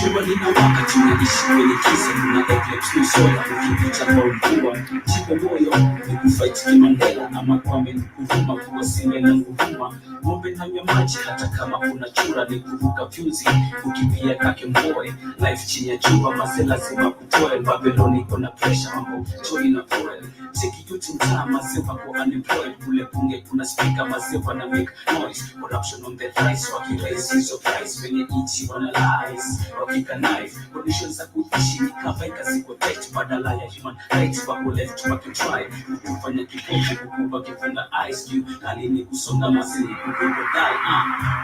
Jua linawaka tunaishi kwenye kisa na eclipse nusoya ukipita kwa mvua jipe moyo ni kufight kimandela ama kwame ni kuvuma kuwasile na nguvuma ngombe nanywa maji hata kama kuna chura ni kuvuka fyuzi ukipia kake mboe life chini ya jua mase lazima kutoe Babylon iko na pressure mambo choi na foreign cheki yote mtaa masefa kwa unemployed kule bunge kuna speaker masefa na make noise corruption on the rise wakiraise hizo price wenye ichi wana lies wakika knife conditions za kuishi ni kama ikaziko tight badala ya human rights wako left wakitry kufanya kipofu kukuba kifunga eyes juu alini kusonga masini kukuba die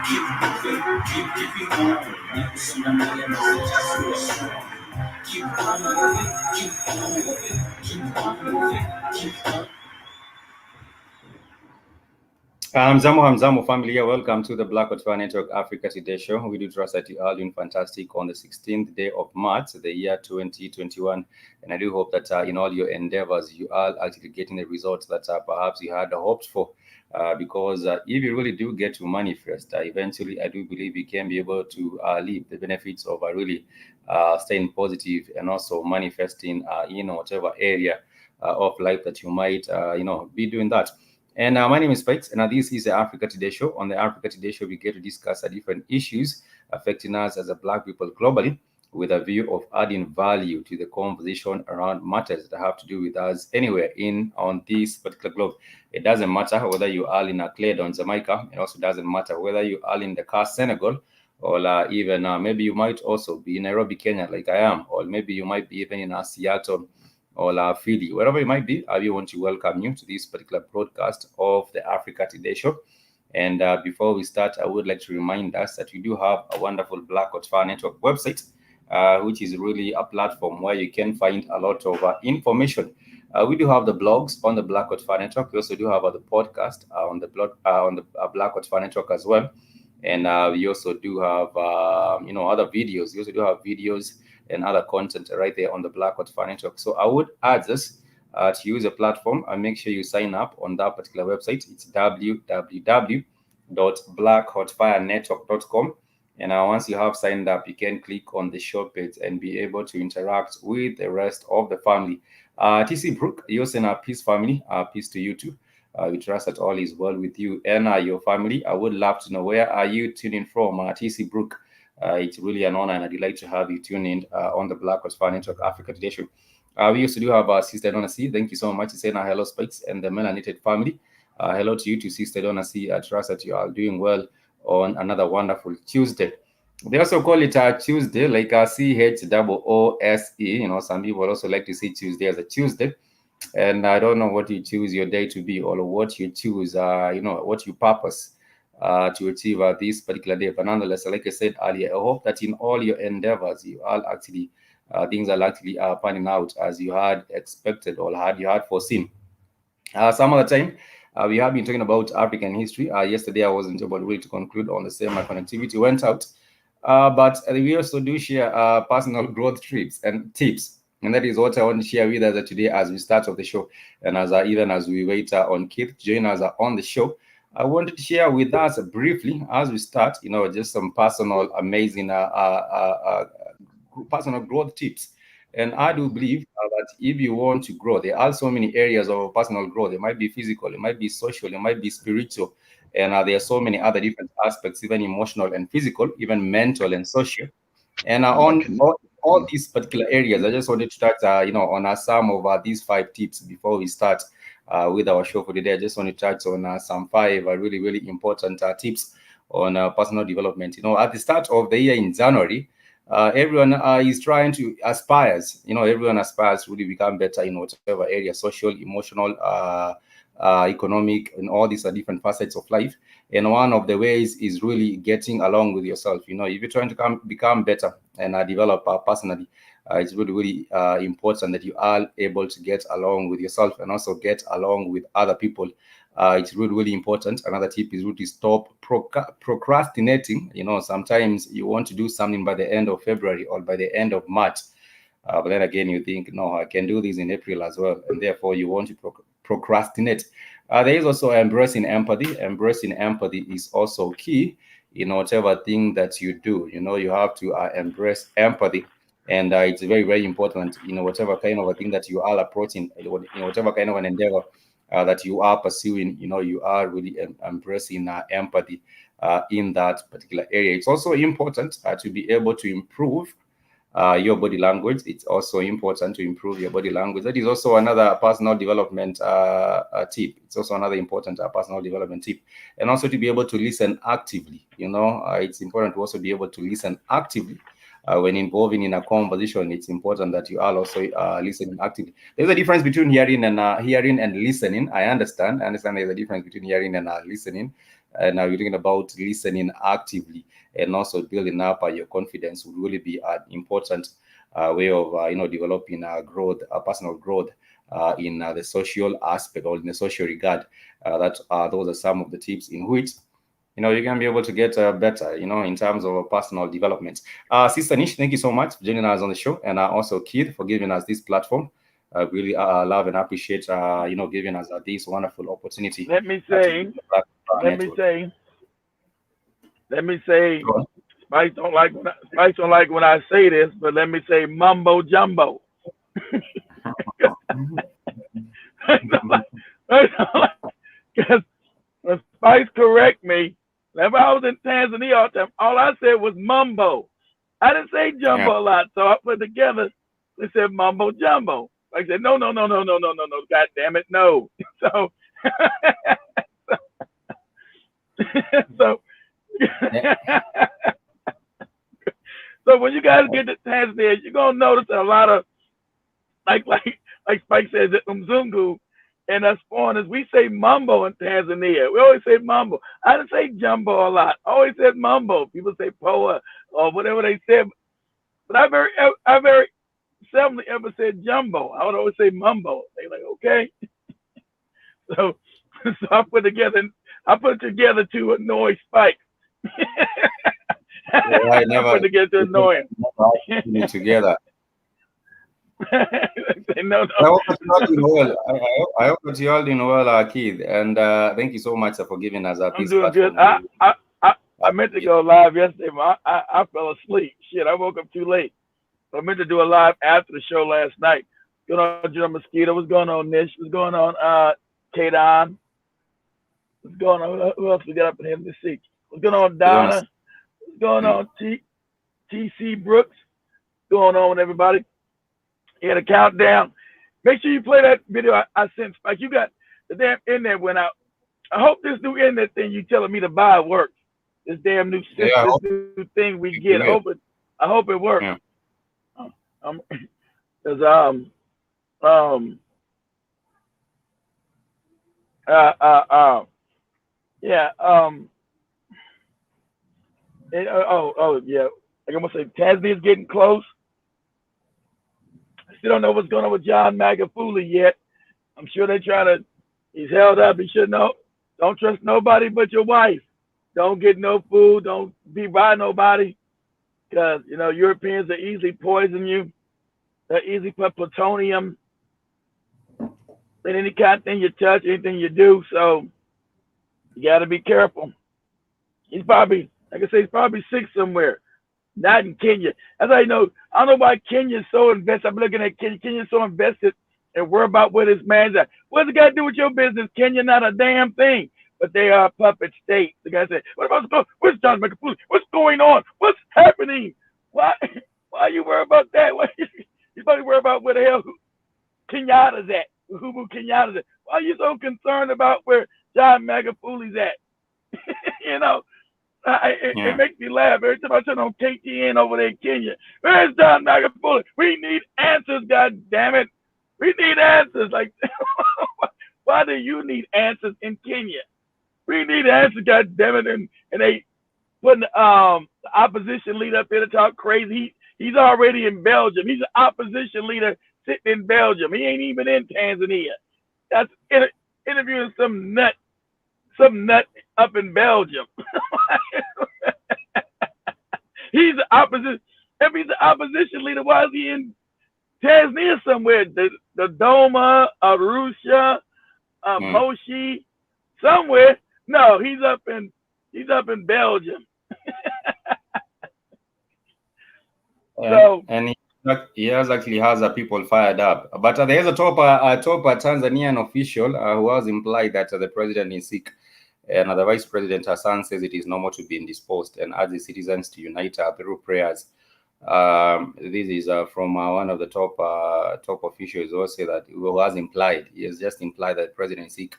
keep moving keep giving on ni kusonga mbele na just keep on moving keep on moving keep on moving keep on. Hamzamo family here. Welcome to the Black Hot Fire Network Africa Today show. We do trust that you are doing fantastic on the 16th day of March, the year 2021. And I do hope that in all your endeavors, you are actually getting the results that perhaps you had hoped for. Because if you really do get to manifest, eventually I do believe you can be able to reap the benefits of really staying positive and also manifesting in whatever area of life that you might, be doing that. And my name is Spikes, and this is the Africa Today Show. On the Africa Today Show, we get to discuss different issues affecting us as a Black people globally, with a view of adding value to the conversation around matters that have to do with us anywhere on this particular globe. It doesn't matter whether you are in Clayton, Jamaica. It also doesn't matter whether you are in Dakar, Senegal, or even maybe you might also be in Nairobi, Kenya, like I am, or maybe you might be even in Seattle or Philly, wherever you might be. I want to welcome you to this particular broadcast of the Africa Today Show. And before we start, I would like to remind us that we do have a wonderful Black Hot Fire Network website, which is really a platform where you can find a lot of information. We do have the blogs on the Black Hot Fire Network. We also do have the podcast on the blog on the Black Hot Fire Network as well. And we also do have other videos. We also do have videos and other content right there on the Black Hot Fire Network. So I would urge us to use a platform and make sure you sign up on that particular website. It's www.blackhotfirenetwork.com. And once you have signed up, you can click on the show page and be able to interact with the rest of the family. TC Brooke, you send a peace family, peace to you too. We trust that all is well with you and your family. I would love to know, where are you tuning from, TC Brooke? It's really an honor and a delight to have you tune in on the Black Hot Fire Network Africa Today Show. We used to do have our Sister Donna C. Thank you so much. Saying hello, Spikes and the Melanated family. Hello to you, to Sister Donna C. I trust that you are doing well on another wonderful Tuesday. They also call it Tuesday, like CHOOSE. Some people also like to say Tuesday as a Tuesday. And I don't know what you choose your day to be, or what you choose, what you purpose to achieve this particular day. But nonetheless, like I said earlier, I hope that in all your endeavors, you all actually things are actually panning out as you had expected or you had foreseen. Some other time, we have been talking about African history. Yesterday, I wasn't able really to conclude on the same. My connectivity went out. But we also do share personal growth tips. And that is what I want to share with us today as we start off the show. And even as we wait on Keith to join us on the show, I wanted to share with us briefly as we start, just some personal, amazing personal growth tips And I do believe that if you want to grow, there are so many areas of personal growth. It might be physical, it might be social, it might be spiritual, and there are so many other different aspects, even emotional and physical, even mental and social. And on all these particular areas, I just wanted to touch, on some of these 5 tips before we start with our show for today. I just want to touch on some 5 really, really important tips on personal development. At the start of the year in January, everyone is trying to aspires. Everyone aspires to really become better in whatever area, social, emotional, economic, and all these are different facets of life. And one of the ways is really getting along with yourself. If you're trying to become better and develop personally, it's really, really important that you are able to get along with yourself and also get along with other people. It's really, really important. Another tip is really stop procrastinating. Sometimes you want to do something by the end of February or by the end of March. But then again, you think, no, I can do this in April as well. And therefore, you want to procrastinate. There is also embracing empathy. Embracing empathy is also key in whatever thing that you do. You have to embrace empathy. And it's very, very important, whatever kind of a thing that you are approaching, whatever kind of an endeavor that you are pursuing, you are really embracing empathy in that particular area. It's also important to be able to improve your body language. It's also important to improve your body language. That is also another personal development tip. It's also another important personal development tip. And also to be able to listen actively. It's important to also be able to listen actively. When involving in a conversation, it's important that you are also listening actively. There's a difference between hearing and listening. I understand there's a difference between hearing and listening. And now we're talking about listening actively and also building up your confidence would really be an important way of developing growth, personal growth in the social aspect or in the social regard. Those are some of the tips in which you can be able to get better, in terms of personal development. Sister Nish, thank you so much for joining us on the show, and also Keith for giving us this platform. Really love and appreciate giving us this wonderful opportunity. Let me say, Spice don't like when I say this, but let me say mumbo jumbo. Because when Spice correct me, whenever I was in Tanzania all the time, all I said was mumbo. I didn't say jumbo a lot, so I put together and said mumbo jumbo. I said, no, God damn it, no. So, so, so when you guys get to Tanzania, you're gonna notice a lot of like Spike says at Mzungu and us foreigners, we say mumbo in Tanzania. We always say mumbo. I didn't say jumbo a lot. I always said mumbo. People say poa or whatever they said, but I very seldomly ever said jumbo. I would always say mumbo. They like, okay. So I put it together to annoy Spike. I never put it together to annoy him. Together. No. I hope that you're all doing well. I hope that you're all doing well, Keith. And thank you so much for giving us I'm this doing platform. good. I meant to go live yesterday, but I fell asleep. Shit, I woke up too late. I meant to do a live after the show last night. What's going on, Joe Mosquito? What's going on, Nish? What's going on, Kadon? What's going on? Who else we got up in here? Let's see. What's going on, Donna? What's going on, T.C. Brooks? What's going on with everybody? Yeah, the countdown. Make sure you play that video I sent Spike. You got the damn internet went out. I hope this new internet thing you telling me to buy works. This damn new system, this new thing we get. I hope it works. Yeah. Yeah. Like I'm gonna say, Tasmania's getting close. I still don't know what's going on with John Magufuli yet. I'm sure they try to. He's held up. He should know. Don't trust nobody but your wife. Don't get no food. Don't be by nobody, because Europeans are easily poison you. They easily put plutonium in any kind of thing you touch, anything you do. So you got to be careful. He's probably, like I say, he's probably sick somewhere. not in Kenya. That's how you know. I don't know why Kenya is so invested. I'm looking at Kenya. Kenya is so invested and worry about where this man's at. What's it got to do with your business? Kenya, not a damn thing. But they are a puppet state. The guy said, "What about where's John McAfee? What's going on? What's happening? Why are you worried about that? Why you supposed to worry about where the hell Kenyatta's at? Who Kenyatta's at? Why are you so concerned about where John Magafuli's at?" You know, it makes me laugh every time I turn on KTN over there in Kenya. Where's John Magafuli? We need answers, God damn it. We need answers. Like, why do you need answers in Kenya? We need answers, God damn it. And they putting the opposition leader up there to talk crazy. He's already in Belgium. He's an opposition leader sitting in Belgium. He ain't even in Tanzania. That's interviewing some nut up in Belgium. He's the opposition. If he's the opposition leader, why is he in Tanzania somewhere? The Dodoma, Arusha, Moshi, somewhere. No, he's up in Belgium. And he actually has people fired up. But there's a top Tanzanian official who has implied that the president is sick. And the vice president Hassan says it is normal to be indisposed and urges citizens to unite through prayers. This is from one of the top officials who say that who has implied. He has just implied that the president is sick.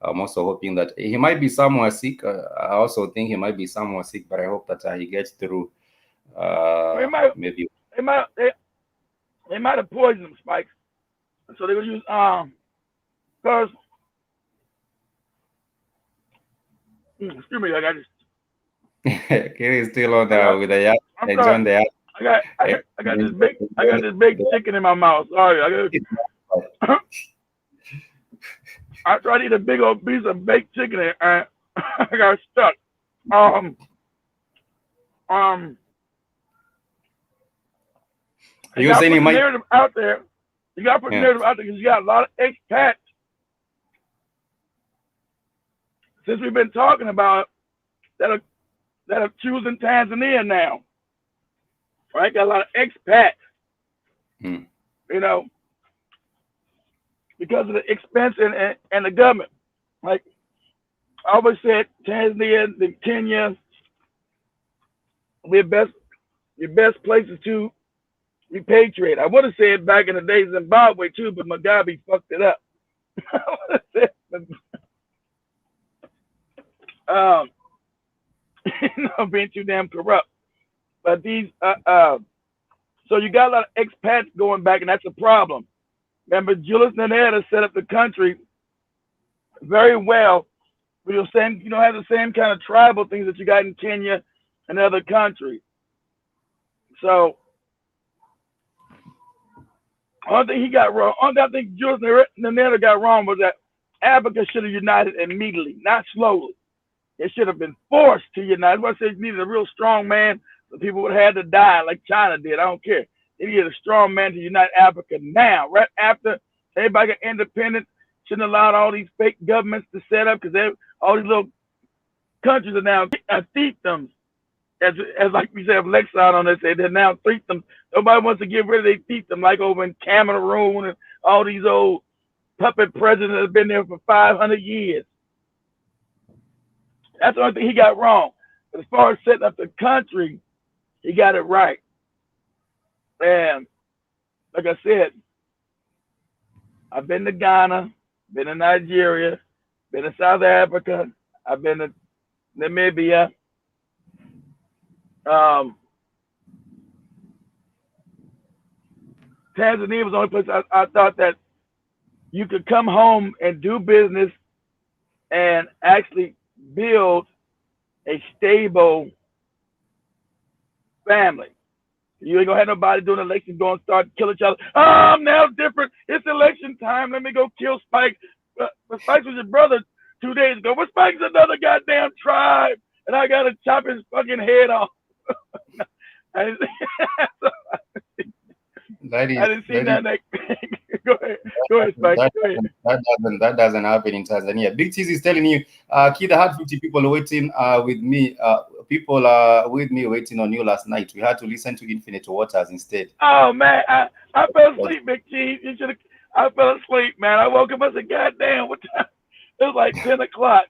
I'm also hoping that he might be somewhere sick. I also think he might be somewhere sick, but I hope that he gets through. Maybe they might have poisoned him, Spike. So they would use because excuse me, I got this. Kiri is still on there with the enjoying the I got this big chicken in my mouth. Sorry, I tried to eat a big old piece of baked chicken and I got stuck. You saying you might narrative out there. You got to put narrative out there because you got a lot of expats. Since we've been talking about that are choosing Tanzania now, right? Got a lot of expats, you know, because of the expense and the government. Like I always said, Tanzania, the Kenya, your best places to repatriate. I would have said back in the day Zimbabwe too, but Mugabe fucked it up. Being too damn corrupt. But these, so you got a lot of expats going back, and that's a problem. Remember, Julius Nyerere set up the country very well. But you don't have the same kind of tribal things that you got in Kenya and other countries. So, one thing he got wrong, I think Julius Nyerere got wrong was that Africa should have united immediately, not slowly. It should have been forced to unite. That's why I said you needed a real strong man. So people would have had to die like China did. I don't care. They needed a strong man to unite Africa now. Right after everybody got independence, shouldn't have allowed all these fake governments to set up because all these little countries are now fiefdoms. As like we said, Lexon on this, they're now fiefdoms. Nobody wants to get rid of their fiefdom, like over in Cameroon and all these old puppet presidents that have been there for 500 years. That's the only thing he got wrong. But as far as setting up the country, he got it right. And like I said, I've been to Ghana, been to Nigeria, been to South Africa, I've been to Namibia. Tanzania was the only place I thought that you could come home and do business and actually build a stable family. You ain't gonna have nobody doing elections going to start killing each other. Oh, now different. It's election time. Let me go kill Spike. But Spike was your brother 2 days ago. But Spike's another goddamn tribe, and I gotta chop his fucking head off. I didn't see that. Go ahead, Spike. That doesn't happen in Tanzania. Big Cheese is telling you, Kid, I had 50 people waiting with me. people with me waiting on you last night. We had to listen to Infinite Waters instead. Oh man, I fell asleep, Big G. You should have. I fell asleep, man. I woke up. I said, "God damn, what time?" It was like 10 o'clock.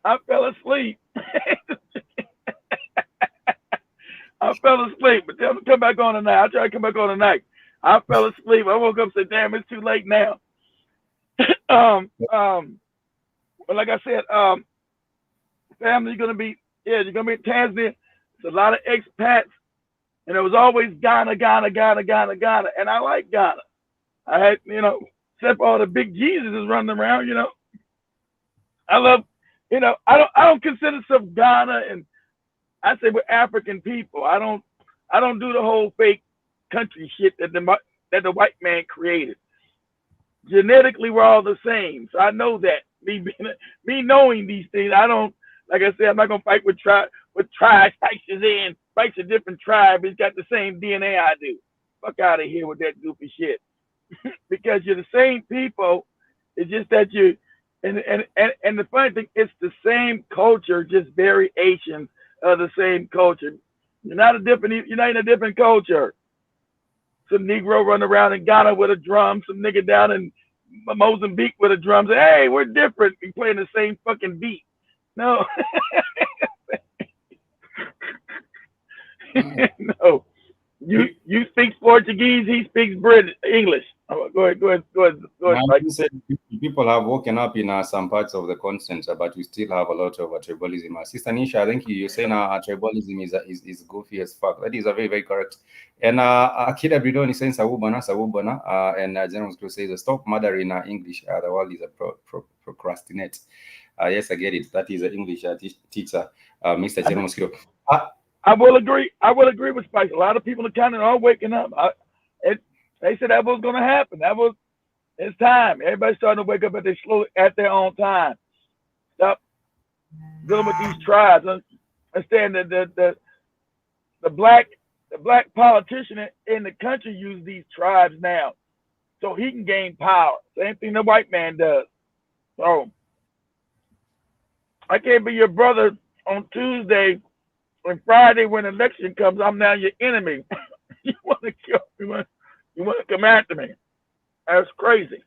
I fell asleep. I fell asleep, but tell me to come back on tonight. I try to come back on tonight. I fell asleep. I woke up and said, "Damn, it's too late now." But like I said, family's gonna be you're gonna be in Tanzania. There's a lot of expats, and it was always Ghana, Ghana, Ghana, Ghana, Ghana, and I like Ghana. I had, except for all the big Jesus is running around, I love, I don't consider some Ghana, and I say we're African people. I don't do the whole fake country shit that the white man created. Genetically, we're all the same, so I know that. Me knowing these things, I don't. Like I said, I'm not gonna fight with tribes. Fights a different tribe. It's got the same DNA I do. Fuck out of here with that goofy shit. Because you're the same people. It's just that you, and the funny thing, it's the same culture, just variations of the same culture. You're not in a different culture. Some Negro run around in Ghana with a drum, some nigga down in Mozambique with a drum. Say, hey, we're different. We playing the same fucking beat. No. No. You speak Portuguese, he speaks English. Oh, go ahead. You said people have woken up in some parts of the continent, but we still have a lot of tribalism. Sister Nisha, I think you're saying tribalism is goofy as fuck. That is a very, very correct. And Akira Bridon is saying Sawubana, and General Screw says, stop murdering English. The world is a procrastinate. Yes, I get it. That is an English teacher, Mr. General Screw. I will agree. With Spice. A lot of people in the county are waking up. They said that was going to happen. It's time. Everybody's starting to wake up at their own time. Stop dealing with these tribes. Understand that the black politician in the country use these tribes now, so he can gain power. Same thing the white man does. So I can't be your brother on Tuesday. And Friday, when election comes, I'm now your enemy. You want to kill me? You want to come after me? That's crazy.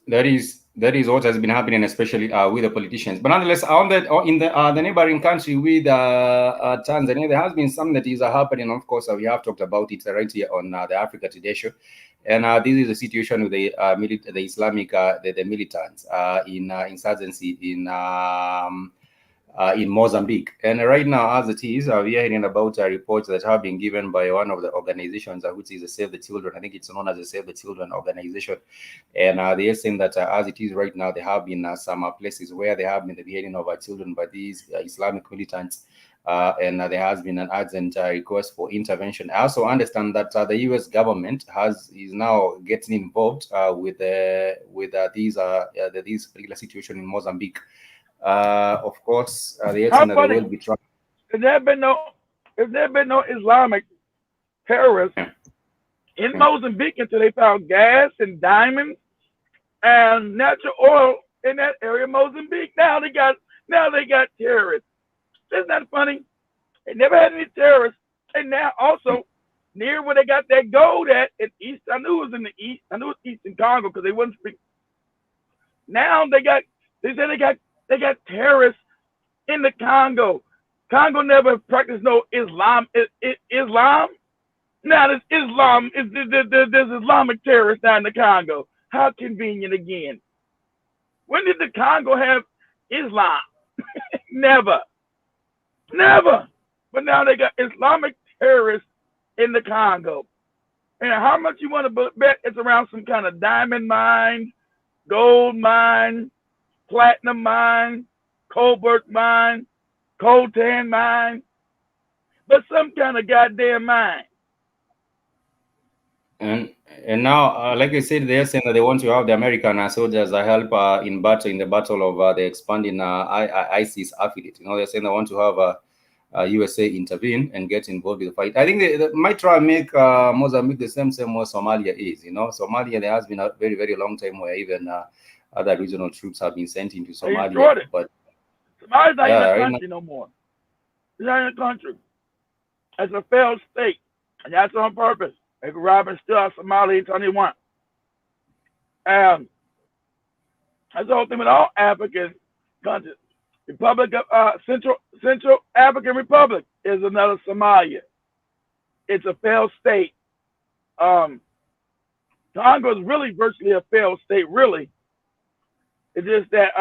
That is what has been happening, especially with the politicians. But nonetheless, in the neighboring country with Tanzania, there has been something that is happening. Of course, we have talked about it right here on the Africa Today show. And this is the situation with the Islamic the militants in insurgency in Mozambique. And right now, as it is, we are hearing about reports that have been given by one of the organizations, which is the Save the Children. I think it's known as the Save the Children organization. And they are saying that as it is right now, there have been some places where there have been the beheading of children by these Islamic militants. And there has been an urgent request for intervention. I also understand that the U.S. government is now getting involved with this particular situation in Mozambique. Of course, the will be trying. If there been no Islamic terrorists in Mozambique until they found gas and diamonds and natural oil in that area of Mozambique. Now they got terrorists. Isn't that funny? They never had any terrorists, and now also near where they got that gold at in East. I knew it was in the East. I knew it was Eastern Congo because they wouldn't speak. Now they got terrorists in the Congo. Congo never practiced no Islam. Islam? Now there's Islam. There's Islamic terrorists down in the Congo. How convenient again. When did the Congo have Islam? Never. But now they got Islamic terrorists in the Congo. And how much you want to bet it's around some kind of diamond mine, gold mine, platinum mine, cobalt mine, coltan mine, but some kind of goddamn mine. And now, like I said, they're saying that they want to have the American soldiers help in the battle of the expanding ISIS affiliate. They're saying they want to have USA intervene and get involved in the fight. I think they might try and make Mozambique the same where Somalia is. Somalia, there has been a very, very long time where even other regional troops have been sent into Somalia. But Somalia's not even a country no more. Italian country as a failed state, and that's on purpose. They can rob and steal Somalia anytime they want. That's the whole thing with all African countries. Republic of Central African Republic is another Somalia. It's a failed state. Congo is really virtually a failed state, really. It's just that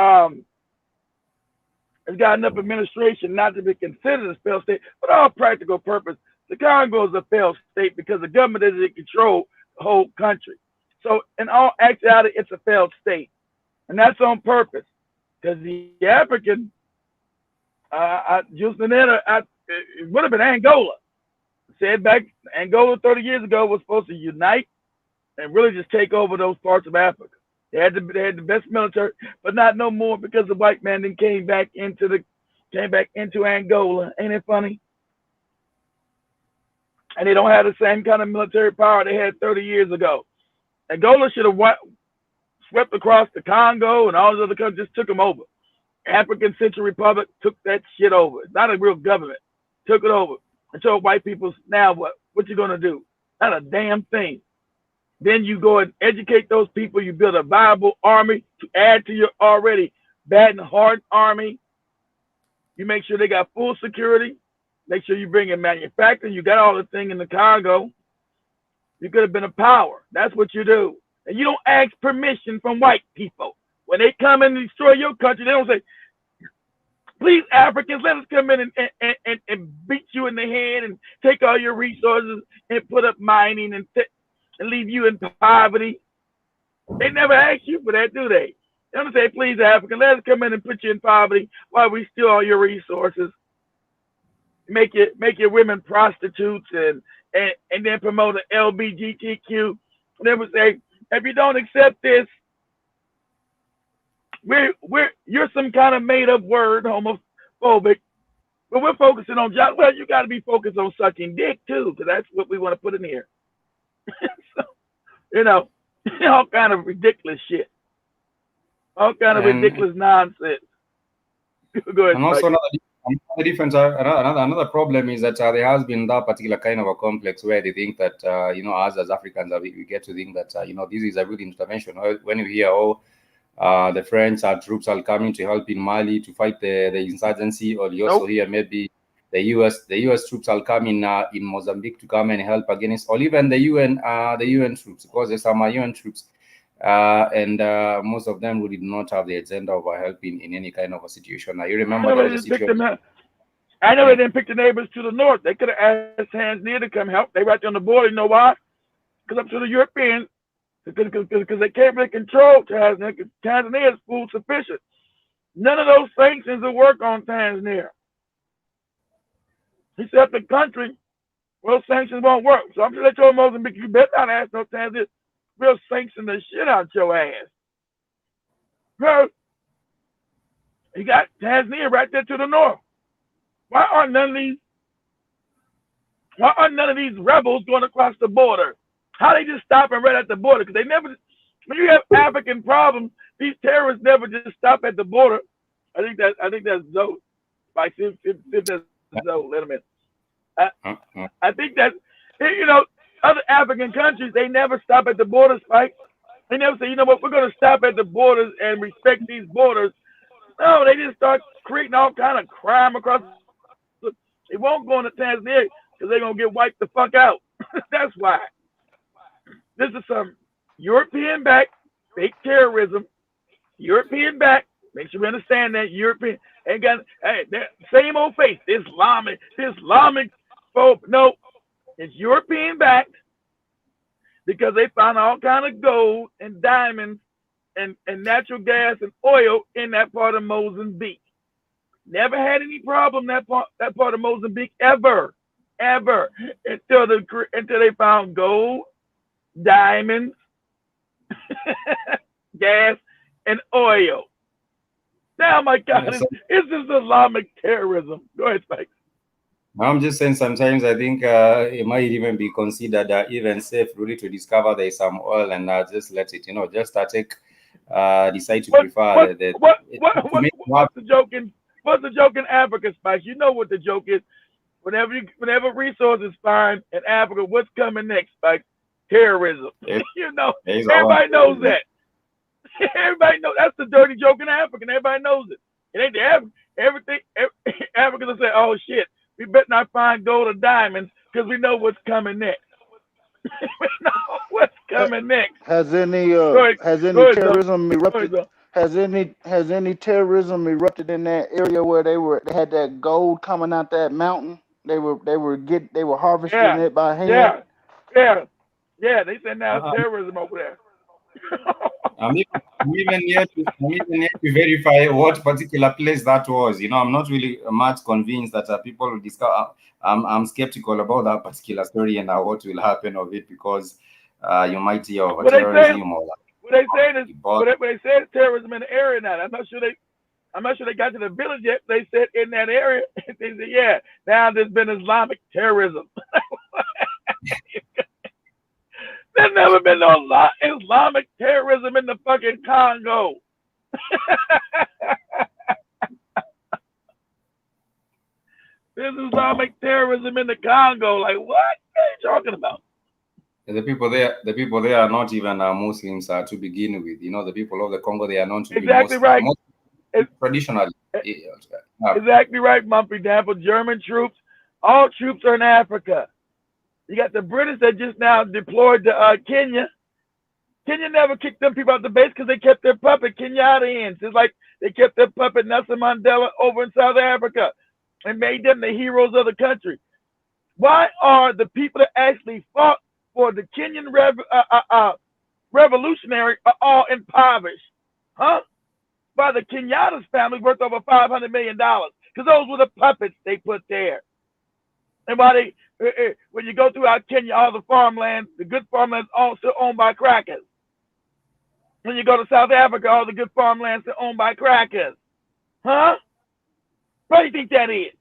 it's got enough administration not to be considered a failed state, but all practical purpose, the Congo is a failed state because the government doesn't control the whole country. So in all actuality, it's a failed state. And that's on purpose. Because the African, it would have been Angola. Said back, Angola 30 years ago was supposed to unite and really just take over those parts of Africa. They had the best military, but not no more because the white man then came back into Angola. Ain't it funny? And they don't have the same kind of military power they had 30 years ago. Angola should have swept across the Congo and all those other countries, just took them over. African Central Republic took that shit over. It's not a real government. Took it over. And told white people, now what? What you gonna do? Not a damn thing. Then you go and educate those people. You build a viable army to add to your already bad and hard army. You make sure they got full security. Make sure you bring in manufacturing. You got all the thing in the Congo. You could have been a power. That's what you do. And you don't ask permission from white people. When they come in and destroy your country, they don't say, please, Africans, let us come in and beat you in the head and take all your resources and put up mining and leave you in poverty. They never ask you for that, do they? They don't say, please, African, let us come in and put you in poverty while we steal all your resources. Make your women prostitutes and then promote an LGBTQ. And they would say, if you don't accept this, you're some kind of made up word, homophobic. But we're focusing on jobs. Well, you got to be focused on sucking dick too, because that's what we want to put in here. So, all kind of ridiculous shit, all kind of ridiculous nonsense. Go ahead. And also another difference, another problem is that there has been that particular kind of a complex where they think that us as Africans we get to think that this is a good intervention. When you hear the French troops are coming to help in Mali to fight the insurgency, or you also hear maybe the US troops are coming in Mozambique to come and help against, or even the UN troops, because there's some UN troops, and most of them did not have the agenda of helping in any kind of a situation. Now you remember the situation. I know they didn't pick the neighbors to the north. They could have asked Tanzania to come help. They right there on the border. You know why? Because up to the Europeans, because they can't really control Tanzania. Because Tanzania is food sufficient. None of those sanctions will work on Tanzania. He said the country, well, sanctions won't work. So I'm sure they told Mozambique, you better not ask no Tanzania. We'll sanction the shit out your ass. Bro, you got Tanzania right there to the north. Why aren't none of these rebels going across the border? How they just stopping right at the border? Because they never, when you have African problems, these terrorists never just stop at the border. I think that's Zoe. Like, if that's Zoe, let them in. I think that, other African countries, they never stop at the borders, right? They never say, you know what, we're going to stop at the borders and respect these borders. No, they just start creating all kind of crime across. They won't go into Tanzania because they're going to get wiped the fuck out. That's why. This is some European-backed fake terrorism. European-backed. Make sure we understand that. European ain't got same old face. Islamic phobe. No, it's European-backed because they found all kind of gold and diamonds and natural gas and oil in that part of Mozambique. Never had any problem that part of Mozambique ever until they found gold, diamonds, gas, and oil. Now, my God, it's just Islamic terrorism. Go ahead, Spike. I'm just saying sometimes I think it might even be considered even safe really to discover there's some oil and just let it, decide to prefer what's the joke in What's the joke in Africa, Spice? You know what the joke is. Whenever resources find in Africa, what's coming next, Spike? Terrorism. You know, everybody knows that. Everybody knows that's the dirty joke in Africa. Everybody knows it. It ain't the everything. Africans will say, "Oh shit, we better not find gold or diamonds because we know what's coming next." We know what's coming next. Has any terrorism erupted? Has any terrorism erupted in that area where they had that gold coming out that mountain? They were harvesting it by hand. Yeah. They said now it's terrorism over there. I'm even yet to verify what particular place that was. You know, I'm not really much convinced that people will discover. I'm skeptical about that particular story and what will happen of it, because you might hear of terrorism or like. What they say is terrorism in the area now. I'm not sure they got to the village yet. They said in that area, they said, yeah, now there's been Islamic terrorism. There's never been no Islamic terrorism in the fucking Congo. There's Islamic terrorism in the Congo. Like, what are you talking about? The people there are not even Muslims to begin with. You know, the people of the Congo, they are known to be right. Traditionally. Exactly right, Mumpy. Example, German troops, all troops are in Africa. You got the British that just now deployed to Kenya. Kenya never kicked them people out the base because they kept their puppet Kenyatta in. It's like they kept their puppet Nelson Mandela over in South Africa and made them the heroes of the country. Why are the people that actually fought for the Kenyan revolutionary are all impoverished? Huh? By the Kenyatta's family worth over $500 million because those were the puppets they put there. And why when you go throughout Kenya, all the farmland, the good farmlands all still owned by crackers. When you go to South Africa, all the good farmlands are owned by crackers. Huh? What do you think that is?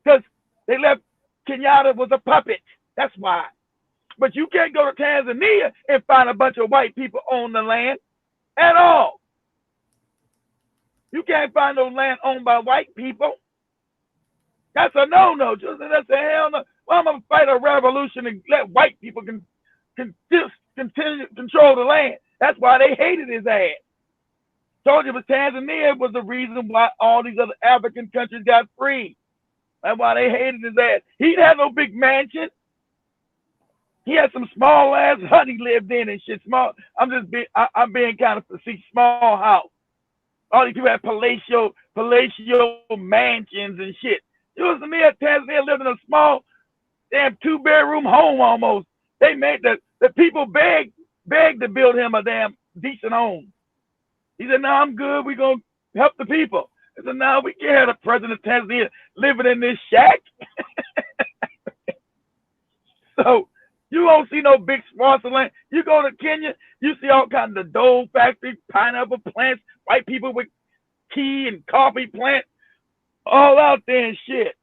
Because they left Kenyatta was a puppet. That's why. But you can't go to Tanzania and find a bunch of white people own the land at all. You can't find no land owned by white people. That's a no-no. That's a hell no. Well, I'm going to fight a revolution and let white people continue to control the land. That's why they hated his ass. Told you, but Tanzania was the reason why all these other African countries got free. That's why they hated his ass. He had no big mansion. He had some small ass hut he lived in and shit. Small. I'm being kind of facetious. Small house. All these people had palatial mansions and shit. Tanzania lived in a small, damn 2-bedroom home almost. They made the people begged to build him a damn decent home. He said, "No, I'm good. We're gonna help the people." I said, "No, we can't have the president of Tanzania living in this shack." So you won't see no big swaths of land. You go to Kenya, you see all kinds of dole factory, pineapple plants, white people with tea and coffee plants, all out there and shit.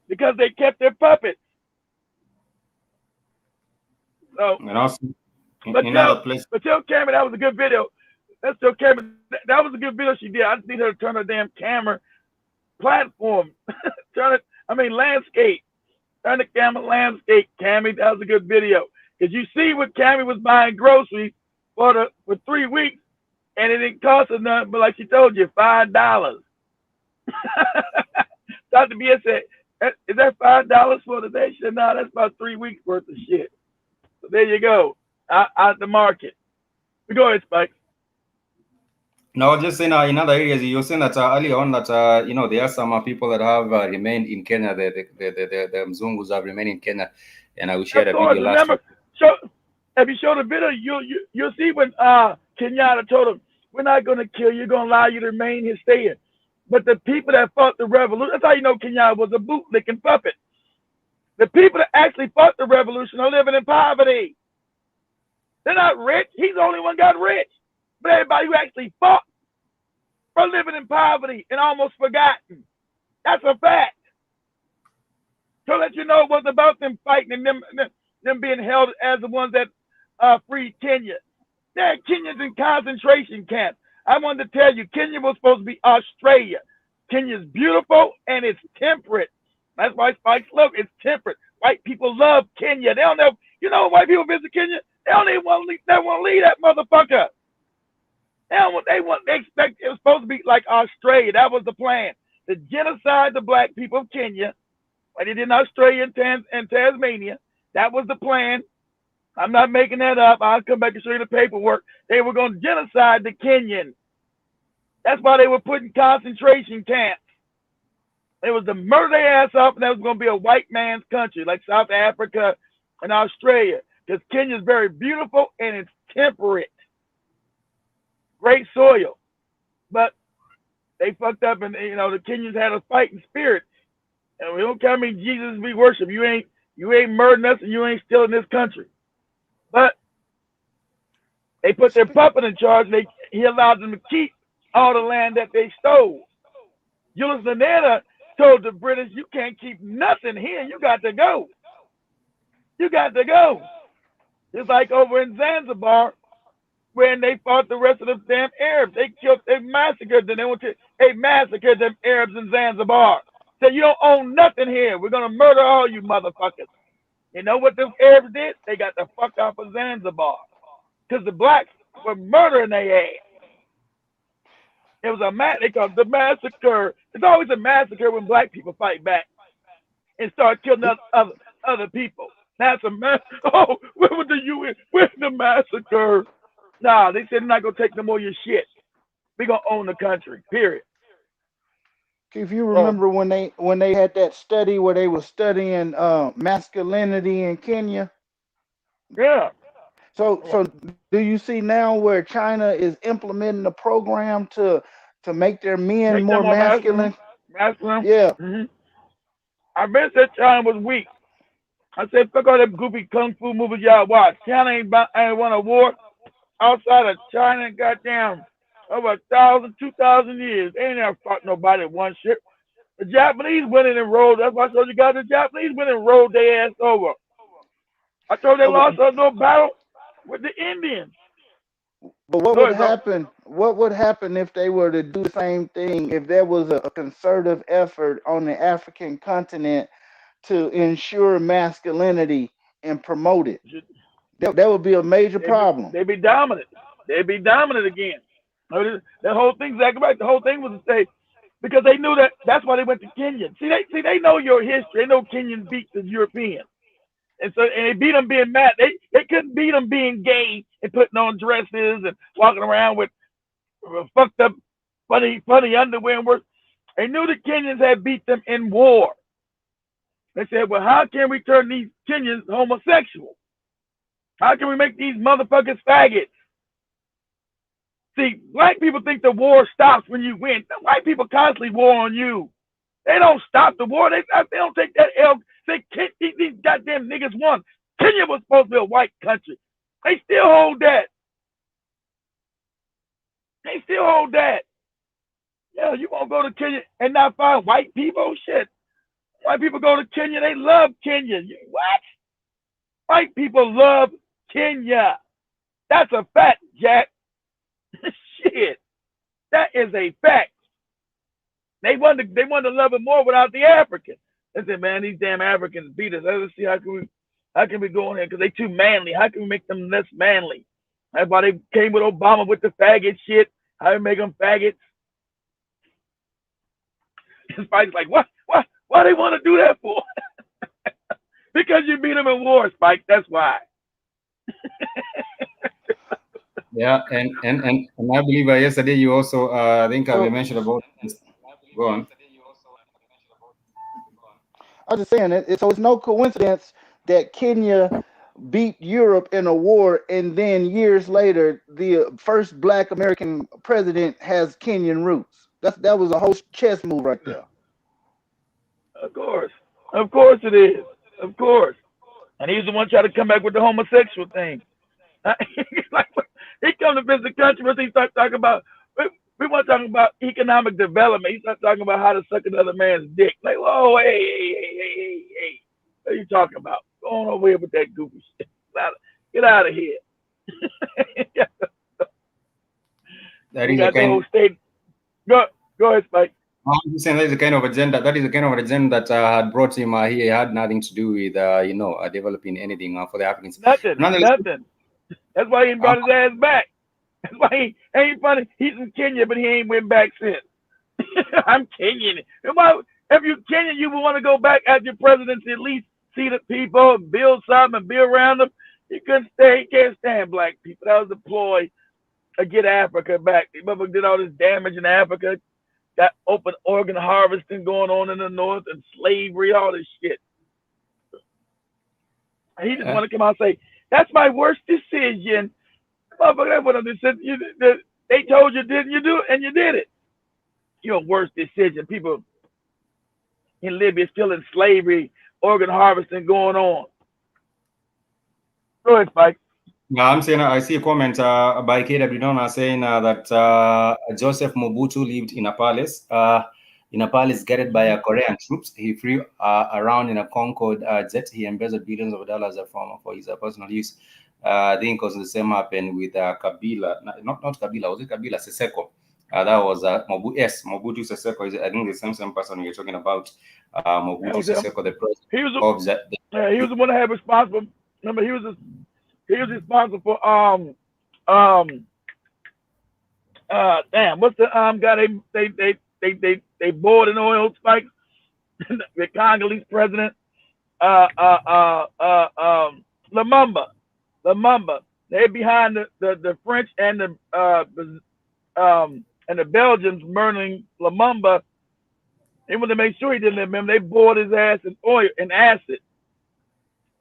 Because they kept their puppets. So, and also, but tell Cameron that was a good video. Let's tell Cameron that was a good video she did. I just need her to turn her damn camera platform. Landscape. Turn the camera landscape, Cammy. That was a good video. Because you see what Cammy was buying groceries for 3 weeks, and it didn't cost her nothing, but like she told you, $5. Dr. B.S. said, "Is that $5 for today?" She said, "No, that's about 3 weeks worth of shit." So there you go. Out the market. Go ahead, Spike. No, just saying in other areas, you were saying that earlier on that there are some people that have remained in Kenya. The Mzungus have remained in Kenya, and we shared a video last week. If you show the video, you'll see when Kenyatta told him, "We're not going to kill you. We're going to allow you to remain here, stay here." But the people that fought the revolution, that's how you know Kenyatta was a bootlicking puppet. The people that actually fought the revolution are living in poverty. They're not rich. He's the only one got rich. But everybody who actually fought are living in poverty and almost forgotten. That's a fact. To let you know it was about them fighting and them being held as the ones that freed Kenya. There are Kenyans in concentration camps. I wanted to tell you, Kenya was supposed to be Australia. Kenya's beautiful and it's temperate. That's why Spikes love it. It's temperate. White people love Kenya. They don't know. You know, white people visit Kenya. They don't even want to leave. They want to leave that motherfucker. They expect it was supposed to be like Australia. That was the plan. To genocide the black people of Kenya, like they did in Australia and Tasmania. That was the plan. I'm not making that up. I'll come back and show you the paperwork. They were going to genocide the Kenyans. That's why they were put in concentration camps. It was to murder their ass up, and that was going to be a white man's country, like South Africa and Australia. Because Kenya is very beautiful and it's temperate. Great soil. But they fucked up, and you know the Kenyans had a fighting spirit. And we don't care how many Jesus we worship. You ain't murdering us, and you ain't stealing this country. But they put their puppet in charge. He allowed them to keep all the land that they stole. Julius Nyerere told the British, "You can't keep nothing here. You got to go. You got to go." Just like over in Zanzibar, when they fought the rest of the damn Arabs. They massacred them. They massacred them Arabs in Zanzibar. Said, "You don't own nothing here. We're going to murder all you motherfuckers." You know what the Arabs did? They got the fuck off of Zanzibar. Because the blacks were murdering their ass. It was they called it the massacre. It's always a massacre when black people fight back and start killing other people. That's a Oh, where was the UN? Where's the massacre? Nah, they said they're not gonna take no more of your shit. We're gonna own the country. Period. If you remember when they had that study where they were studying masculinity in Kenya. Yeah. So do you see now where China is implementing a program to make their men more masculine? Masculine. Yeah. Mm-hmm. I bet that China was weak. I said, fuck all them goofy kung fu movies y'all watch. China ain't won a war outside of China and goddamn over 1,000, 2,000 years. They ain't never fought nobody at one ship. The Japanese went in and rolled. That's why I told you guys the Japanese went and rolled their ass over. I told they lost no battle with the Indians. But what would happen? What would happen if they were to do the same thing? If there was a concerted effort on the African continent to ensure masculinity and promote it, that would be a major problem. They'd be dominant. They'd be dominant again. That whole thing's exactly right. The whole thing was to say, because they knew that's why they went to Kenya. See, they know your history. They know Kenyans beat the Europeans. And they beat them being mad. They couldn't beat them being gay and putting on dresses and walking around with fucked up, funny underwear and work. They knew the Kenyans had beat them in war. They said, well, how can we turn these Kenyans homosexual? How can we make these motherfuckers faggots? See, black people think the war stops when you win. The white people constantly war on you. They don't stop the war. They don't take that L. These goddamn niggas won. Kenya was supposed to be a white country. They still hold that. Yeah, you won't go to Kenya and not find white people? Shit. White people go to Kenya. They love Kenya. What? White people love Kenya. That's a fact, Jack. Shit. That is a fact. They want to love it more without the Africans. They said, man, these damn Africans beat us. Let's see how can we go in here because they too manly. How can we make them less manly? That's why they came with Obama with the faggot shit. How we make them faggots? Spike's like, what? Why they want to do that for? Because you beat them in war, Spike. That's why. Yeah, and I believe yesterday you also I think we mentioned about this. Go on. I was just saying so it's no coincidence that Kenya beat Europe in a war, and then years later, the first Black American president has Kenyan roots. That was a whole chess move right there. Of course it is. Of course, and he's the one trying to come back with the homosexual thing. He come to visit the country, but he start talking about. We want to talk about economic development. He starts talking about how to suck another man's dick. Like, whoa, hey. What are you talking about? Go on over here with that goofy shit. Get out of here. That We is a got the whole kind. state. Go ahead, Spike. I'm just saying that is the kind of agenda. That is the kind of agenda that had brought him here. He had nothing to do with developing anything for the Africans. Nothing. Nonetheless, Nothing. That's why he brought his ass back. That's why he ain't funny. He's in Kenya, but he ain't went back since. I'm Kenyan. And why, if you're Kenyan, you would want to go back as your presidency, at least see the people, build something, and be around them. He couldn't stay. He can't stand black people. That was the ploy to get Africa back. The motherfucker did all this damage in Africa. Got open organ harvesting going on in the north and slavery, all this shit. And he just want to come out and say, that's my worst decision. Motherfucker, that's what they said. They told you, didn't you do it? And you did it. Your worst decision. People in Libya still in slavery, organ harvesting going on. Go ahead, Spike. I'm saying I see a comment by KW Donna saying that Joseph Mobutu lived in a palace. In a palace guarded by Korean troops. He flew around in a Concorde jet. He embezzled billions of dollars for his personal use. I think because the same happened with Kabila. Not Kabila. Was it Kabila? Seseko. That was Mobutu. Yes, Mobutu Seseko is, I think, the same person you're talking about. Mobutu Seseko, the president he was the one that had responsible. Remember, he was responsible for damn, what's the guy they bored in oil spikes? The Congolese president, Lumumba. They're behind the French and the Belgians murdering Lumumba. They wanted to make sure he didn't remember. They bored his ass in oil and acid.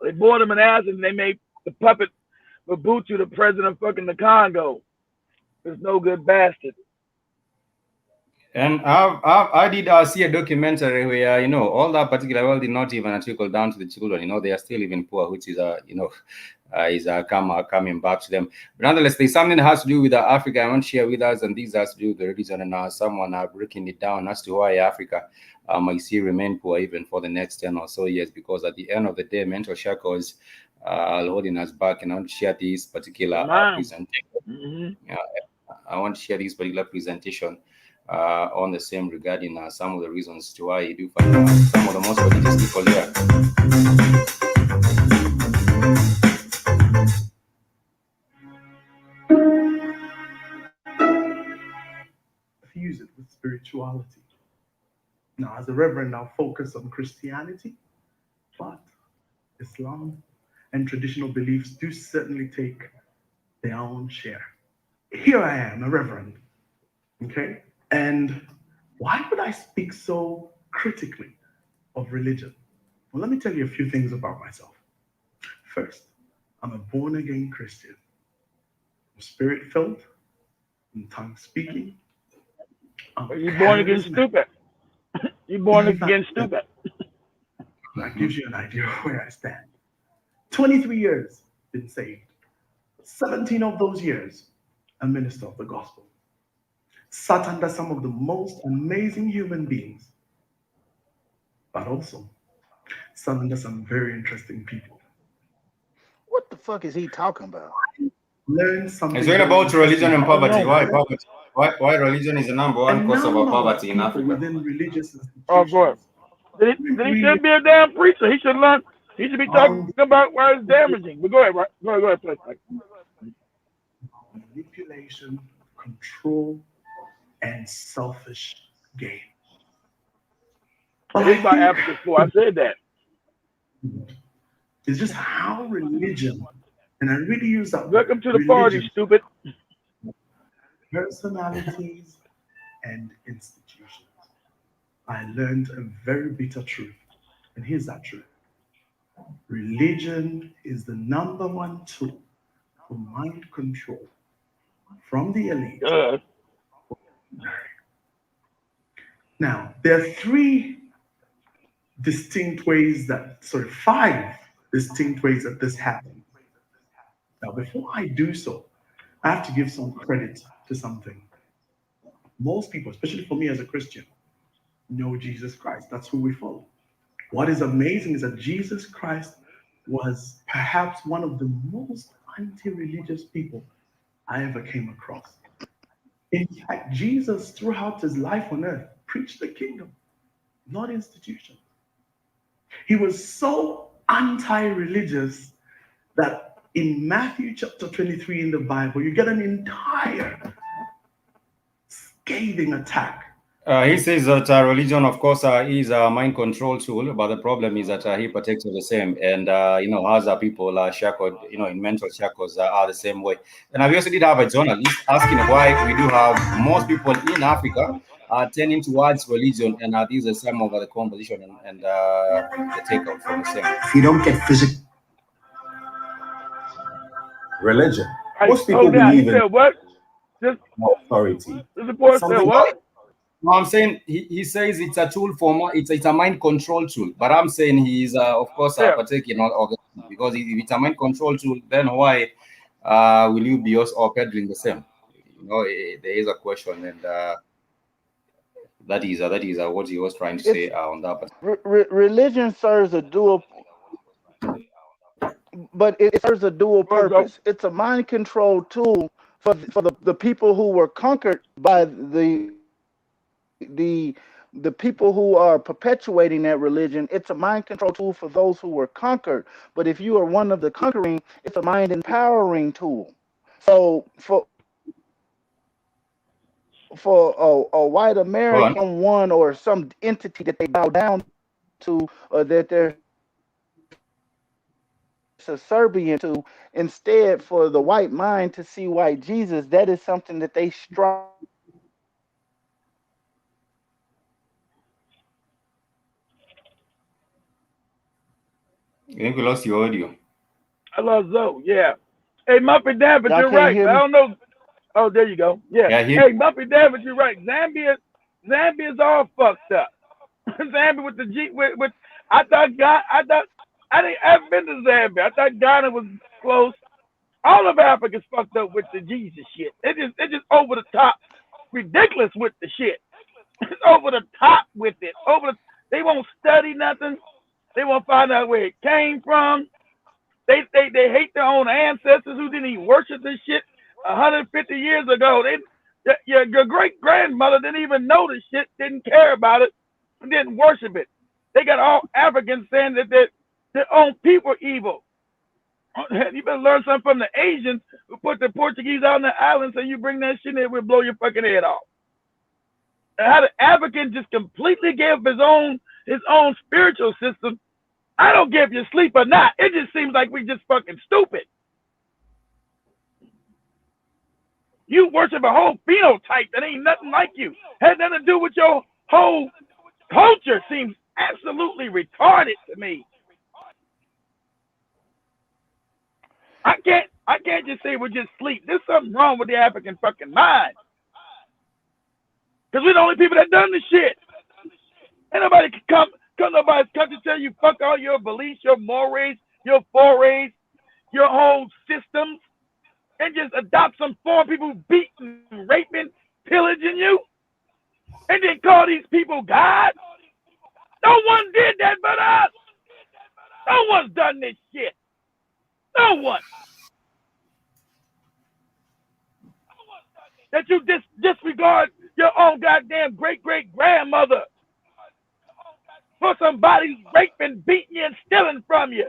They bored him in acid, and they made the puppet Mobutu the president of fucking the Congo. There's no good bastard. And I did see a documentary where all that particular wealth did not even trickle down to the children. They are still even poor, which is coming back to them. But nonetheless, there's something that has to do with Africa I want to share with us, and this has to do with the religion. And someone breaking it down as to why Africa might still remain poor even for the next 10 or so years, because at the end of the day, mental shackles are holding us back. And I want to share this particular presentation. Mm-hmm. I want to share this particular presentation on the same regarding some of the reasons to why you do find some of the most religious people here. Fuse it with spirituality. Now, as a reverend, I'll focus on Christianity, but Islam and traditional beliefs do certainly take their own share. Here I am, a reverend, okay? And why would I speak so critically of religion? Well, let me tell you a few things about myself. First, I'm a born-again Christian. I'm spirit-filled, I'm tongue-speaking. You're born again stupid. You're born again stupid. That gives you an idea of where I stand. 23 years been saved. 17 of those years, a minister of the gospel. Sat under some of the most amazing human beings, but also sat under some very interesting people. What the fuck is he talking about? Learn something. It's really about religion and poverty. Why poverty? Why religion is the number one cause of poverty in Africa? Within religious institutions. Oh, boy. Then he should be a damn preacher. He should learn. He should be talking about why it's damaging. But go ahead, go ahead, please. Manipulation, control, and selfish gain. At least by Africa before I said that. It's just how religion, and I really use that. Welcome to the party, stupid. Personalities and institutions. I learned a very bitter truth, and here's that truth. Religion is the number one tool for mind control from the elite. Now, there are five distinct ways that this happens. Now, before I do so, I have to give some credit to something. Most people, especially for me as a Christian, know Jesus Christ. That's who we follow. What is amazing is that Jesus Christ was perhaps one of the most anti-religious people I ever came across. In fact, Jesus, throughout his life on earth, preached the kingdom, not institutions. He was so anti-religious that in Matthew chapter 23 in the Bible, you get an entire scathing attack. He says that religion, of course, is a mind control tool, but the problem is that he partakes of the same, and has people shackled, in mental shackles are the same way. And we also did have a journalist asking why we do have most people in Africa turning towards religion, and these are some of the composition and the takeout from the same. If you don't get physical religion, most people believe in what? authority. The report said what? No, I'm saying he says it's a tool for it's a mind control tool, but I'm saying he's of course partaking of it, because if it's a mind control tool, then why will you be also peddling the same? There is a question, and that is what he was trying to say on that. Religion serves a dual, but it serves a dual purpose. It's a mind control tool for the people who were conquered by the people who are perpetuating that religion. It's a mind control tool for those who were conquered. But if you are one of the conquering, it's a mind empowering tool. So for a white American one or some entity that they bow down to, or that they're subservient to, instead for the white mind to see white Jesus, that is something that they strive. I think we lost your audio. I lost Zoe. Yeah. Hey, Muffy David, you're right. I don't know. Oh, there you go. Yeah. Hey, Muffy David, you're right. Zambia's all fucked up. Zambia with the G. With I haven't been to Zambia. I thought Ghana was close. All of Africa's fucked up with the Jesus shit. It's just over the top, ridiculous with the shit. It's over the top with it. They won't study nothing. They won't find out where it came from. They hate their own ancestors who didn't even worship this shit 150 years ago. Your great grandmother didn't even know this shit, didn't care about it, and didn't worship it. They got all Africans saying that their own people are evil. You better learn something from the Asians who put the Portuguese out on the island, so you bring that shit in, we'll blow your fucking head off. And how the African just completely gave his own spiritual system. I don't care if you sleep or not. It just seems like we just fucking stupid. You worship a whole phenotype that ain't nothing like you. Had nothing to do with your whole culture. Seems absolutely retarded to me. I can't just say we're just sleep. There's something wrong with the African fucking mind. Because we're the only people that done this shit. Ain't nobody can come nobody's come to tell you fuck all your beliefs, your mores, your forays, your whole systems, and just adopt some foreign people beating, raping, pillaging you, and then call these people God. No one did that but us. No one's done this shit. No one. That you disregard your own goddamn great-great-grandmother for somebody raping, beating you, and stealing from you.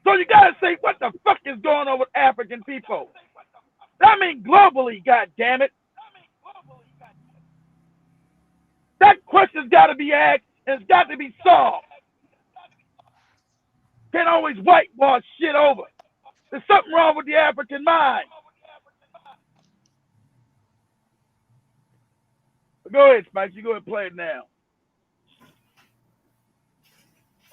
So you gotta say, what the fuck is going on with African people? I mean, globally, goddammit. That question's gotta be asked, and it's got to be solved. Can't always whitewash shit over. There's something wrong with the African mind. But go ahead, Spike. You go ahead and play it now.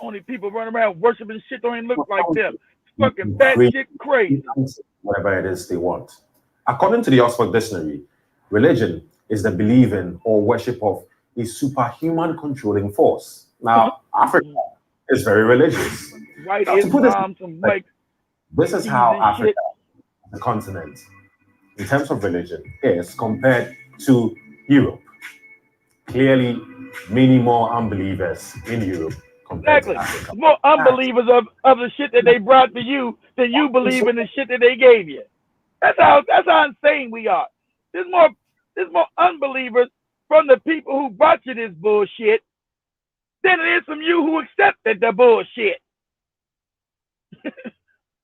Only people running around worshiping shit don't even look like them. Fucking bad shit crazy. Whatever it is they want. According to the Oxford Dictionary, religion is the belief in or worship of a superhuman controlling force. Now, Africa is very religious. White Islam, this is how Africa, the continent, in terms of religion, is compared to Europe. Clearly, many more unbelievers in Europe. Exactly. More unbelievers of the shit that they brought to you than you believe in the shit that they gave you. That's how insane we are. There's more unbelievers from the people who brought you this bullshit than it is from you who accepted the bullshit.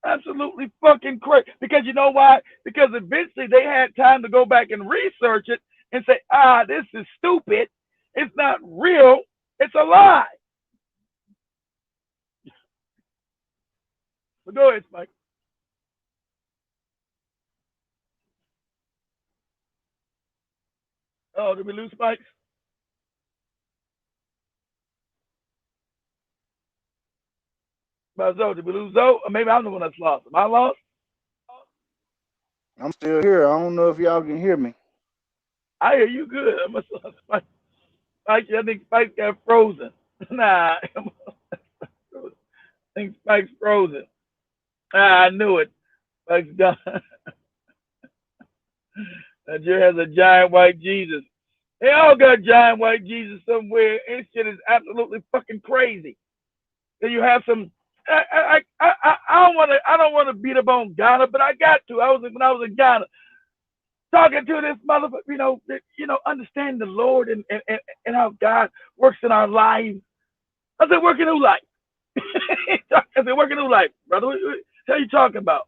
Absolutely fucking crazy. Because you know why? Because eventually they had time to go back and research it and say, this is stupid. It's not real. It's a lie. But go ahead, Spike. Oh, did we lose Spikes? About Zoe, did we lose Zoe? Or maybe I'm the one that's lost. Am I lost? I'm still here. I don't know if y'all can hear me. I hear you good. I must have Spike. I think Spike got frozen. Nah. I think Spike's frozen. I knew it. Spike's done. Nigeria has a giant white Jesus. They all got giant white Jesus somewhere. And shit is absolutely fucking crazy. Then you have some. I don't want to beat up on Ghana, but I got to. When I was in Ghana, talking to this motherfucker, understand the Lord and how God works in our lives. I said, working who life? I said, working who life, brother? What are you talking about?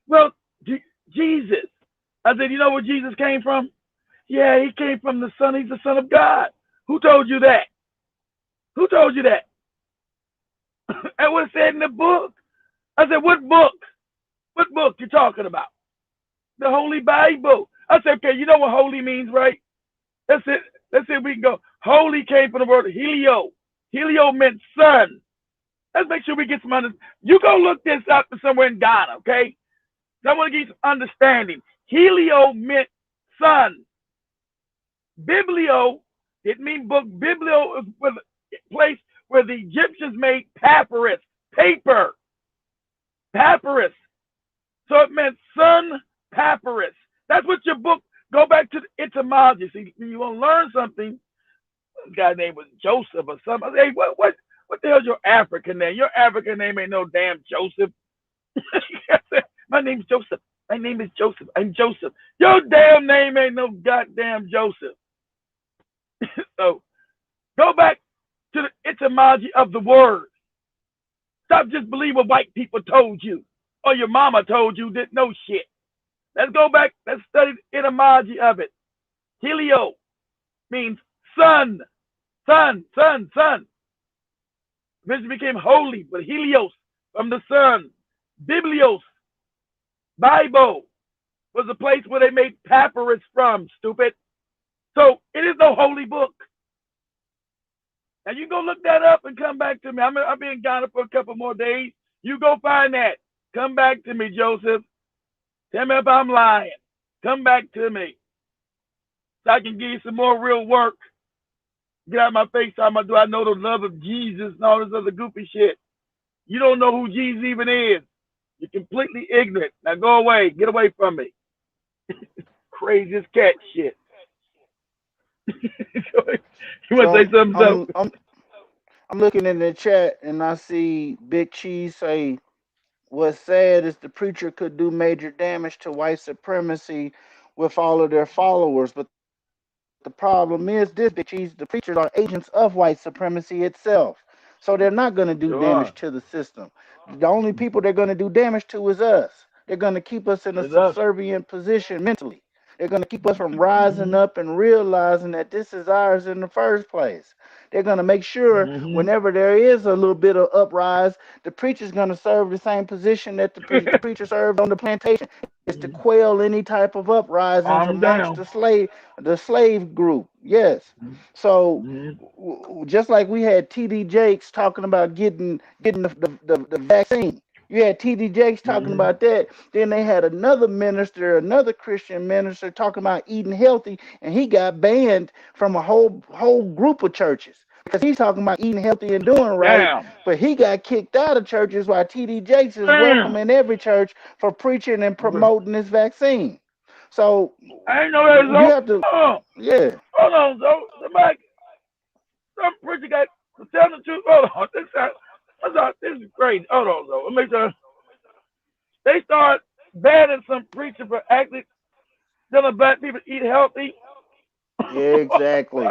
Well, Jesus. I said, you know where Jesus came from? Yeah, he came from the Son. He's the Son of God. Who told you that? Who told you that? And what it said in the book. I said, what book? What book you talking about? The Holy Bible. I said, okay, you know what holy means, right? That's it. Let's see if we can go. Holy came from the word helio. Helio meant sun. Let's make sure we get some understanding. You go look this up somewhere in Ghana, okay? I want to get you some understanding. Helio meant sun. Biblio didn't mean book. Biblio was a place where the Egyptians made papyrus, paper. Papyrus. So it meant sun, papyrus. That's what your book, go back to the etymology. See, you want to learn something. This guy's name was Joseph or something. I say, hey, what the hell's your African name? Your African name ain't no damn Joseph. My name's Joseph. My name is Joseph. I'm Joseph. Your damn name ain't no goddamn Joseph. So go back to the etymology of the word. Stop just believing what white people told you or your mama told you didn't know shit. Let's go back. Let's study the etymology of it. Helio means sun. Sun, sun, sun. Eventually became holy, but Helios from the sun. Biblios, Bible, was a place where they made papyrus from, stupid. So it is no holy book. And you go look that up and come back to me. I'll be in Ghana for a couple more days. You go find that. Come back to me, Joseph. Tell me if I'm lying. Come back to me. So I can give you some more real work. Get out of my face. Do I know the love of Jesus and all this other goofy shit? You don't know who Jesus even is. You're completely ignorant. Now go away. Get away from me. Craziest cat shit. You want to say something? I'm looking in the chat and I see Big Cheese say, what's sad is the preacher could do major damage to white supremacy with all of their followers, but the problem is this, Big Cheese, the preachers are agents of white supremacy itself. So they're not going to do damage to the system. The only people they're going to do damage to is us. They're going to keep us in a subservient position mentally. They're going to keep us from rising up and realizing that this is ours in the first place. They're going to make sure whenever there is a little bit of uprise, the preacher's going to serve the same position that the preacher served on the plantation. Is to quell any type of uprisings amongst the slave group. Yes. So just like we had T.D. Jakes talking about getting the vaccine. You had T.D. Jakes talking about that. Then they had another Christian minister talking about eating healthy, and he got banned from a whole group of churches because he's talking about eating healthy and doing right. Damn. But he got kicked out of churches while T.D. Jakes is welcome in every church for preaching and promoting this vaccine. So I ain't know that. You have to, yeah. Hold on, some preacher got to tell the truth. Hold on, this is crazy. Hold on, though. Let me make sure. They start banning some preacher for actually telling black people to eat healthy. Exactly.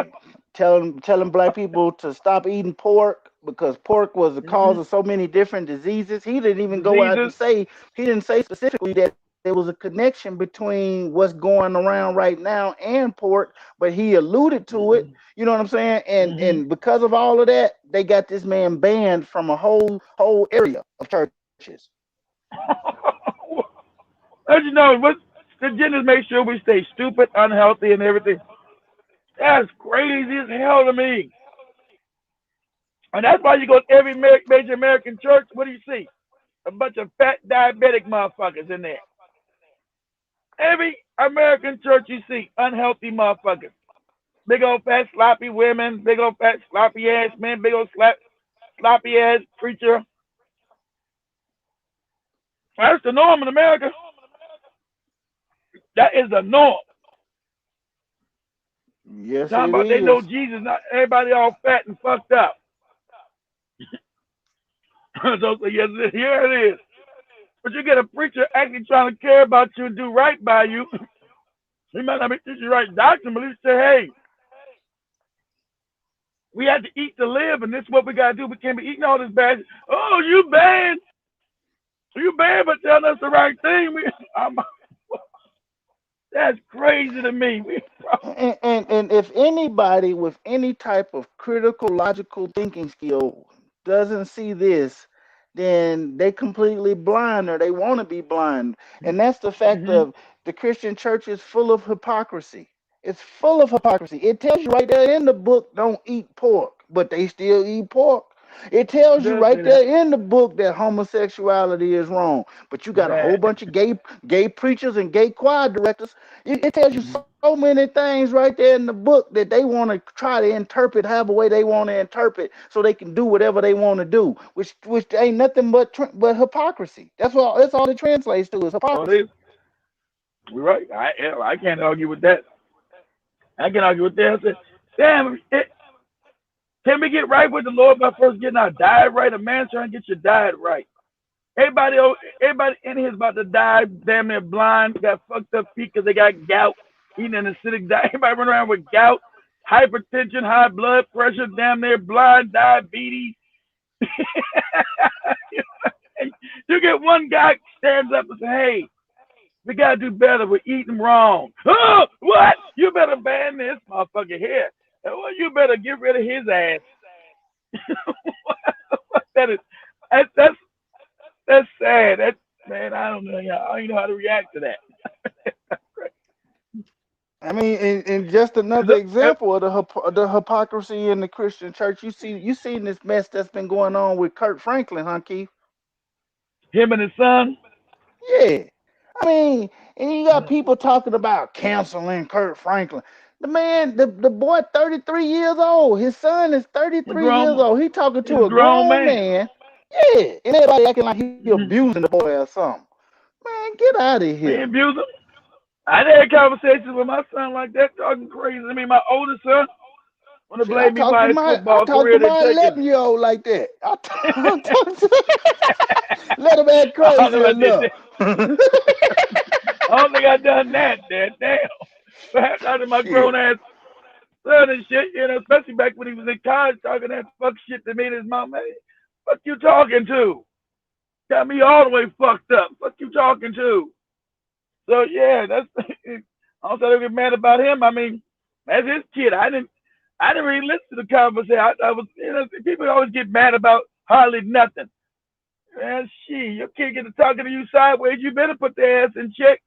Telling black people to stop eating pork because pork was the cause of so many different diseases. He didn't even go out and Diseases. say, he didn't say specifically that there was a connection between what's going around right now and pork, but he alluded to it. You know what I'm saying? And because of all of that, they got this man banned from a whole area of churches. As you know, what the agendas make sure we stay stupid, unhealthy, and everything. That's crazy as hell to me. And that's why you go to every major American church. What do you see? A bunch of fat diabetic motherfuckers in there. Every American church you see, unhealthy motherfuckers. Big old fat sloppy women, big old fat sloppy ass men, big old sloppy ass preacher. That's the norm in America. That is the norm. Yes, Talking it about they know is. Jesus, not everybody all fat and fucked up. So yes, here it is. But you get a preacher actually trying to care about you and do right by you. He might not be teaching you right doctrine, but he say, hey, we have to eat to live, and this is what we got to do. We can't be eating all this bad. Oh, you bad. You bad, but telling us the right thing. That's crazy to me. And if anybody with any type of critical logical thinking skill doesn't see this, then they completely blind or they want to be blind. And that's the fact of the Christian church is full of hypocrisy. It's full of hypocrisy. It tells you right there in the book, don't eat pork, but they still eat pork. It tells you right there in the book that homosexuality is wrong, but you got a whole bunch of gay preachers and gay choir directors. It tells you so many things right there in the book that they want to try to interpret however way they want to interpret, so they can do whatever they want to do, which ain't nothing but hypocrisy. That's all it translates to is hypocrisy. You're right. I can't argue with that. I can't argue with that. I said, damn, can we get right with the Lord by first getting our diet right? A man's trying to get your diet right. Everybody in here is about to die, damn near blind, got fucked up feet because they got gout, eating an acidic diet. Everybody running around with gout, hypertension, high blood pressure, damn near blind, diabetes. You get one guy stands up and says, hey, we got to do better. We're eating wrong. Oh, what? You better ban this motherfucker here. Well, you better get rid of his ass. That's sad. Man, I don't know. I don't know how to react to that. I mean, and just another example of the hypocrisy in the Christian church. You seen this mess that's been going on with Kurt Franklin, huh, Keith? Him and his son? Yeah. I mean, and you got people talking about canceling Kurt Franklin. The man, the boy, 33 years old. His son is 33 years old. He talking to a grown man. Yeah, and everybody acting like he abusing the boy or something. Man, get out of here. He abused him. I had conversations with my son like that, talking crazy. I mean, my oldest son, want to blame me for his football career. I talk to my 11-year-old like that. Let him act crazy enough. I don't think I done that, Dad. Damn. I talked to my grown ass son and shit, especially back when he was in college talking that fuck shit to me and his mom. Hey, fuck you talking to? Got me all the way fucked up. Fuck you talking to? So yeah, that's also I get mad about him. I mean, as his kid, I didn't really listen to the conversation. I was, people always get mad about hardly nothing. Man, your kid get to talking to you sideways. You better put their ass in check.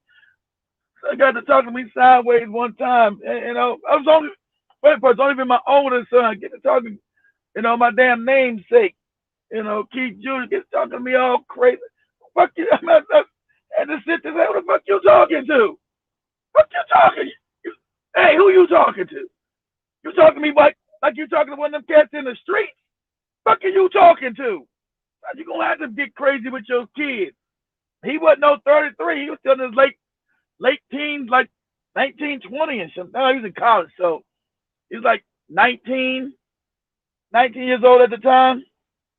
I got to talk to me sideways one time. And, I was only been my oldest son get to talking, my damn namesake. Keith Jr. gets talking to me all crazy. Fuck you. I had to sit there and say, who the fuck you talking to? What you talking? Hey, who you talking to? You talking to me like you talking to one of them cats in the street? Fuck are you talking to? You gonna have to get crazy with your kids. He wasn't no 33. He was still in his late teens, like 19, 20 and something. No, he was in college, so he was like 19 years old at the time.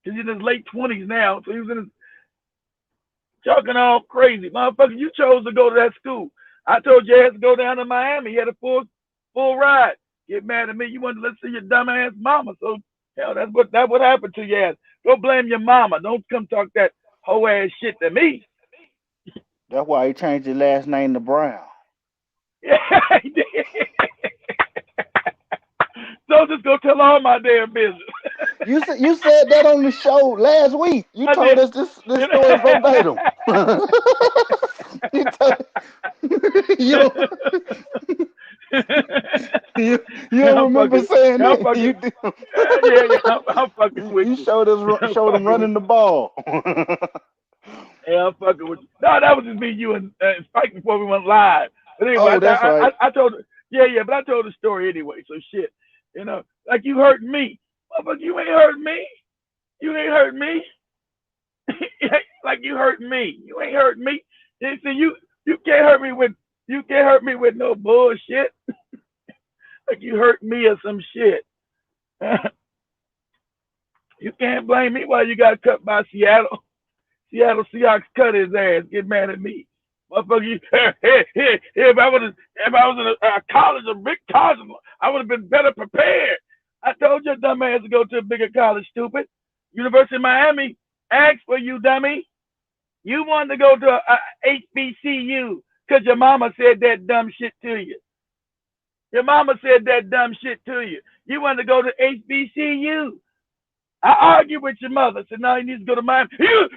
He's in his late 20s now, so he was in his talking all crazy. Motherfucker, you chose to go to that school. I told your ass to go down to Miami. He had a full ride. Get mad at me. You wanted to listen to your dumb ass mama. So hell, that's what happened to your ass. Go blame your mama. Don't come talk that whole ass shit to me. That's why he changed his last name to Brown. Yeah, he did. So just go tell all my damn business. You said that on the show last week. You told us this story verbatim. you don't remember saying that? You did. Yeah, I'm fucking with you. You showed him running the ball. Yeah, I'm fucking with you. No, that was just me, you, and Spike before we went live. But anyway, that's right. I told, but I told the story anyway. So shit, like you hurt me, motherfucker. You ain't hurt me. You ain't hurt me. Like you hurt me. You ain't hurt me. You see, you can't hurt me with no bullshit. Like you hurt me or some shit. You can't blame me while you got cut by Seattle. Seattle Seahawks cut his ass. Get mad at me. Motherfucker, if I was in a college, a big college, I would have been better prepared. I told your dumb ass to go to a bigger college, stupid. University of Miami asked for you, dummy. You wanted to go to a HBCU because your mama said that dumb shit to you. Your mama said that dumb shit to you. You wanted to go to HBCU. I argued with your mother. Said, no, he needs to go to Miami.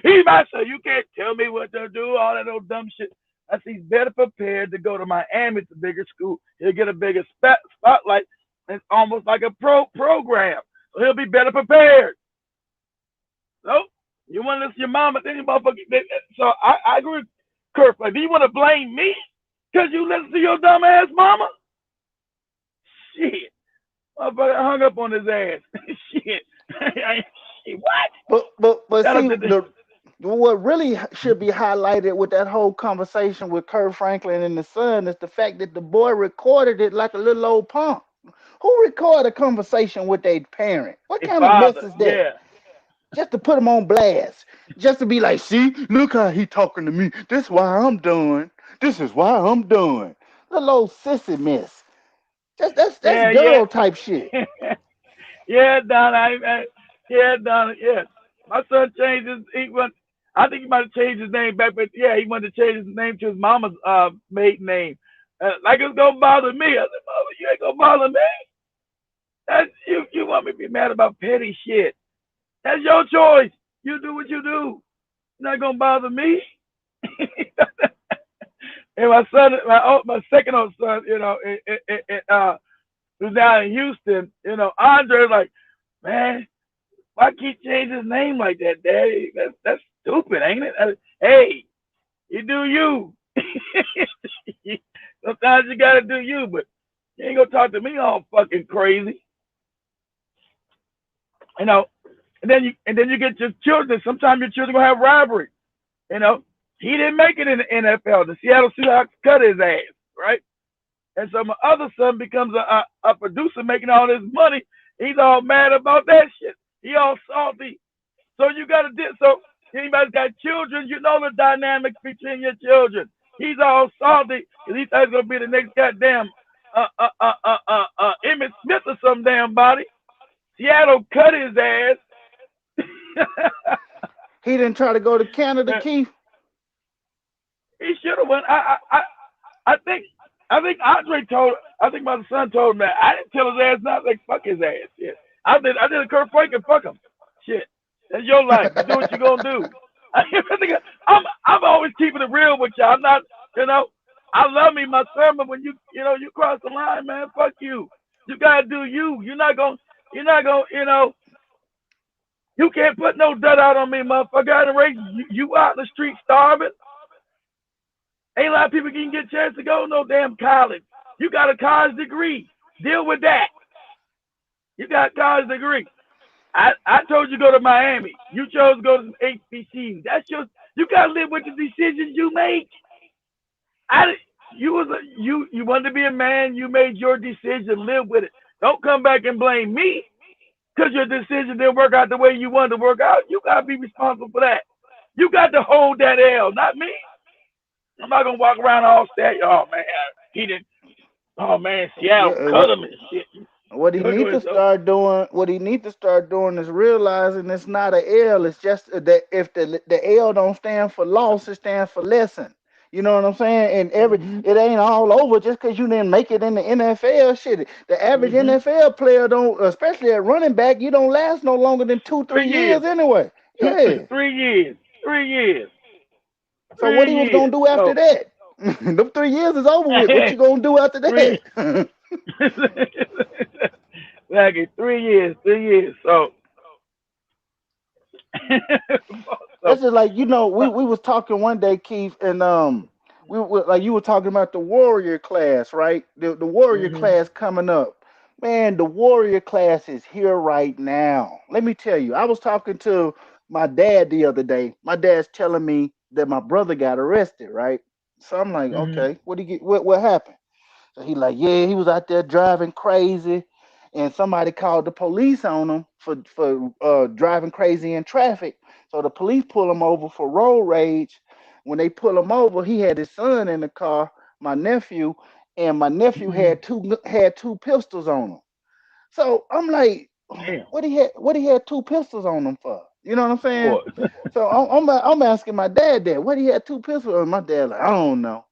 He's my son. You can't tell me what to do, all that old dumb shit. I said, he's better prepared to go to Miami. It's a bigger school. He'll get a bigger spotlight. It's almost like a program. So he'll be better prepared. So you want to listen to your mama, then you motherfucker. So I agree with Kurt. Like, do you want to blame me because you listen to your dumb ass mama? Shit. Motherfucker hung up on his ass. Shit. What? But see, what really should be highlighted with that whole conversation with Kurt Franklin and the son is the fact that the boy recorded it like a little old punk. Who recorded a conversation with their parent? What kind of mess is that? Yeah. Just to put him on blast. Just to be like, see, look how he talking to me. This is why I'm done. This is why I'm done. Little old sissy mess. That's girl type shit. Yeah, Donna. Donna. Yeah. My son changed I think he might have changed his name back, but yeah, he wanted to change his name to his mama's maiden name. Like it's gonna bother me. I said, Mama, you ain't gonna bother me. That's you want me to be mad about petty shit. That's your choice. You do what you do. You're not gonna bother me. And my son, my second old son, who's down in Houston, Andre's like, man, why keep changing his name like that, Daddy? That's stupid, ain't it? Hey, you do you. Sometimes you gotta do you, but you ain't gonna talk to me all fucking crazy. And then you get your children. Sometimes your children gonna have rivalry. He didn't make it in the NFL. The Seattle Seahawks cut his ass, right? And so my other son becomes a producer making all this money. He's all mad about that shit. He all salty. So you got to so anybody's got children, you know the dynamics between your children. He's all salty because he thought he's gonna be the next goddamn Emmitt Smith or some damn body. Seattle cut his ass. He didn't try to go to Canada, Keith. He should have went. I think my son told him that. I didn't tell his ass not like fuck his ass. Shit. I did a Kurt Franklin, fuck him. Shit. That's your life. You do what you gonna do. I'm always keeping it real with you. I'm not, I love me my son, but when you cross the line, man, fuck you. You gotta do you. You're not gonna, you can't put no dirt out on me, motherfucker. I done raised you out in the street starving. Ain't a lot of people can get a chance to go to no damn college. You got a college degree. Deal with that. You got a college degree. I told you to go to Miami. You chose to go to HBCU. You gotta live with the decisions you make. You wanted to be a man. You made your decision. Live with it. Don't come back and blame me because your decision didn't work out the way you wanted to work out. You gotta be responsible for that. You got to hold that L, not me. I'm not gonna walk around all sad. Oh man, he didn't. Oh man, Seattle Yeah, cut him and shit. what he Go need to ahead, though. start doing, is realizing it's not a L. It's just that if the L don't stand for loss, it stands for lesson. You know what I'm saying? And Mhm. it ain't all over just because you didn't make it in the NFL. Shit, the average Mhm. NFL player don't, especially at running back, you don't last no longer than 2-3 3 years. years anyway. Yeah. 3 years. 3 years. So what 3 he was gonna years. do after So that? Them 3 years is over with. What you gonna do after three. that? Like in 3 years. 3 years. So so That's just like we was talking one day, Keith, and we were like you were talking about the warrior class, right? The warrior mhm. class coming up. Man, the warrior class is here right now. Let me tell you, I was talking to my dad the other day. My dad's telling me that my brother got arrested, right? So I'm like, Mhm. okay, what did he get? What happened? So he like, yeah, he was out there driving crazy, and somebody called the police on him for driving crazy in traffic. So the police pull him over for road rage. When they pull him over, he had his son in the car, my nephew, and my nephew Mhm. had two pistols on him. So I'm like, Damn. what he had two pistols on him for? You know what I'm saying? Boy. So I'm asking my dad that what he had two pistols on. My dad like, I don't know.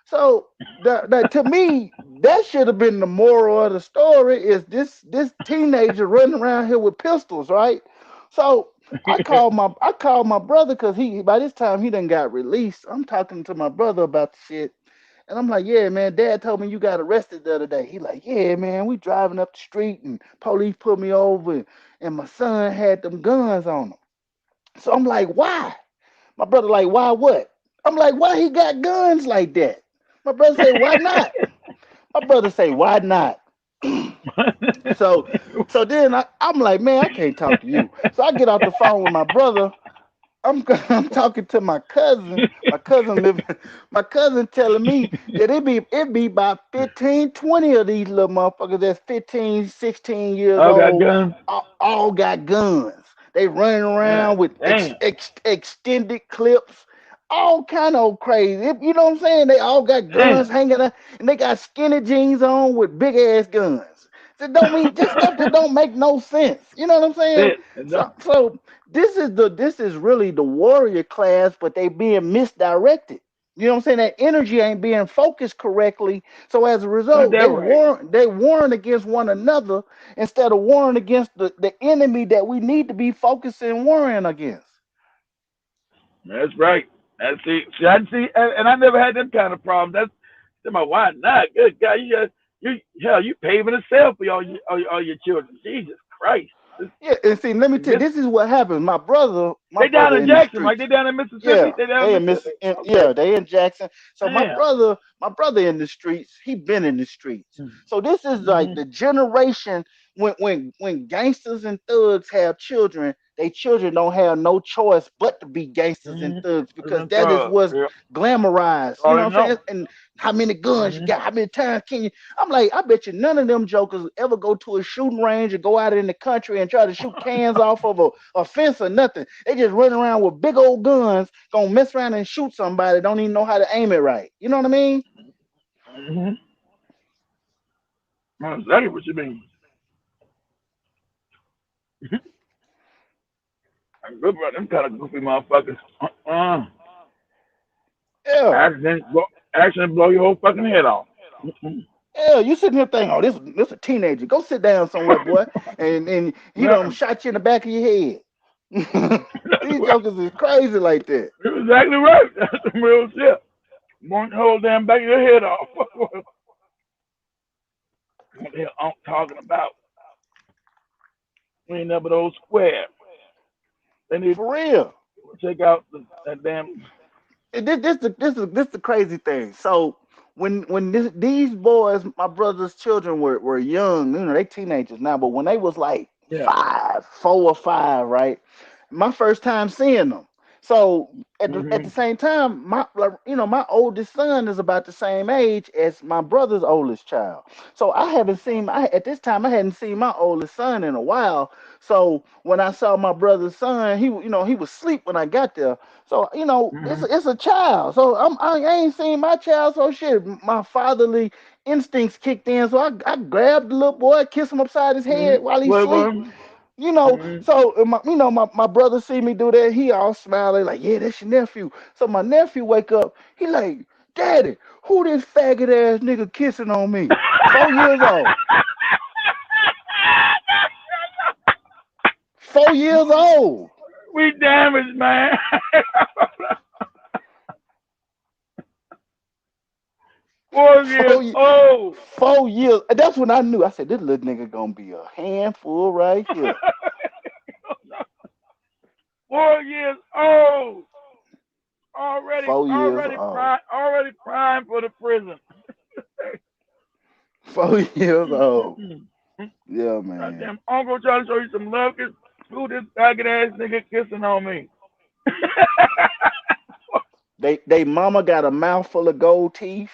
So that to me, that should have been the moral of the story. Is this teenager running around here with pistols, right? So I called my brother because he by this time he done got released. I'm talking to my brother about the shit, and I'm like, yeah, man, Dad told me you got arrested the other day. He like, yeah, man, we driving up the street and police put me over, and my son had them guns on him. So I'm like, why? My brother like, why what? I'm like, why he got guns like that? My brother say, why not? My brother say, why not? so so then I'm like, man, I can't talk to you. So I get off the phone with my brother. I'm I'm talking to my cousin. My cousin living. My cousin telling me that it be about 15, 20 of these little motherfuckers that's 15, 16 years I got old. guns. All got guns. They running God around with damn. extended clips, all kind of crazy. You know what I'm saying? They all got guns Damn. hanging up, and they got skinny jeans on with big ass guns. That don't mean just stuff that don't make no sense. You know what I'm saying? Shit. So this is really the warrior class, but they being misdirected. You know what I'm saying? That energy ain't being focused correctly. So as a Got result, that right. they warring against one another instead of warring against the enemy that we need to be focusing and warring against. That's right. That's see, I see, and I never had them kind of problem. That's my why not? Good God, you hell, you paving the cell for all your children. Jesus Christ, Yeah, and see, let me tell you, this is what happens. My they down brother in in the Jackson, right? streets. They down in Mississippi. Yeah, They down in they in Miss, Mississippi. Okay, yeah, they in Jackson. So damn. my brother in the streets. He been in the streets. So this is like Mm-hmm. the generation when gangsters and thugs have children. They children don't have no choice but to be gangsters and thugs because Mm-hmm. that is what's Yeah, glamorized. You know already what I'm saying? know. And how many guns you Mm-hmm. got? How many times can you? I'm like, I bet you none of them jokers ever go to a shooting range or go out in the country and try to shoot cans off of a fence or nothing. They just run around with big old guns, gonna mess around and shoot somebody, don't even know how to aim it right. You know what I mean? Mm-hmm. That's exactly what you mean. I'm good, bro. Them kind of goofy motherfuckers. Uh-uh. Yeah. Accident blow your whole fucking head off. Mm-mm. Yeah, you sitting here thinking, oh, this a teenager. Go sit down somewhere, boy. And he done Man, shot you in the back of your head. These jokers is crazy like that. you're exactly right. That's some real shit. Want the whole damn back of your head off. What the hell I'm talking about? We ain't never those square. They need For real. to check out that damn. This the crazy thing. So when these boys, my brother's children were young, they teenagers now, but when they was like Yeah. 4 or 5, right? My first time seeing them. So at the same time, my oldest son is about the same age as my brother's oldest child. So I haven't seen at this time I hadn't seen my oldest son in a while. So when I saw my brother's son, he was asleep when I got there. So it's a child. So I ain't seen my child. So shit, my fatherly instincts kicked in. So I grabbed the little boy, kissed him upside his head while he sleep. So my brother see me do that. He all smiling like, yeah, that's your nephew. So my nephew wake up. He like, Daddy, who this faggot ass nigga kissing on me? 4 years old. 4 years old. We damaged, man. 4 years old. 4 years. That's when I knew. I said, this little nigga gonna be a handful right here. 4 years old. Already 4 years old. already primed for the prison. 4 years old. Yeah, man. Goddamn uncle trying to show you some love. Who this faggot ass nigga kissing on me? They mama got a mouth full of gold teeth.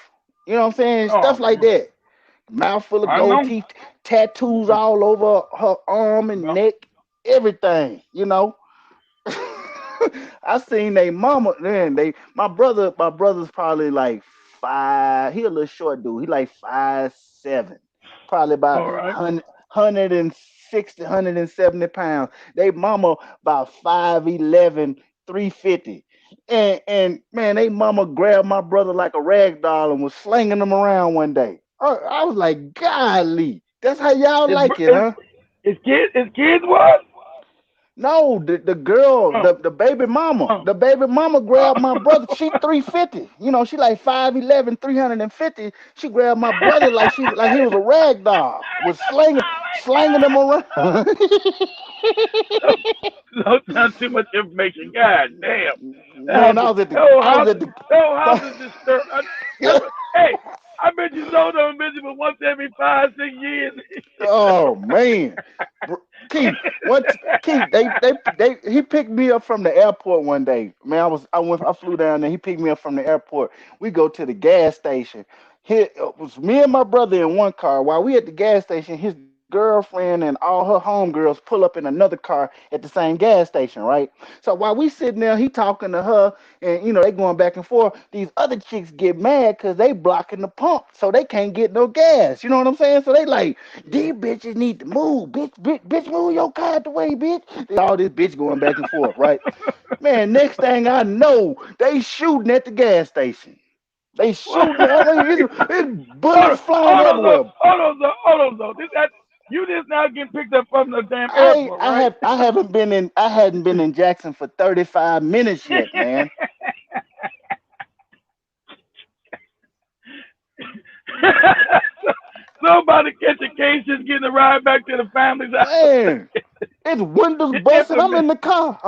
You know what I'm saying? Stuff like that. Mouth full of gold teeth, tattoos all over her arm and neck, everything. I seen they mama. Man, my brother's probably like 5. He a little short dude. He like 5'7", probably about 160, 170 pounds. They mama about 5'11", 350. And man, they mama grabbed my brother like a rag doll and was slinging him around one day. I was like, golly, that's how y'all like it, huh? His kids what? No, the girl, the baby mama. The baby mama grabbed my brother. She 350. She like 5'11", 350. She grabbed my brother like he was a rag doll. Was slinging him around. Don't sound too much information. God damn. Man, I was at the house is disturbed. Hey, I bet you so don't visit but once every 5-6 years. Oh man. Keith, he picked me up from the airport one day. Man, I flew down there. He picked me up from the airport. We go to the gas station. It was me and my brother in one car. While we at the gas station, his girlfriend and all her homegirls pull up in another car at the same gas station, right? So while we sitting there, he talking to her, and they going back and forth. These other chicks get mad because they blocking the pump, so they can't get no gas. You know what I'm saying? So they like, these bitches need to move, bitch, move your car out the way, bitch. All this bitch going back and forth, right? Man, next thing I know, they shooting at the gas station. They shooting. It's bullets flying everywhere. Hold on, though. You just now getting picked up from the damn airport, right? I hadn't been in Jackson for 35 minutes yet, man. Somebody catch a case just getting a ride back to the family's house. Man, it's windows busting. I'm in the car.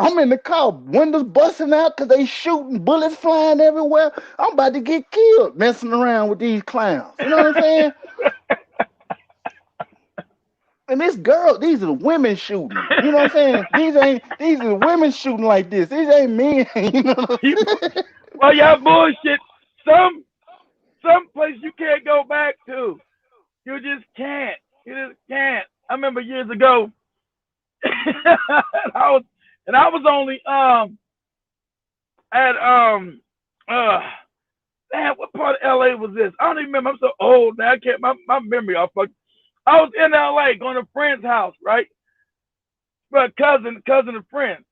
Windows busting out because they shooting, bullets flying everywhere. I'm about to get killed messing around with these clowns. You know what I'm saying? And these are the women shooting. You know what I'm saying? These are women shooting like this. These ain't men. You know what I'm saying? Well, y'all bullshit. Some place you can't go back to. You just can't. I remember years ago, I was only what part of LA was this? I don't even remember. I'm so old now. I can't. My memory all fucked. I was in LA going to a friend's house, right? But cousin of friends.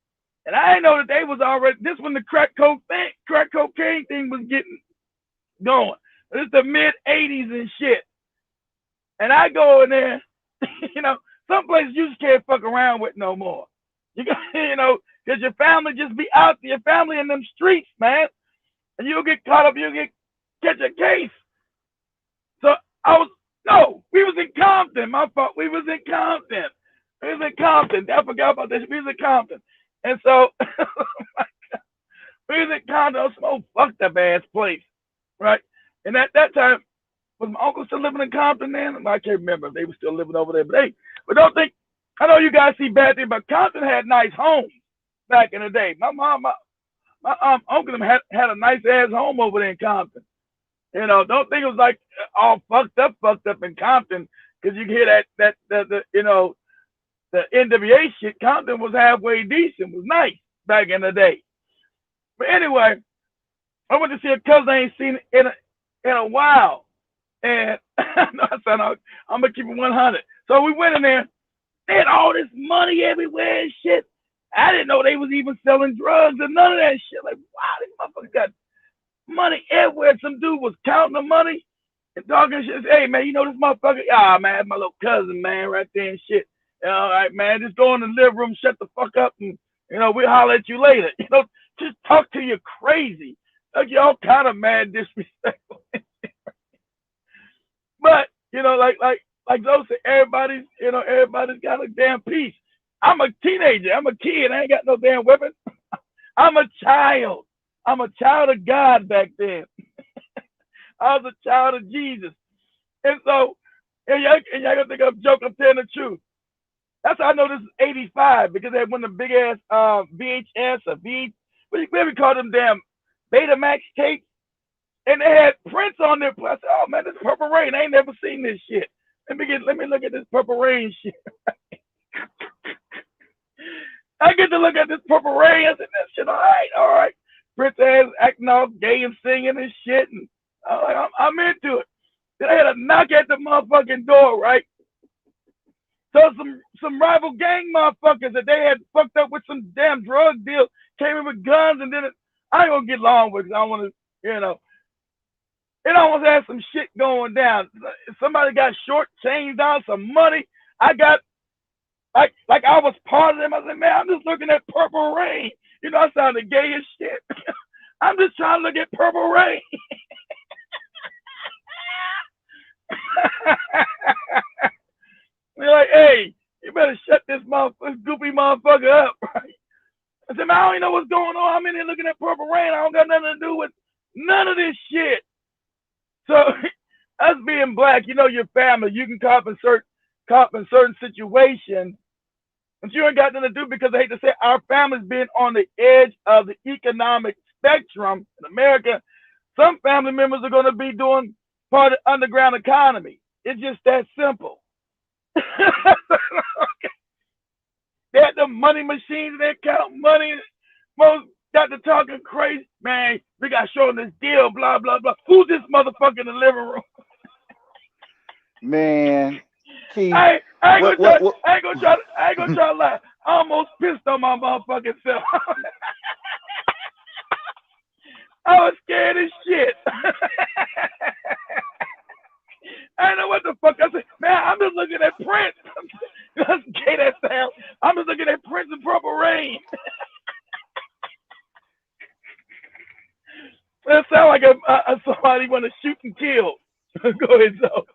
And I didn't know that they was already, this when the crack cocaine thing was getting going. This is the mid 80s and shit. And I go in there, some places you just can't fuck around with no more. Because your family just be out there, your family in them streets, man. And you'll get caught up, catch a case. So we was in Compton. My fault. We was in Compton. I forgot about this. We was in Compton. And so, we was in Compton. Some fucked up ass place, right? And at that time, was my uncle still living in Compton then? I can't remember if they were still living over there. But don't think, I know you guys see bad things, but Compton had nice homes back in the day. My My uncle had a nice ass home over there in Compton. You know, don't think it was like all fucked up in Compton, because you hear that the you know, the NWA shit. Compton was halfway decent, was nice back in the day. But anyway, I went to see a cousin I ain't seen in a while, and I'm gonna keep it 100. So we went in there. They had all this money everywhere and shit. I didn't know they was even selling drugs and none of that shit. Like, wow, these motherfuckers got money everywhere. Some dude was counting the money and talking shit. Hey, man, you know this motherfucker? Ah, man, that's my little cousin, man, right there and shit. All right, man, just go in the living room, shut the fuck up, and, you know, we'll holler at you later. You know, just talk to you crazy. Like, you all kind of mad disrespectful. But, you know, like those say, everybody's got a damn piece. I'm a teenager. I'm a kid. I ain't got no damn weapon. I'm a child. I'm a child of God back then. I was a child of Jesus. And so, and y'all gonna think I'm joking, I'm telling the truth. That's how I know this is 85, because they had one of the big ass VHS or what do we call them damn Betamax tapes? And they had Prince on there. I said, oh man, this is Purple Rain. I ain't never seen this shit. Let me look at this Purple Rain shit. I get to look at this Purple Rain. I said, that shit, all right. Prince ass acting all gay and singing and shit. And I'm into it. Then I had to knock at the motherfucking door, right? So some rival gang motherfuckers that they had fucked up with some damn drug deal came in with guns, and then I ain't gonna get long with it, 'cause I don't want to, you know. It almost had some shit going down. Somebody got short-changed out some money. I got, like I was part of them. I said, man, I'm just looking at Purple Rain. You know, I sounded gay as shit. I'm just trying to look at Purple Rain. They're like, hey, you better shut this goofy motherfucker up, right? I said, man, I don't even know what's going on. I'm in here looking at Purple Rain. I don't got nothing to do with none of this shit. So, us being black, you know, your family, you can cop in certain situations, but you ain't got nothing to do, because I hate to say, our family's been on the edge of the economic spectrum in America. Some family members are going to be doing part of the underground economy. It's just that simple. Okay. They had the money machines, they count money. Most got to talking crazy. Man, we got showing this deal, blah, blah, blah. Who's this motherfucker in the living room? Man, Keith, I ain't gonna try to lie. I almost pissed on my motherfucking self. I was scared as shit. I didn't know what the fuck. I said, man, I'm just looking at Prince. Let's get that sound. I'm just looking at Prince and Purple Rain. That sound like a somebody want to shoot and kill. Go ahead, Zoe.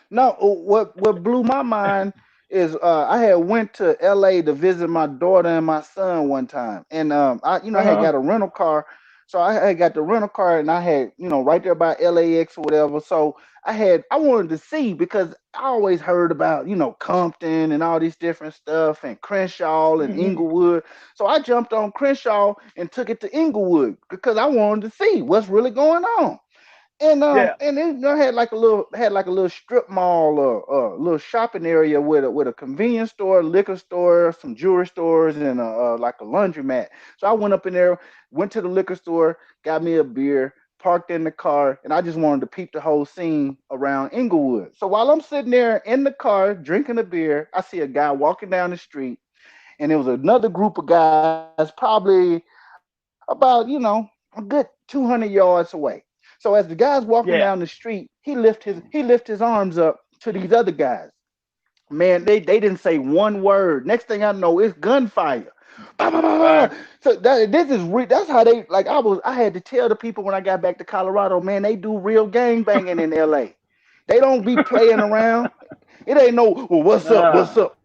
No, what blew my mind is I had went to LA to visit my daughter and my son one time, and I had got a rental car, so I had got the rental car, and I had right there by LAX or whatever. So I wanted to see, because I always heard about Compton and all these different stuff, and Crenshaw and Inglewood. So I jumped on Crenshaw and took it to Inglewood because I wanted to see what's really going on. And and it had like a little strip mall or a little shopping area with a convenience store, liquor store, some jewelry stores, and like a laundromat. So I went up in there, went to the liquor store, got me a beer, parked in the car, and I just wanted to peep the whole scene around Inglewood. So while I'm sitting there in the car drinking a beer, I see a guy walking down the street, and there was another group of guys, probably about a good 200 yards away. So as the guy's walking down the street, he lift his arms up to these other guys. Man, they didn't say one word. Next thing I know, it's gunfire. Bah, bah, bah, bah. So that's how they like. I had to tell the people when I got back to Colorado, man, they do real gang banging in LA. They don't be playing around. It ain't no, well, what's up,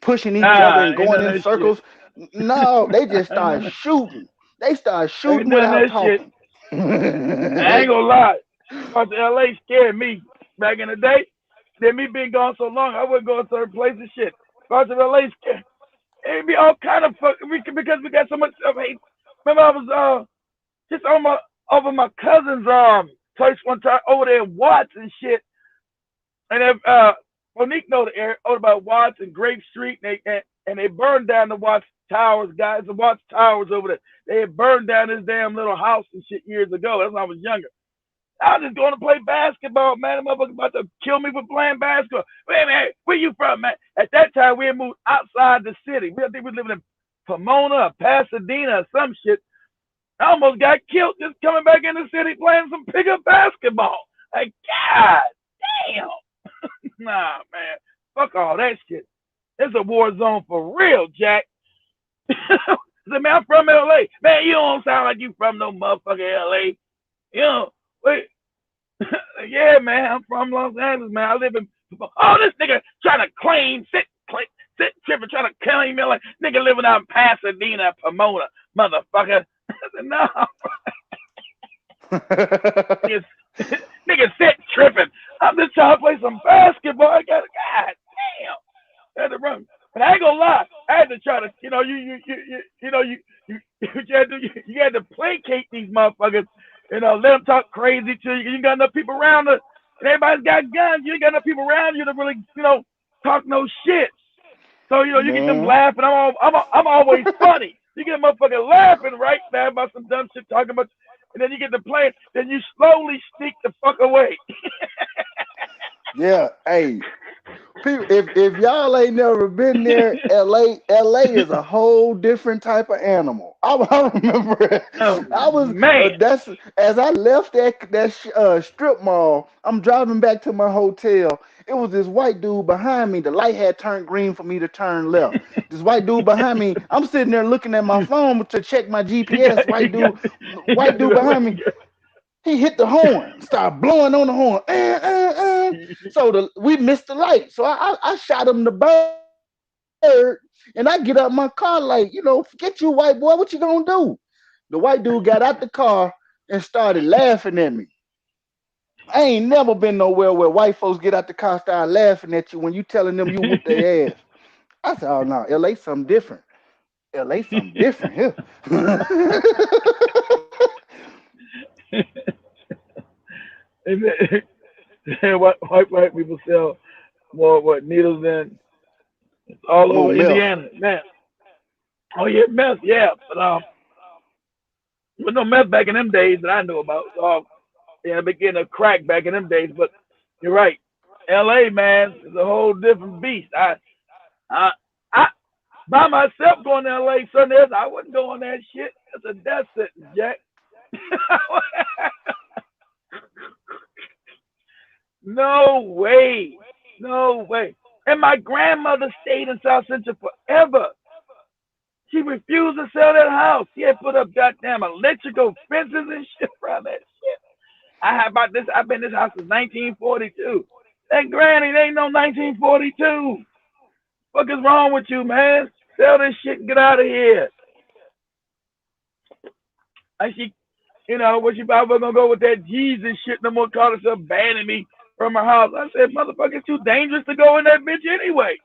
pushing each other and going in circles. Shit. No, they just start shooting. They start shooting without talking. I ain't gonna lie. Parts of LA scared me back in the day. Then me being gone so long, I wouldn't go to certain places. Shit. Parts of LA scared. It'd be all kind of fuck because we got so much stuff. Hey, remember I was just over my cousin's place one time over there in Watts and shit. And if Monique know the area about Watts and Grape Street, and they burned down the Watts Towers, guys. The Watts Towers over there. They had burned down this damn little house and shit years ago. That's when I was younger. I was just going to play basketball, man. The motherfucker about to kill me for playing basketball. Wait a minute, where you from, man? At that time, we had moved outside the city. I think we were living in Pomona, Pasadena, or some shit. I almost got killed just coming back in the city playing some pickup basketball. Like, God damn. Nah, man. Fuck all that shit. It's a war zone for real, Jack. I said, man, I'm from LA. Man, you don't sound like you from no motherfucking LA. You know, wait. Yeah, man, I'm from Los Angeles, man. I live in. Oh, this nigga trying to claim, sit tripping, trying to claim me like nigga living out in Pasadena, Pomona, motherfucker. I said, no. Nigga sit tripping. I'm just trying to play some basketball. I got God damn. I had to run. But I ain't gonna lie. I had to try to, you had to placate these motherfuckers. You know, let them talk crazy to you. You ain't got enough people around us. And everybody's got guns. You ain't got enough people around you to really, talk no shit. So, you get them laughing. I'm always funny. You get a motherfucker laughing, right? Laughing about some dumb shit, talking about, and then you get to playing, then you slowly sneak the fuck away. Yeah, hey. If y'all ain't never been there, LA is a whole different type of animal. I remember I was that's as I left that strip mall. I'm driving back to my hotel. It was this white dude behind me. The light had turned green for me to turn left. This white dude behind me. I'm sitting there looking at my phone to check my GPS. White dude behind me. He hit the horn, started blowing on the horn. So we missed the light. So I shot him the bird, and I get out my car like, forget you, white boy. What you gonna do? The white dude got out the car and started laughing at me. I ain't never been nowhere where white folks get out the car and start laughing at you when you telling them you whoop their ass. I said, oh no, LA something different. LA something different here. White people sell more needles than all over Indiana, man. Oh yeah, meth, yeah, but with no meth back in them days that I know about. Yeah, beginning of crack back in them days. But you're right, L.A. man is a whole different beast. I by myself going to L.A. Sunday, I wouldn't go on that shit. That's a death sentence, Jack. No way. And my grandmother stayed in South Central forever. She refused to sell that house. She had put up goddamn electrical fences and shit around that shit. I've been in this house since 1942. That granny, ain't no 1942. What is wrong with you, man? Sell this shit and get out of here. And she, when she probably gonna go with that Jesus shit, no more call herself banning me from her house. I said, motherfucker, it's too dangerous to go in that bitch anyway.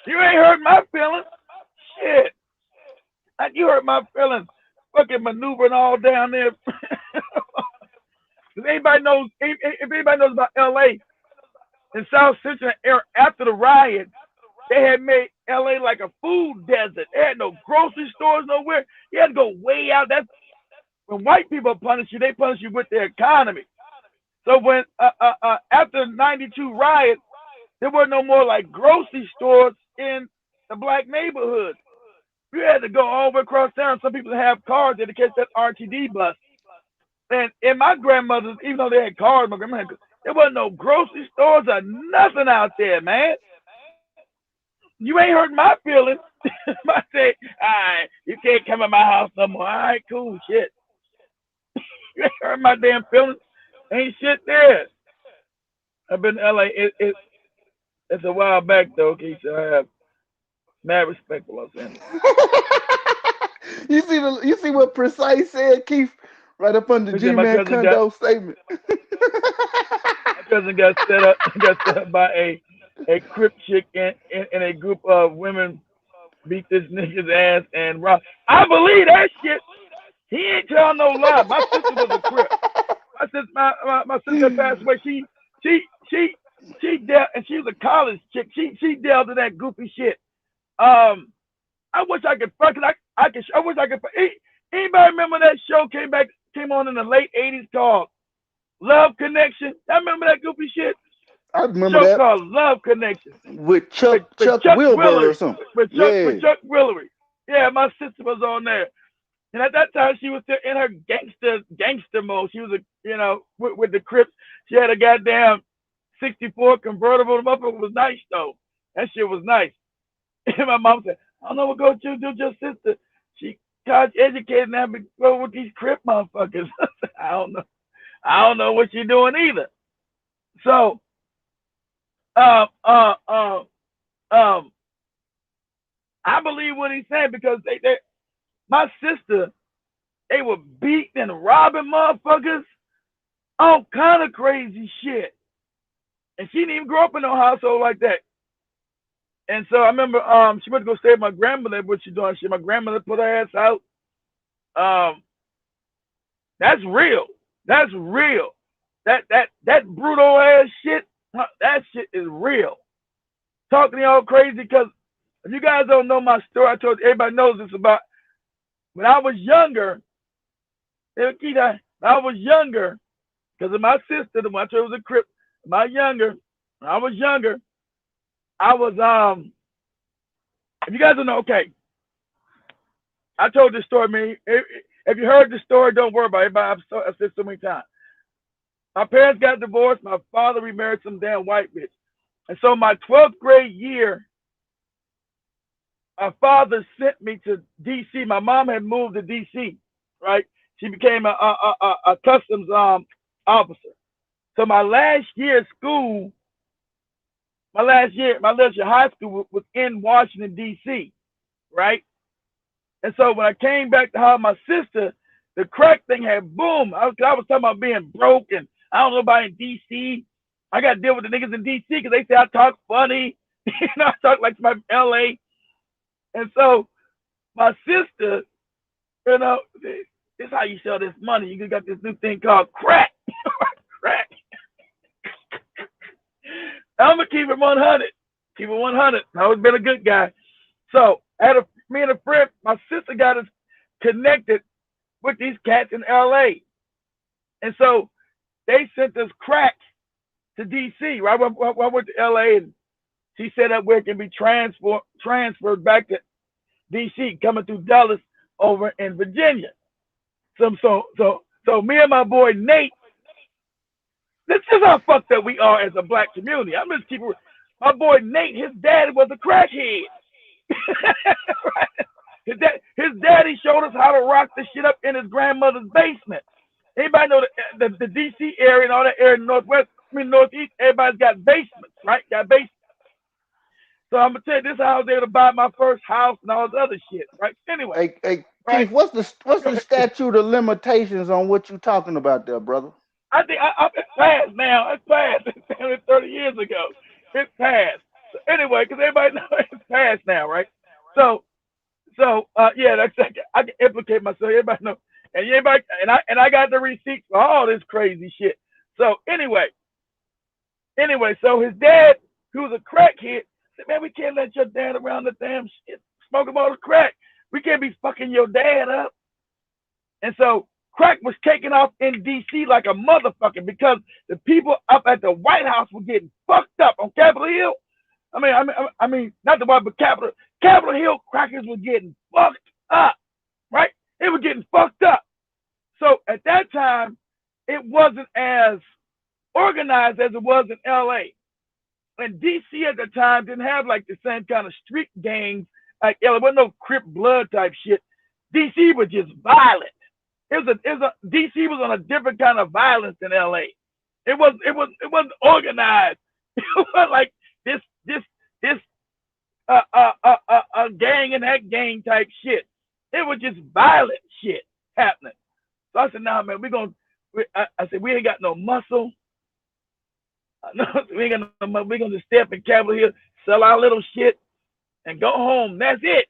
You ain't hurt my feelings. Shit. You hurt my feelings. Fucking maneuvering all down there. If anybody knows about LA in South Central after the riot, they had made LA like a food desert. They had no grocery stores nowhere. You had to go way out. That's when white people punish you, they punish you with their economy. So when after the 92 riot, there were no more like grocery stores in the black neighborhoods. You had to go all the way across town. Some people have cars to catch that RTD bus. And in my grandmother's, even though they had cars, my grandma had, there wasn't no grocery stores or nothing out there, man. You ain't hurt my feelings. I say, all right, you can't come in my house no more. All right, cool, shit. You ain't hurt my damn feelings. Ain't shit there. I've been to LA. It's a while back though, okay, so I have mad respect for Los Angeles. You see what Precise said, Keith? Right up under G-Man Condo statement. My cousin got set up by a Crip chick and a group of women beat this nigga's ass and rob. I believe that shit. He ain't tell no lie. My sister was a Crip. My sister passed away. She dealt, and she was a college chick. She dealt in that goofy shit. I wish I could fucking I wish I could. Anybody remember that show came on in the late '80s called Love Connection? I remember that goofy shit. I remember Show that called Love Connection with Chuck Wilbur or something. With Chuck Willery. Yeah, my sister was on there. And at that time, she was still in her gangster mode. She was with the Crips. She had a goddamn '64 convertible. The motherfucker was nice though. That shit was nice. And my mom said, "I don't know what go to do with your sister. She college educated now, but go with these Crip motherfuckers." I don't know. I don't know what she's doing either. So, I believe what he's saying because my sister, they were beating and robbing motherfuckers, all kind of crazy shit. And she didn't even grow up in no household like that. And so I remember she went to go stay with my grandmother. What she doing? My grandmother put her ass out. That's real. That's real. That brutal ass shit, that shit is real. Talking to y'all crazy because if you guys don't know my story, I told you, everybody knows this about when I was younger. Because of my sister, the one I told you was a Crip. When I was younger, I was if you guys don't know, okay. I told this story, man. If you heard the story, don't worry about it. I've said so many times. My parents got divorced. My father remarried some damn white bitch. And so my 12th grade year, my father sent me to D.C. My mom had moved to D.C., right? She became a customs officer. So my last year of school, my last year of high school was in Washington, D.C., right? And so when I came back to have my sister, the crack thing had boomed. I was talking about being broke and I don't know about in D.C. I got to deal with the niggas in D.C. because they say I talk funny. I talk like my L.A. And so my sister, this is how you sell this money. You got this new thing called crack. Crack. I'm going to keep it 100. Keep it 100. I've always been a good guy. So me and a friend, my sister got us connected with these cats in L.A. And so they sent us crack to D.C. Right? I went to L.A. and she set up where it can be transferred back to D.C. coming through Dallas over in Virginia. So me and my boy Nate, this is how fucked up we are as a black community. I'm just keeping my boy Nate. His dad was a crackhead. Right? His daddy showed us how to rock the shit up in his grandmother's basement. Anybody know the D.C. area and all that area, northeast, everybody's got basements, right? Got basements. So I'm gonna tell you, this is how I was able to buy my first house and all this other shit, right? Anyway, hey right? Keith, what's the statute of limitations on what you talking about there, brother? I think it's passed now. It's passed. It's 30 years ago. It's passed. So anyway, because everybody knows it's passed now, right? So yeah, that's I can implicate myself. Everybody knows, and I got the receipts for all this crazy shit. So anyway, so his dad, who was a crackhead, said, "Man, we can't let your dad around the damn shit, smoking all the crack. We can't be fucking your dad up." And so crack was taken off in D.C. like a motherfucker because the people up at the White House were getting fucked up on Capitol Hill. I mean, not the White, but Capitol Hill crackers were getting fucked up, right? They were getting fucked up. So at that time, it wasn't as organized as it was in L.A. And D.C. at the time didn't have like the same kind of street gangs like L.A. There wasn't no Crip blood type shit. D.C. was just violent. D.C. was on a different kind of violence than L.A. It wasn't organized. It wasn't like this gang and that gang type shit. It was just violent shit happening. So I said, "Nah, man, I said we ain't got no muscle. No, we ain't got no muscle. We're gonna just step in Capitol Hill, sell our little shit, and go home. That's it.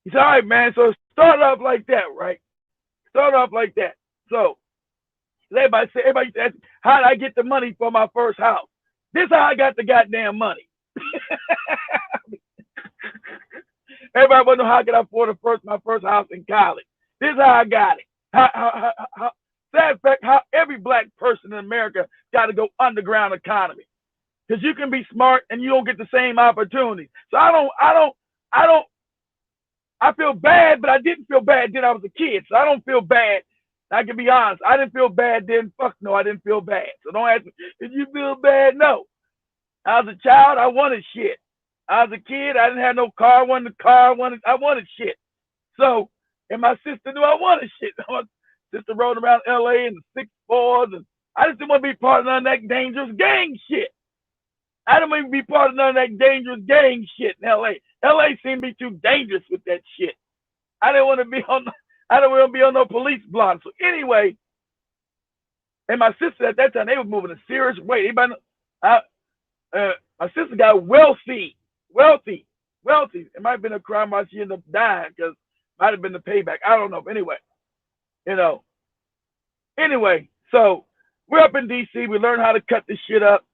He said, all right, man. So start off like that, right? Start off like that. So everybody ask, how did I get the money for my first house? This is how I got the goddamn money. Everybody want to know how I could afford my first house in college. This is how I got it. Sad fact, how every black person in America got to go underground economy. Because you can be smart and you don't get the same opportunities. So I feel bad, but I didn't feel bad then I was a kid. So I don't feel bad. I can be honest. I didn't feel bad then. Fuck no, I didn't feel bad. So don't ask me, did you feel bad? No. I was a child, I wanted shit. I was a kid, I didn't have no car, I wanted a car, I wanted shit. So, and my sister knew I wanted shit. My sister rode around LA in the 6'4s, and I just didn't want to be part of none of that dangerous gang shit. I didn't want to be part of none of that dangerous gang shit in LA. LA seemed to be too dangerous with that shit. I didn't want to be on no police block. So anyway, and my sister at that time, they were moving a serious way. Anybody know? My sister got wealthy. It might have been a crime why she ended up dying, because it might have been the payback. I don't know. But anyway, so we're up in DC. We learned how to cut this shit up,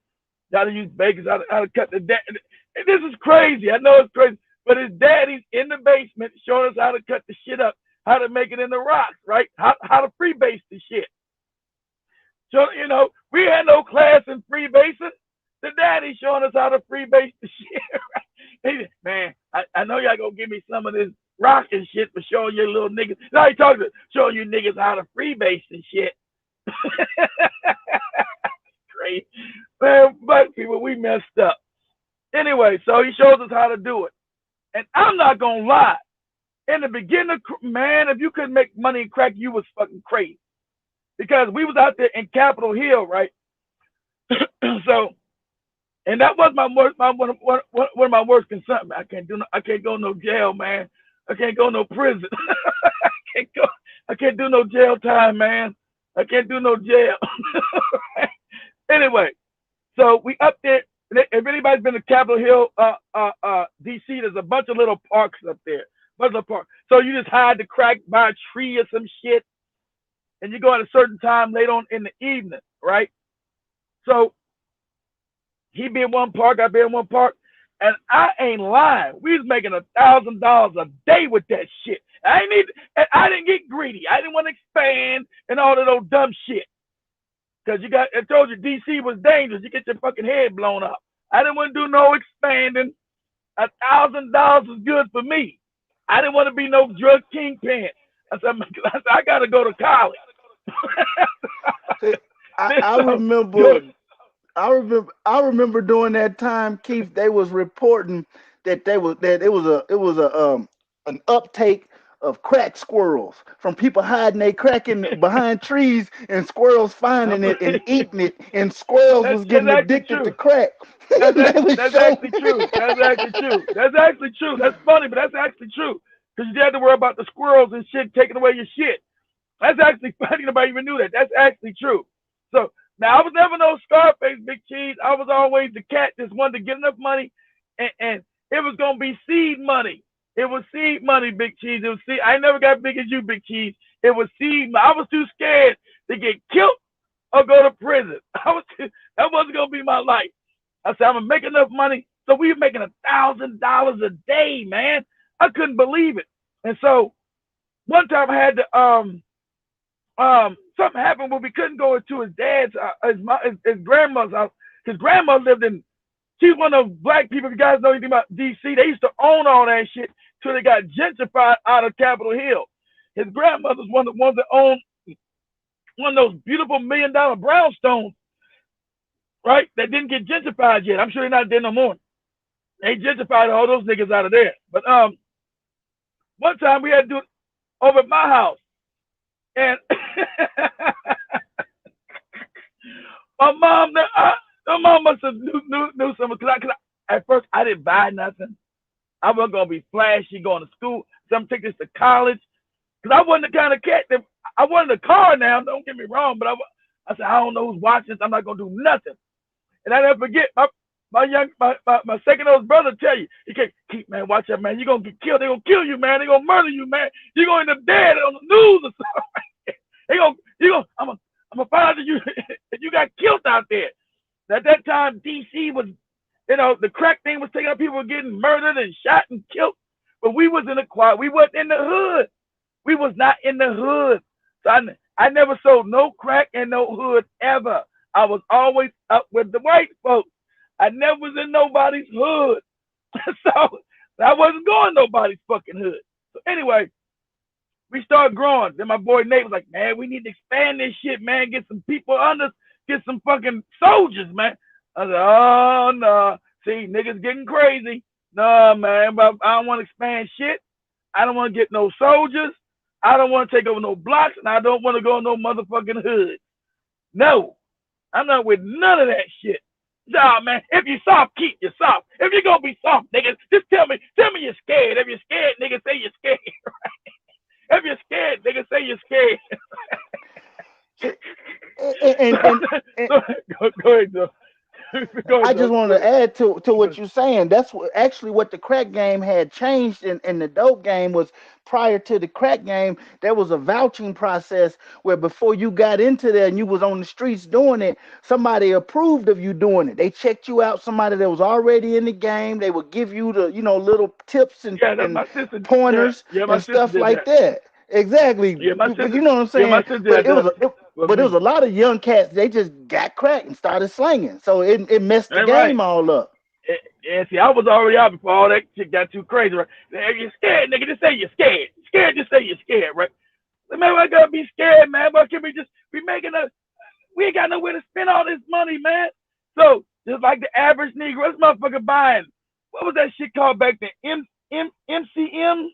how to use bakers, how to cut the debt. And this is crazy. I know it's crazy, but his daddy's in the basement showing us how to cut the shit up, how to make it in the rocks, right? How to freebase the shit. So, we had no class in freebasing. The daddy showing us how to freebase the shit, right? He said, man, I know y'all gonna give me some of this rocking shit for showing you little niggas. Now he talking to showing you niggas how to freebase and shit. Crazy. Man, black people, we messed up. Anyway, so he shows us how to do it. And I'm not gonna lie. In the beginning, man, if you couldn't make money in crack, you was fucking crazy. Because we was out there in Capitol Hill, right? So, and that was one of my worst concerns. I can't go no jail, man. I can't go no prison. I can't do no jail time, man. I can't do no jail. Anyway, so we up there. If anybody's been to Capitol Hill, DC, there's a bunch of little parks up there. So you just hide the crack by a tree or some shit, and you go at a certain time late on in the evening, right? So he be in one park, I be in one park, and I ain't lying. We was making $1,000 a day with that shit. I didn't get greedy. I didn't want to expand and all of those dumb shit. Because I told you DC was dangerous. You get your fucking head blown up. I didn't want to do no expanding. $1,000 was good for me. I didn't want to be no drug kingpin. I said, I got to go to college. I remember during that time, Keith, they was reporting that it was an uptake of crack squirrels from people hiding their crack behind trees, and squirrels finding it and eating it, and squirrels was getting addicted to crack. That's actually true. That's actually true. That's funny, but that's actually true. Because you had to worry about the squirrels and shit taking away your shit. That's actually funny. Nobody even knew that. That's actually true. So now I was never no Scarface, Big Cheese. I was always the cat just wanted to get enough money, and it was gonna be seed money. It was seed money, Big Cheese. It was seed. I never got big as you, Big Cheese. It was seed money. I was too scared to get killed or go to prison. That wasn't gonna be my life. I said I'm gonna make enough money. So we were making $1,000 a day, man. I couldn't believe it. And so one time I had to something happened where we couldn't go into his dad's his grandmother's house. His grandma lived in. She's one of those black people. If you guys know anything about DC, they used to own all that shit till they got gentrified out of Capitol Hill. His grandmother's one of the ones that owned one of those beautiful $1 million brownstones, right? That didn't get gentrified yet. I'm sure they're not there no more. They gentrified all those niggas out of there. But one time we had to do it over at my house. And my mom must have knew something. Cause at first I didn't buy nothing. I wasn't gonna be flashy going to school. So I'm taking this to college. Cause I wasn't the kind of cat that I wanted a car now. Don't get me wrong, but I said I don't know who's watching this. I'm not gonna do nothing. And I never forget my second oldest brother tell you, he can't keep, man, watch out, man. You're gonna get killed. They're gonna kill you, man. They're gonna murder you, man. You're gonna end up dead on the news or something. I'm gonna find out that you got killed out there. At that time, DC was, the crack thing was taking up, people were getting murdered and shot and killed. But we was in the quiet. We wasn't in the hood. We was not in the hood. So I never sold no crack in no hood ever. I was always up with the white folks. I never was in nobody's hood. So I wasn't going nobody's fucking hood. So anyway, we started growing. Then my boy Nate was like, man, we need to expand this shit, man. Get some people under, get some fucking soldiers, man. I said, oh, no. See, niggas getting crazy. No, man, but I don't want to expand shit. I don't want to get no soldiers. I don't want to take over no blocks, and I don't want to go in no motherfucking hood. No, I'm not with none of that shit. Nah, man, if you soft, keep you soft. If you're going to be soft, niggas, just tell me you're scared. If you're scared, nigga, say you're scared. If you're scared, nigga, say you're scared. Go ahead, Joe. I just want to add to what you're saying. That's actually what the crack game had changed in the dope game was prior to the crack game, there was a vouching process where before you got into there and you was on the streets doing it, somebody approved of you doing it. They checked you out, somebody that was already in the game. They would give you the, little tips and pointers and stuff like that. Exactly. Yeah, my sister, you know what I'm saying? But it was a lot of young cats. They just got cracked and started slinging. So it messed the game all up. Yeah, see, I was already out before all that shit got too crazy, right? If you're scared, nigga, just say you're scared. Scared, just say you're scared, right? Man, I gotta be scared, man. But can we just be we ain't got nowhere to spend all this money, man. So just like the average Negro, this motherfucker buying, what was that shit called back then? MCM?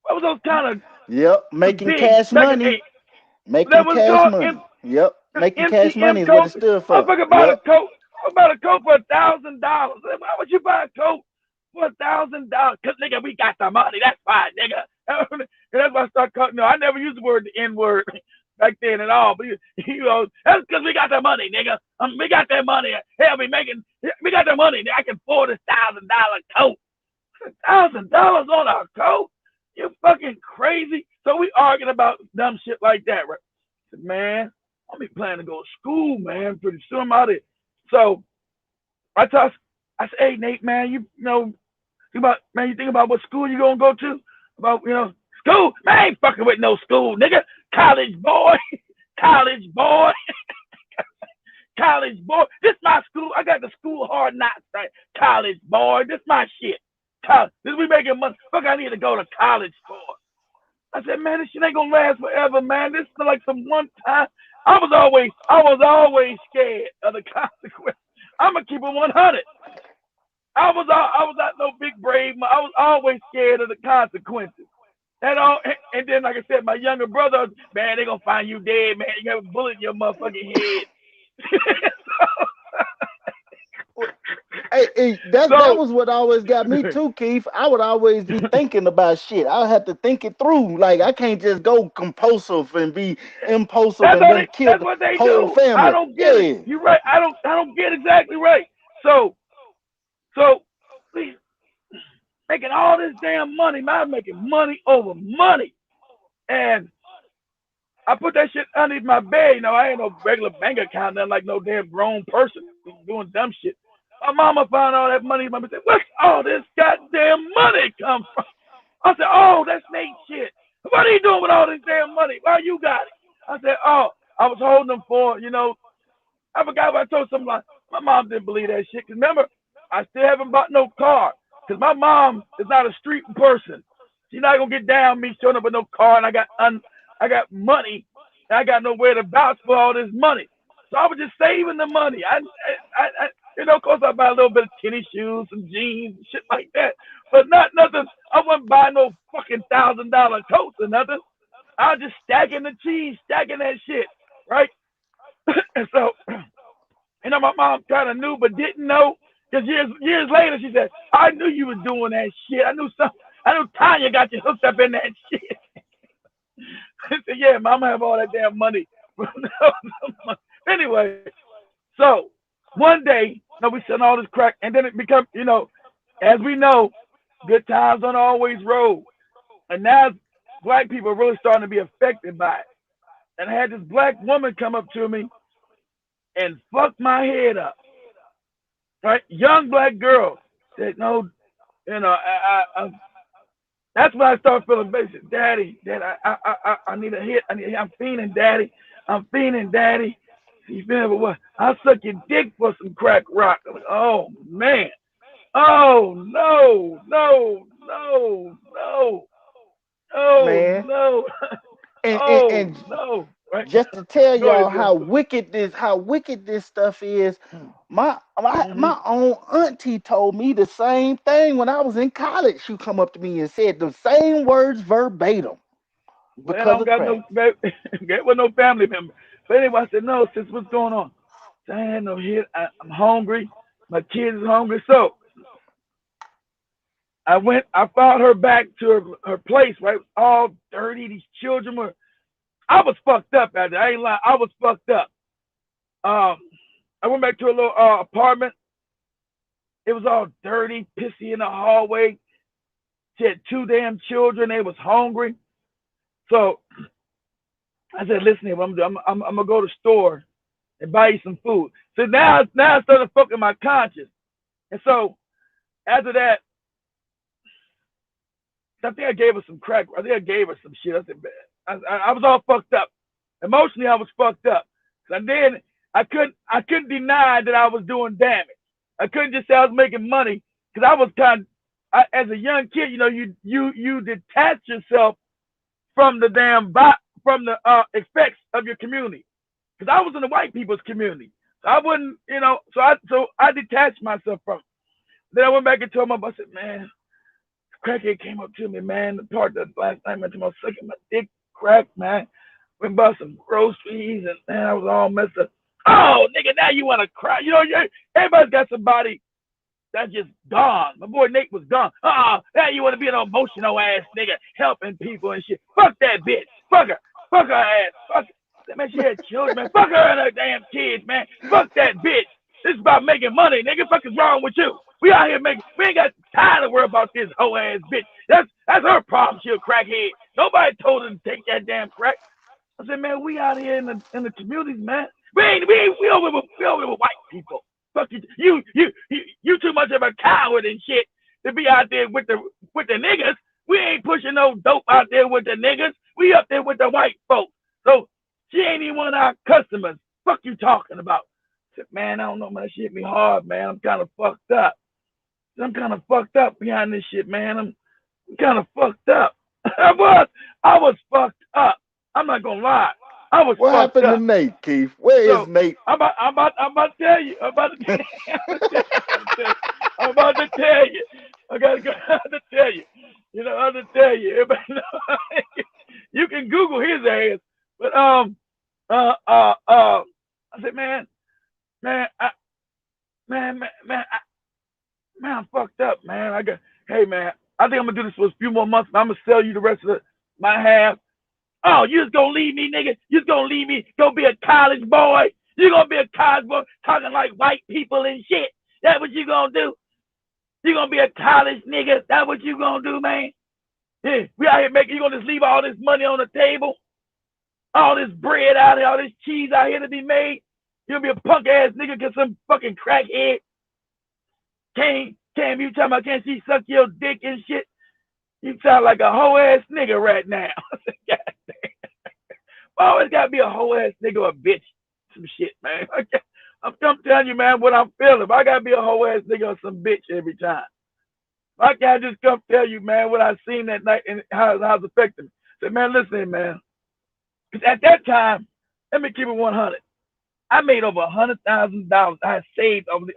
What was those kind of? Yep, making cash money. Making cash money. Yep, making cash money is what it stood for. Motherfucker bought a coat. I bought a coat for $1,000. Why would you buy a coat for $1,000? Cause nigga, we got the money. That's fine, nigga. And that's why I start cutting. I never used the word the N-word back then at all. But that's because we got the money, nigga. We got that money. Hell, we got the money. I can afford a $1,000 coat. $1,000 on a coat? You fucking crazy. So we arguing about dumb shit like that, right? I said, man, I'm be planning to go to school, man. Pretty soon I'm out of it. So I said, hey Nate, man, you think about what school you gonna go to? About school? Man, I ain't fucking with no school, nigga. College boy. College boy. College boy. This my school. I got the school hard knocks, right? College boy. This my shit. This we making money. Fuck, I need to go to college for. I said, man, this shit ain't gonna last forever, man. This is like some one time. I was always scared of the consequences. I'm gonna keep it 100. I was not no big brave. I was always scared of the consequences. And then, like I said, my younger brother, man, they gonna find you dead, man. You got a bullet in your motherfucking head. That was what always got me too, Keith. I would always be thinking about shit. I had to think it through. Like I can't just go compulsive and be impulsive and then kill the whole family. I don't get it. You're right. I don't get exactly right. So please, making all this damn money, man, I'm making money over money, and I put that shit underneath my bed. I ain't no regular bank account, nothing like no damn grown person doing dumb shit. My mama found all that money. Mama said, where's all this goddamn money come from? I said, oh, that's Nate's shit. What are you doing with all this damn money? Why you got it? I said, oh, I was holding them for, I forgot what I told somebody. My mom didn't believe that shit. Cause remember, I still haven't bought no car. Cause my mom is not a street person. She's not gonna get down me showing up with no car, and I got money, and I got nowhere to vouch for all this money. So I was just saving the money. Of course I buy a little bit of tennis shoes, some jeans, and shit like that. But not nothing. I wasn't buying no fucking $1,000 coats or nothing. I was just stacking the cheese, stacking that shit, right? And so, my mom kind of knew but didn't know. Because years later, she said, I knew you was doing that shit. I knew Tanya got you hooked up in that shit. I said, yeah, mama have all that damn money. Anyway, so one day, No, we selling all this crack, and then it becomes, as we know, good times don't always roll, and now black people are really starting to be affected by it. And I had this black woman come up to me and fuck my head up. Right, young black girl said, "No, I that's when I started feeling basic. Daddy, I need a hit. I'm fiending, Daddy. I'm fiending, Daddy. You feel what? I'll suck your dick for some crack rock." I'm like, oh man. Oh no, no, no, no, no, man. no. And and, Oh and no. Right? just to tell Go y'all ahead, Jim. how wicked this stuff is, my Mm-hmm. my own auntie told me the same thing when I was in college. She come up to me and said the same words verbatim Well, I because don't of got crack. no get with no family member. But anyway, I said, no, sis, what's going on? I said, I had no hit. I'm hungry. My kids is hungry. So I followed her back to her place, right? All dirty. These children were, I was fucked up out there. I ain't lying. I was fucked up. Um, I went back to a little apartment. It was all dirty, pissy in the hallway. She had two damn children. They was hungry. So I said, listen here, what I'm gonna do, I'm gonna go to the store and buy you some food. So now I started fucking my conscience. And so after that, I think I gave her some crack. I think I gave her some shit. I said, I was all fucked up. Emotionally, I was fucked up. And then I couldn't deny that I was doing damage. I couldn't just say I was making money because I was as a young kid, you detach yourself from the from the effects of your community. Because I was in the white people's community. So I wouldn't, so I detached myself from it. Then I went back and told my boss, I said, man, crackhead came up to me, man. The part that last night I was sucking my dick crack, man. Went bought some groceries and man, I was all messed up. Oh, nigga, now you want to cry. Everybody's got somebody that's just gone. My boy Nate was gone. Now you want to be an emotional ass nigga helping people and shit. Fuck that bitch. Fuck her. Fuck her ass. Fuck her. Man, she had children, man. Fuck her and her damn kids, man. Fuck that bitch. This is about making money, nigga. Fuck is wrong with you? We out here we ain't got time to worry about this hoe ass bitch. That's her problem. She a crackhead. Nobody told her to take that damn crack. I said, man, we out here in the communities, man. We over with white people. Fuck you, you too much of a coward and shit to be out there with the niggas. We ain't pushing no dope out there with the niggas. We up there with the white folks. So she ain't even one of our customers. Fuck you talking about? I said, man, I don't know, man. That shit hit me hard, man. I'm kind of fucked up. I'm kind of fucked up behind this shit, man. I'm kind of fucked up. I was fucked up. I'm not gonna lie. I was What fucked happened to up. Nate, Keith? Where is So Nate? I'm about to tell you. I'm about to tell you. I gotta go to tell you. I have to tell you. Everybody know. You can Google his ass. But I said, man, I'm fucked up, man. Hey, man, I think I'm gonna do this for a few more months. And I'm gonna sell you the rest of my half. Oh, you just gonna leave me, nigga? You just gonna leave me? Go be a college boy? You gonna be a college boy talking like white people and shit? That what you gonna do? You gonna be a college nigga? That what you gonna do, man? Yeah, we out here you gonna just leave all this money on the table? All this bread out here, all this cheese out here to be made? You'll be a punk ass nigga cause some fucking crackhead came you talking about can't she suck your dick and shit? You sound like a hoe ass nigga right now. God damn. Always gotta be a hoe ass nigga or a bitch. Some shit, man. I'm telling you, man, what I'm feeling. If I gotta be a hoe ass nigga or some bitch every time. I can't just come tell you, man, what I seen that night and how it's affecting me. Say, man, listen, man. Because at that time, let me keep it 100. I made over $100,000.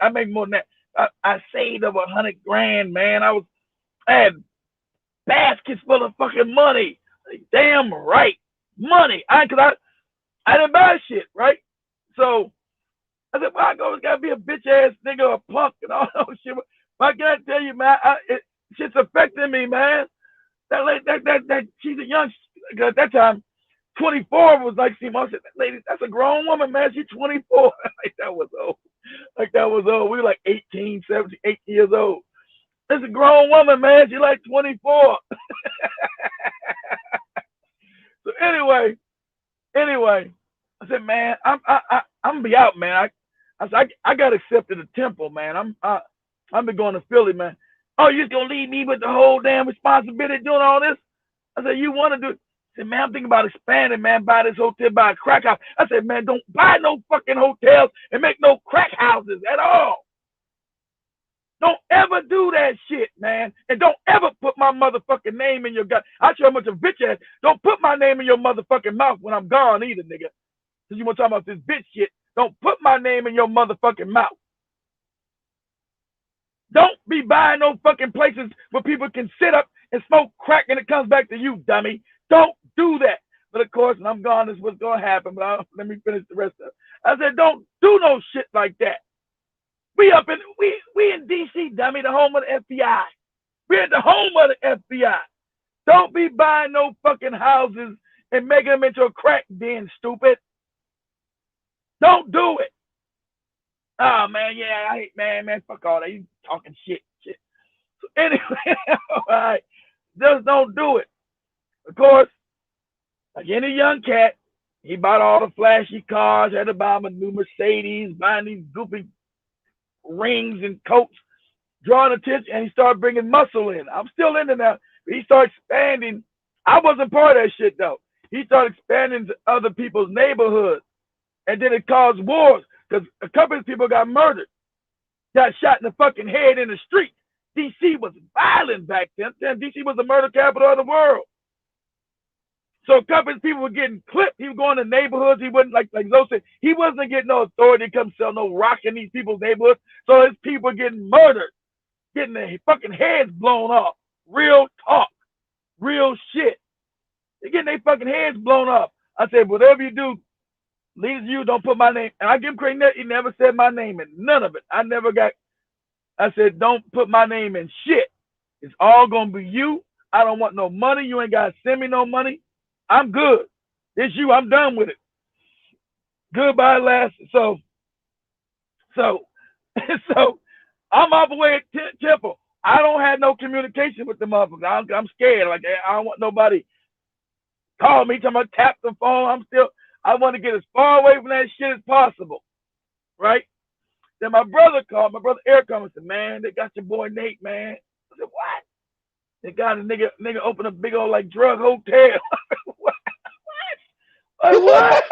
I made more than that. I saved over 100 grand, man. I had baskets full of fucking money. Damn right. Money. I didn't buy shit, right? So I said, well, I gotta be a bitch ass nigga or a punk and all that shit. But I gotta tell you, man, shit's affecting me, man. That she's a young, at that time, 24 was like, see, I said, lady, that's a grown woman, man. She's 24. Like, that was old. Like that was old. We were like 18, 17, 18 years old. It's a grown woman, man. She's like 24. So anyway, I said, man, I'm gonna be out, man. I got accepted to Temple, man. I've been going to Philly, man. Oh, you just gonna leave me with the whole damn responsibility doing all this? I said, you want to do it? I said, man, I'm thinking about expanding, man. Buy this hotel, buy a crack house. I said, man, don't buy no fucking hotels and make no crack houses at all. Don't ever do that shit, man. And don't ever put my motherfucking name in your gut. I show how much a bitch ass. Don't put my name in your motherfucking mouth when I'm gone either, nigga. Because you want to talk about this bitch shit. Don't put my name in your motherfucking mouth. Don't be buying no fucking places where people can sit up and smoke crack and it comes back to you, dummy. Don't do that. But of course, when I'm gone, this is what's going to happen. But let me finish the rest of it. I said, don't do no shit like that. We in DC, dummy, the home of the FBI. We're at the home of the FBI. Don't be buying no fucking houses and making them into a crack den, stupid. Don't do it. Oh man, yeah, I hate man, fuck all that. You talking shit. So anyway, all right, just don't do it. Of course, like any young cat, he bought all the flashy cars, had to buy him a new Mercedes, buying these goofy rings and coats, drawing attention, and he started bringing muscle in. I'm still into that. But he started expanding. I wasn't part of that shit though. He started expanding to other people's neighborhoods, and then it caused wars because a couple of people got murdered, got shot in the fucking head in the street. DC was violent back then. DC was the murder capital of the world. So a couple of people were getting clipped. He was going to neighborhoods. He wasn't like Zoe said, he wasn't getting no authority to come sell no rock in these people's neighborhoods. So his people getting murdered, getting their fucking heads blown off. Real talk, real shit. They're getting their fucking heads blown off. I said, whatever you do, leave you, don't put my name. And I give him credit, he never said my name in none of it. I said, don't put my name in shit. It's all gonna be you. I don't want no money. You ain't gotta send me no money. I'm good. It's you. I'm done with it. Goodbye, last. So I'm off away at Temple. I don't have no communication with the motherfuckers. I'm scared. Like I don't want nobody call me, talking about tap the phone. I want to get as far away from that shit as possible. Right? Then my brother called. My brother Eric called and said, man, they got your boy Nate, man. I said, what? They got a nigga open a big old like drug hotel. What? Like what?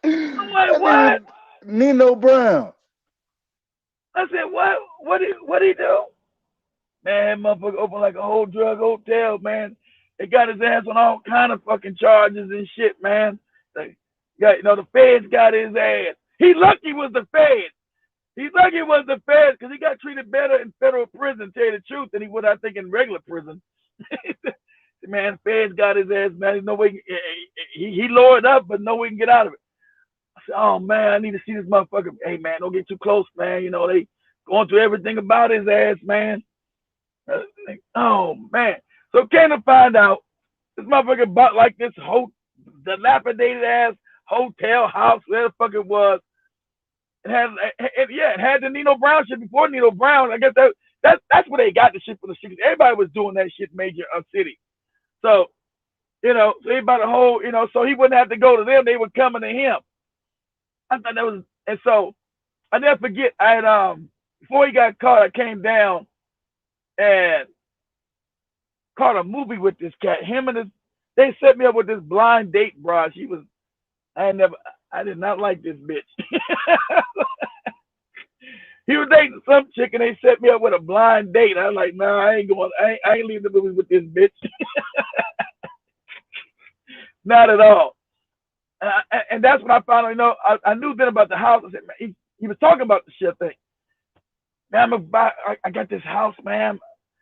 I'm like, what? Nino Brown. I said, what? What he do? Man, motherfucker opened like a whole drug hotel, man. They got his ass on all kind of fucking charges and shit, man. The feds got his ass. He lucky was the feds. He's lucky it was the feds because he got treated better in federal prison, tell you the truth, than he would, I think, in regular prison. Man, feds got his ass, man. There's no way he lowered up, but no way he can get out of it. I said, oh man, I need to see this motherfucker. Hey man, don't get too close, man. You know, they going through everything about his ass, man. Oh man. So came to find out, this motherfucker bought like this whole dilapidated ass hotel house, where the fuck it was. It had the Nino Brown shit before Nino Brown. I guess that's where they got the shit for the streets. Everybody was doing that shit major city. So, so he bought a whole, so he wouldn't have to go to them. They were coming to him. I thought that was, and so I never forget. I had before he got caught, I came down and caught a movie with this cat. They set me up with this blind date, bro. I did not like this bitch. He was dating some chick and they set me up with a blind date. I was like, no, I ain't leaving the movie with this bitch. Not at all. And that's when I found out, I knew then about the house. I said, man, he was talking about the shit thing. Man, I got this house, man.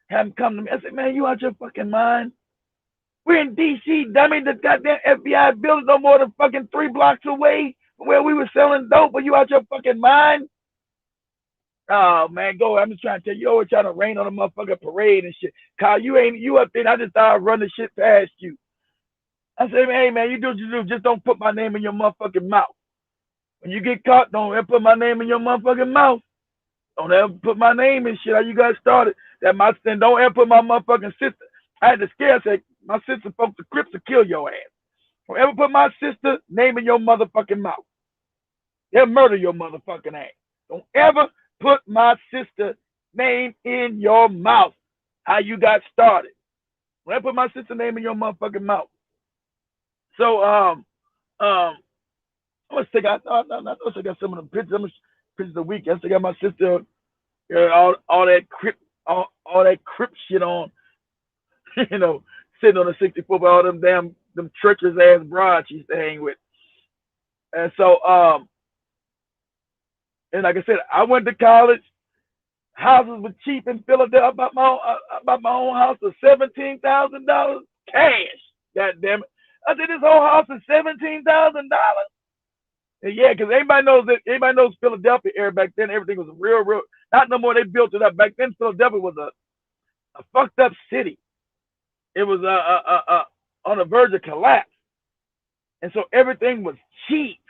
Have him come to me. I said, man, you out your fucking mind? We're in D.C., dummy. The goddamn FBI building no more than fucking 3 blocks away from where we were selling dope. Are you out your fucking mind? Oh, man, go. I'm just trying to tell you, you always trying to rain on a motherfucking parade and shit. Kyle, you up there. I just thought I'd run the shit past you. I said, hey, man, you do what you do. Just don't put my name in your motherfucking mouth. When you get caught, don't ever put my name in your motherfucking mouth. Don't ever put my name in shit. How you guys started? That my sin. Don't ever put my motherfucking sister. I had to scare. Say my sister, folks, the Crips will kill your ass. Don't ever put my sister name in your motherfucking mouth. They'll murder your motherfucking ass. Don't ever put my sister name in your mouth. How you got started? Don't ever put my sister name in your motherfucking mouth. So I'm gonna stick out. I got some of the pictures. Pictures of the week. I still got my sister. All that crip shit on. You know, sitting on the 64 by all them treacherous ass broads she used to hang with. And so and like I said, I went to college. Houses were cheap in Philadelphia. About my own house was $17,000 cash. God damn it! I said this whole house is $17,000. Yeah, because everybody knows Philadelphia area back then. Everything was real. Not no more. They built it up back then. Philadelphia was a fucked up city. It was on the verge of collapse, and so everything was cheap.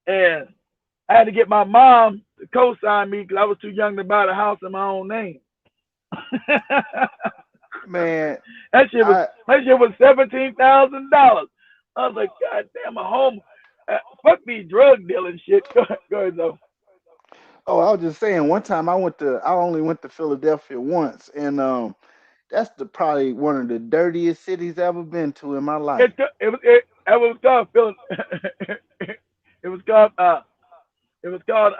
And I had to get my mom to co-sign me because I was too young to buy the house in my own name. Man, that shit was $17,000. I was like, God damn, a home. Fuck me drug dealing shit. Go ahead though. Oh, I was just saying. One time I only went to Philadelphia once, and that's probably one of the dirtiest cities I've ever been to in my life. It was called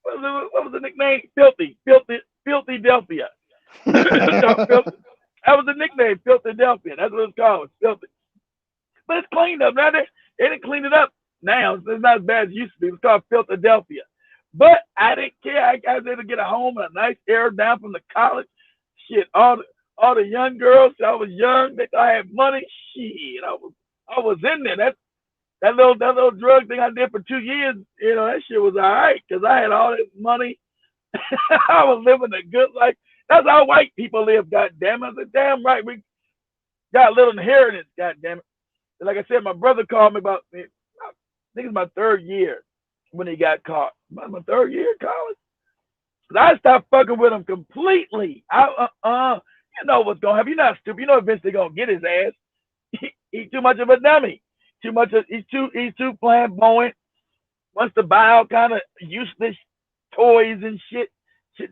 what was the nickname? Filthy Delphia. That was the nickname, Philadelphia. That's what it's called. It's filthy. But it's cleaned up now. They didn't clean it up now. It's not as bad as it used to be. It's called Philadelphia. But I didn't care. I was able to get a home and a nice air down from the college. Shit, all the young girls. I was young. They thought I had money. Shit, I was in there. That little drug thing I did for 2 years. You know, that shit was all right because I had all this money. I was living a good life. That's how white people live. God damn it! I said, damn right. We got a little inheritance. God damn it. Like I said, my brother called me about, I think it's my 3rd year when he got caught. My 3rd year in college. I stopped fucking with him completely. You know what's going to happen. You're not stupid. You know eventually going to get his ass. He's too much of a dummy. He's too flamboyant. Wants to buy all kind of useless toys and shit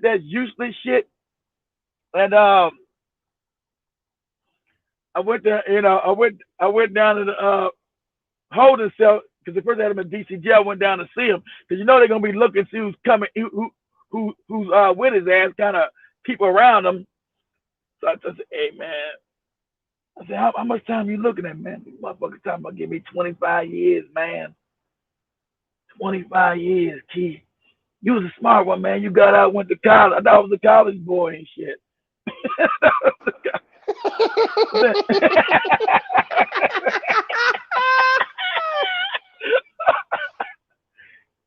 that's useless shit. And I went there, I went down to the holding cell because at first I had him in DCJ. I went down to see him because they're gonna be looking to see who's coming, who's with his ass, kind of people around him. So I said, hey man, I said, how much time you looking at, man? This motherfucker talking about give me 25 years, man. 25 years, kid. You was a smart one, man. You got out, went to college. I thought I was a college boy and shit.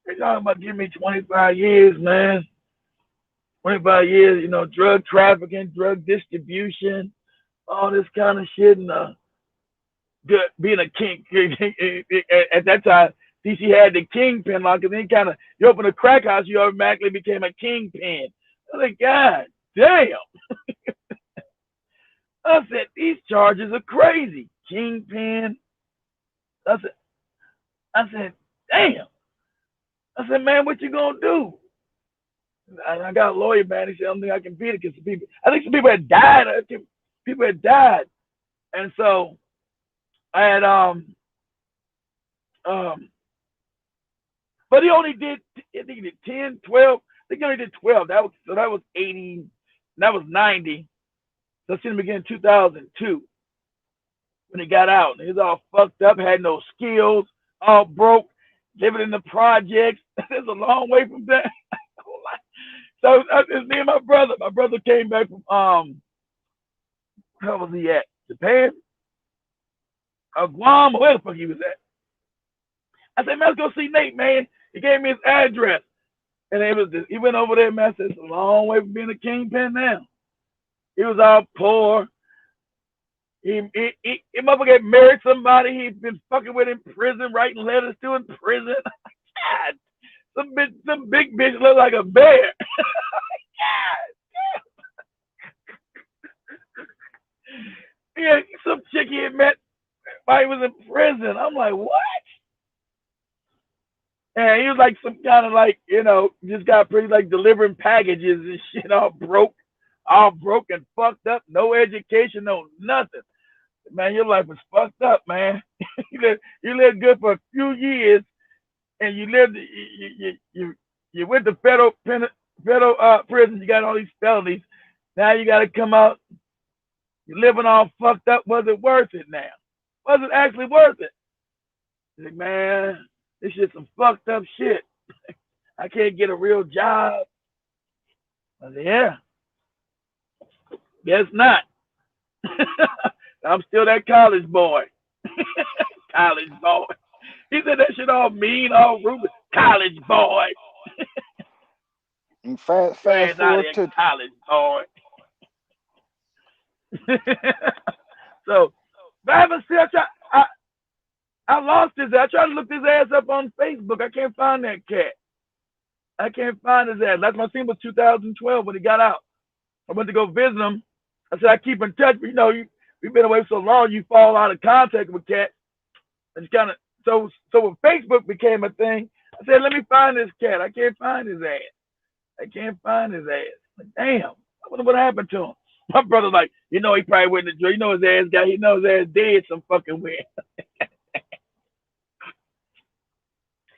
They're talking about give me 25 years, man. 25 years, drug trafficking, drug distribution, all this kind of shit, and being a king. At that time, DC had the kingpin law, because then you open a crack house, you automatically became a kingpin. I was like, God damn. I said, these charges are crazy. Kingpin. I said, damn. I said, man, what you gonna do? And I got a lawyer, man. He said, I don't think I can beat it because I think some people had died. People had died. And so I had but he only did, I think he did 10, 12. I think he only did 12. That was 80. That was 90. So I seen him again in 2002 when he got out. He was all fucked up, had no skills, all broke, living in the projects. It's a long way from that. So it's me and my brother. My brother came back from where was he at? Japan? Guam? Where the fuck he was at? I said, man, let's go see Nate, man. He gave me his address. And he went over there, man. I said, it's a long way from being a kingpin now. He was all poor. He motherfucker married somebody he's been fucking with in prison, writing letters to in prison. God, some big bitch look like a bear. Yeah, some chick he had met while he was in prison. I'm like, what? And he was like some kind of like, just got pretty like delivering packages and shit, all broke and fucked up, no education, no nothing. Man, your life was fucked up, man. you lived good for a few years, and you went to federal prison. You got all these felonies. Now you got to come out. You're living all fucked up. Was it worth it now? Was it actually worth it? He's like, man, this shit's some fucked up shit. I can't get a real job. I said, yeah. Guess not. I'm still that college boy. College boy. He said that shit all mean, all rude. College boy. And fast forward to college boy. So, but I haven't seen. I lost his ass. I tried to look his ass up on Facebook. I can't find that cat. I can't find his ass. Last time I seen him was 2012 when he got out. I went to go visit him. I said, I keep in touch, but we've been away so long, you fall out of contact with cats. And it's kind of, so when Facebook became a thing, I said, let me find this cat. I can't find his ass. Like, damn, I wonder what happened to him. My brother's like, he probably went to jail. His ass his ass dead some fucking way.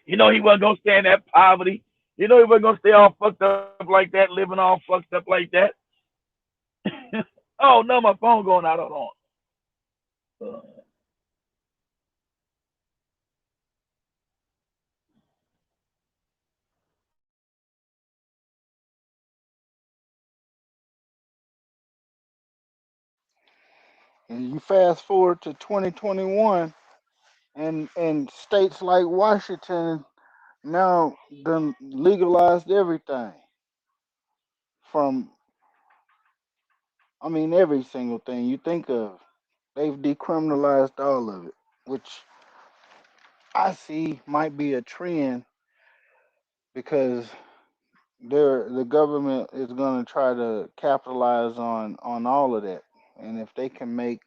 He wasn't going to stay in that poverty. He wasn't going to stay all fucked up like that, living all fucked up like that. Oh, no, my phone going out. Hold on. And you fast forward to 2021, and states like Washington now done legalized everything. From, every single thing you think of, they've decriminalized all of it, which I see might be a trend because the government is going to try to capitalize on all of that, and if they can make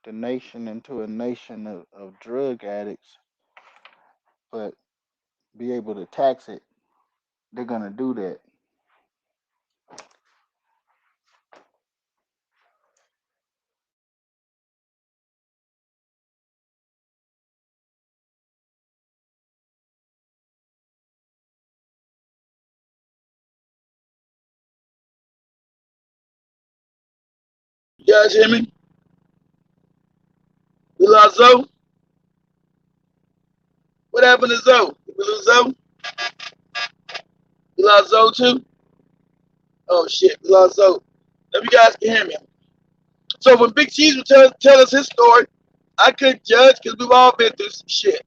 the nation into a nation of drug addicts, but be able to tax it, they're going to do that. You guys hear me? We lost Zoe? What happened to Zoe? Did we lose Zoe? We lost Zoe too? Oh shit, we lost Zoe. If you guys can hear me. So when Big Cheese would tell us his story, I couldn't judge because we've all been through some shit.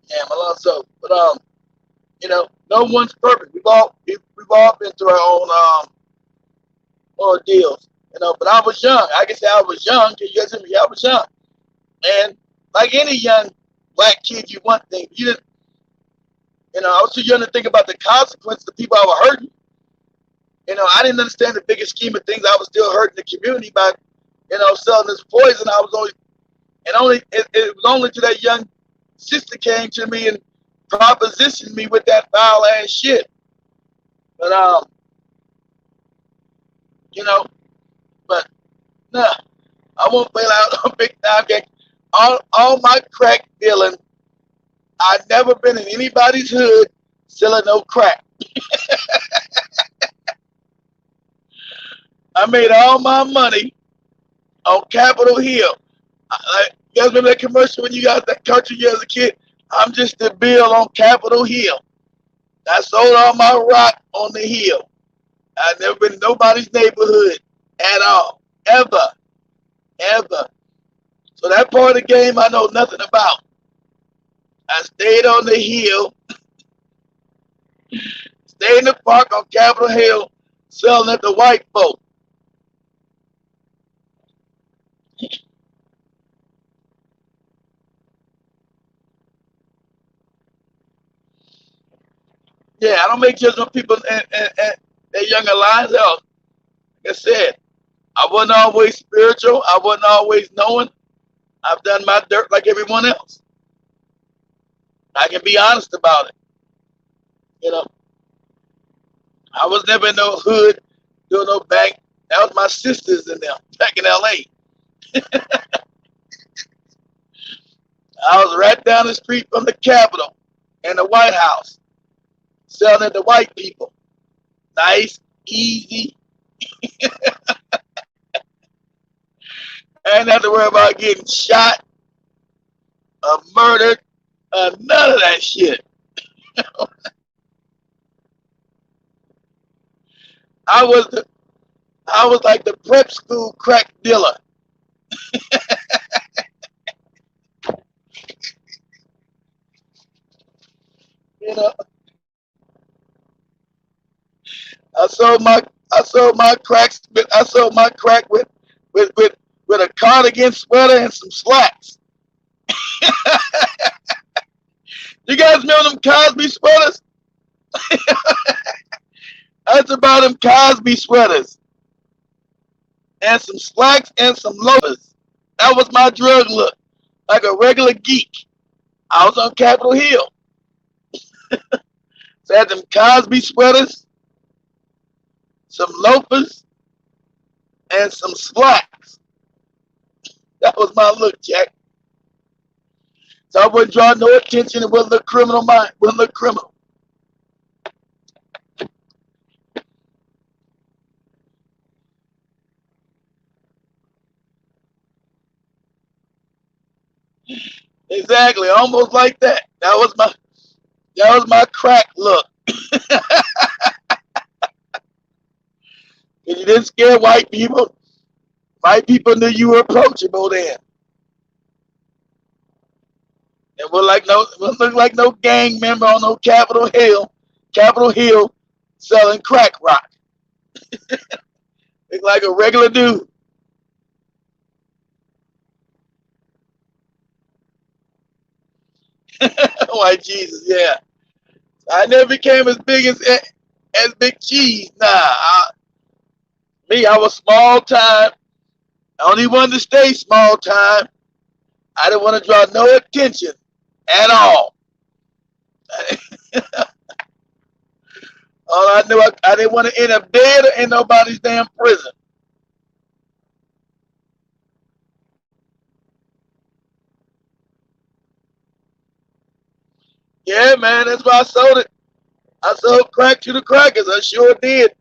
Damn, I lost Zoe. But no one's perfect. We've all been through our own ordeals. But I was young. I can say I was young. Can you guys hear me? I was young. And like any young black kid, you want things. You didn't, I was too young to think about the consequences of people I was hurting. I didn't understand the bigger scheme of things. I was still hurting the community by, selling this poison. I was it was only to that young sister came to me and propositioned me with that foul ass shit. But but nah, I won't bail out on big time gang. All my crack dealing, I've never been in anybody's hood selling no crack. I made all my money on Capitol Hill. You guys remember that commercial when you got that country you as a kid? I'm just a bill on Capitol Hill. I sold all my rock on the hill. I've never been in nobody's neighborhood at all. Ever. So that part of the game I know nothing about. I stayed on the hill Stay in the park on Capitol Hill selling it to white folk. Yeah, I don't make judgment on people and their younger lives. Hell, like I said, I wasn't always spiritual. I wasn't always knowing. I've done my dirt like everyone else. I can be honest about it. You know, I was never in no hood, doing no bank. That was my sisters in them back in LA. I was right down the street from the Capitol and the White House, selling it to white people. Nice, easy. I didn't have to worry about getting shot or murdered. None of that shit. I was like the prep school crack dealer. You know, I sold my crack with a cardigan sweater and some slacks. You guys remember them Cosby sweaters? That's about them Cosby sweaters and some slacks and some loafers. That was my drug look, like a regular geek. I was on Capitol Hill. So I had them Cosby sweaters, some loafers, and some slacks. That was my look, Jack. So I wouldn't draw no attention. It wasn't a criminal mind. It wasn't a criminal. Exactly, almost like that. That was my crack look. You didn't scare white people. White people knew you were approachable then. It wouldn't look like no gang member on no Capitol Hill selling crack rock. Look like a regular dude. White Jesus, yeah. I never became as big as Big Cheese. Nah, I was small time. I only wanted to stay small time. I didn't want to draw no attention at all. All I knew, I didn't want to end up dead or in nobody's damn prison. Yeah, man, that's why I sold it. I sold crack to the crackers. I sure did.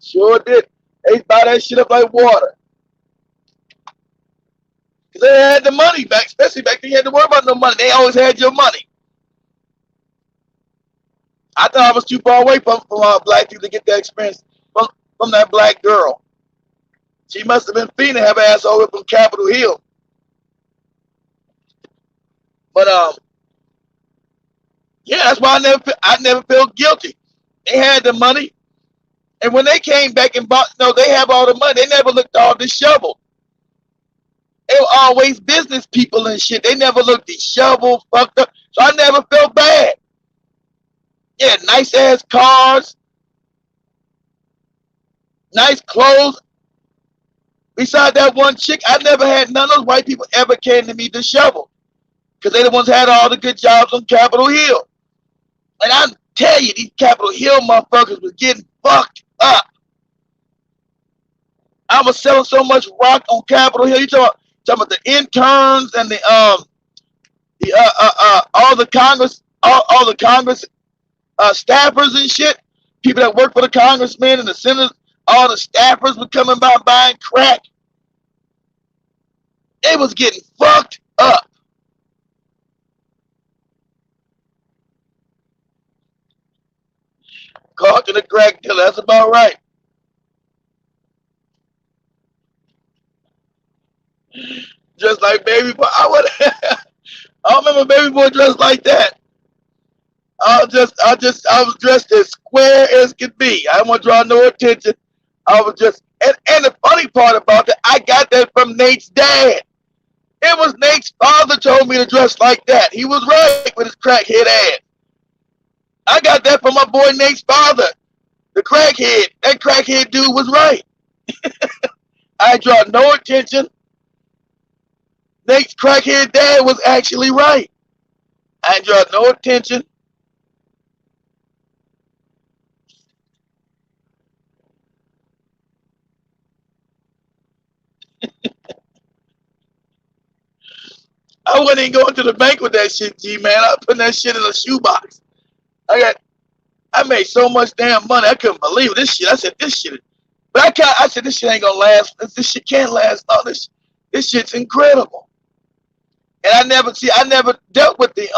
Sure did. They buy that shit up like water. Because they had the money back, especially back then. You had to worry about no money. They always had your money. I thought I was too far away from black people to get that experience from that black girl. She must have been fiending to have her ass over from Capitol Hill. But yeah, that's why I never felt guilty. They had the money, and when they came back and bought, no, they have all the money. They never looked all disheveled. They were always business people and shit. They never looked disheveled, fucked up. So I never felt bad. Yeah, nice ass cars, nice clothes. Besides that one chick, I never had none of those white people ever came to me disheveled. Because they the ones had all the good jobs on Capitol Hill. And I tell you, these Capitol Hill motherfuckers was getting fucked up. I was selling so much rock on Capitol Hill. You talking about the interns and all the Congress staffers and shit. People that work for the congressmen and the senators, all the staffers were coming by buying crack. It was getting fucked up. Caught to the crack dealer. That's about right. Just like Baby Boy. I remember Baby Boy dressed like that. I was dressed as square as could be. I didn't want to draw no attention. I was just, and the funny part about that, I got that from Nate's dad. It was Nate's father told me to dress like that. He was right with his crackhead ass. I got that from my boy Nate's father, the crackhead. That crackhead dude was right. I draw no attention. Nate's crackhead dad was actually right. I draw no attention. I wasn't even going to the bank with that shit, G man. I put that shit in a shoebox. I made so much damn money. I couldn't believe this shit. I said this shit, but I said this shit ain't gonna last. This shit can't last. No, this shit's incredible. And I never dealt with the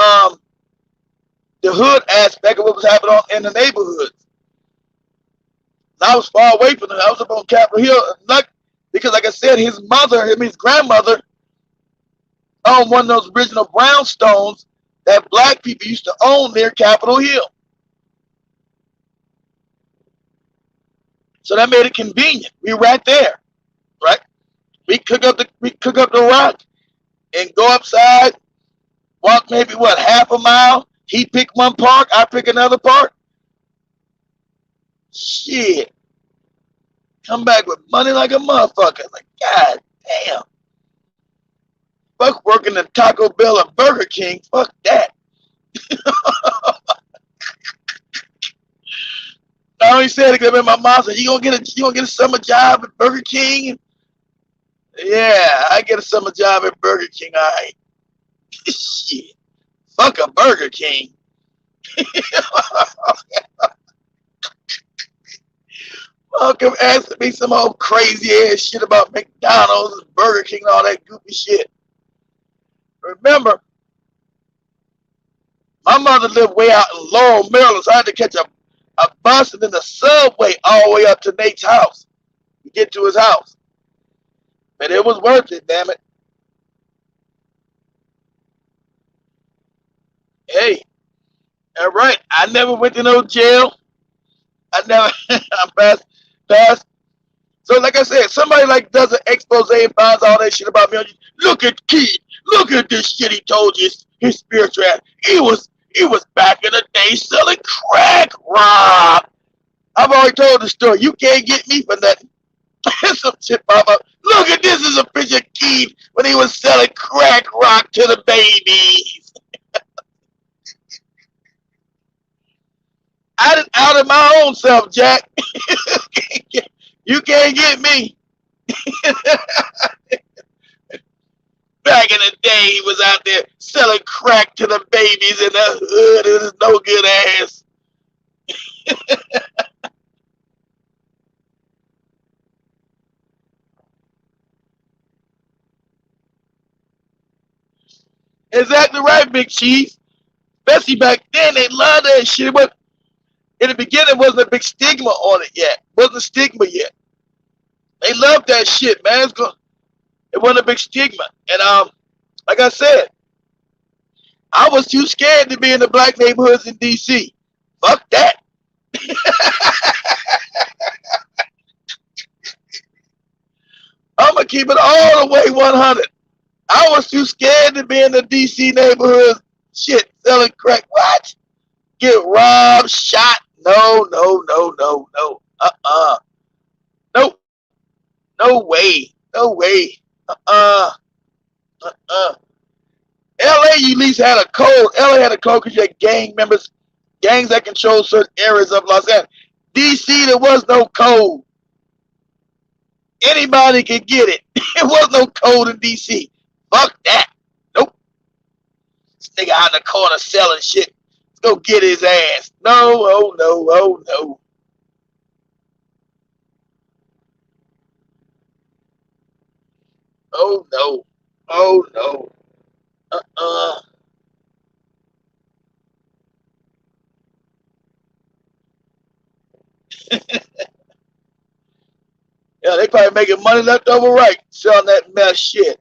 hood aspect of what was happening in the neighborhoods. I was far away from them. I was up on Capitol Hill, because like I said, his grandmother owned one of those original brownstones that black people used to own near Capitol Hill. So that made it convenient. We were right there, right? We cook up the rock and go outside, walk maybe half a mile. He pick one park, I pick another park. Shit. Come back with money like a motherfucker. Like, God damn. Fuck working at Taco Bell and Burger King. Fuck that. I only said it because my mom said, you gonna get a summer job at Burger King? Yeah, I get a summer job at Burger King, all right. Shit. Fuck a Burger King. Welcome asking me some old crazy ass shit about McDonald's and Burger King and all that goofy shit. Remember, my mother lived way out in Laurel, Maryland, so I had to catch a bus and then the subway all the way up to Nate's house to get to his house. But it was worth it, damn it. Hey, all right. I never went to no jail. I passed. So like I said, somebody does an expose and finds all that shit about me. Look at Keith. Look at this shit he told you, his spiritual ass. He was back in the day selling crack, Rob. I've already told the story. You can't get me for nothing. Some shit pop up. Look at this is a picture of Keith when he was selling crack rock to the babies. I done outed my own self, Jack. You can't get me. Back in the day, he was out there selling crack to the babies in the hood. It was no good ass. Exactly right, Big Chief. Especially back then, they loved that shit. But in the beginning, wasn't a big stigma on it yet. Wasn't a stigma yet. They loved that shit, man. It wasn't a big stigma. And like I said, I was too scared to be in the black neighborhoods in D.C. Fuck that. I'm going to keep it all the way 100. I was too scared to be in the D.C. neighborhoods. Shit, selling crack. What? Get robbed, shot. No. Nope. No way. LA, you at least had a code. LA had a code because you had gang members, gangs that control certain areas of Los Angeles. DC, there was no code. Anybody could get it. There was no code in DC. Fuck that. Nope. This nigga out in the corner selling shit. Let's go get his ass. No, oh no, oh no. Oh no. Oh no. Yeah, they probably making money left over right selling that mess shit.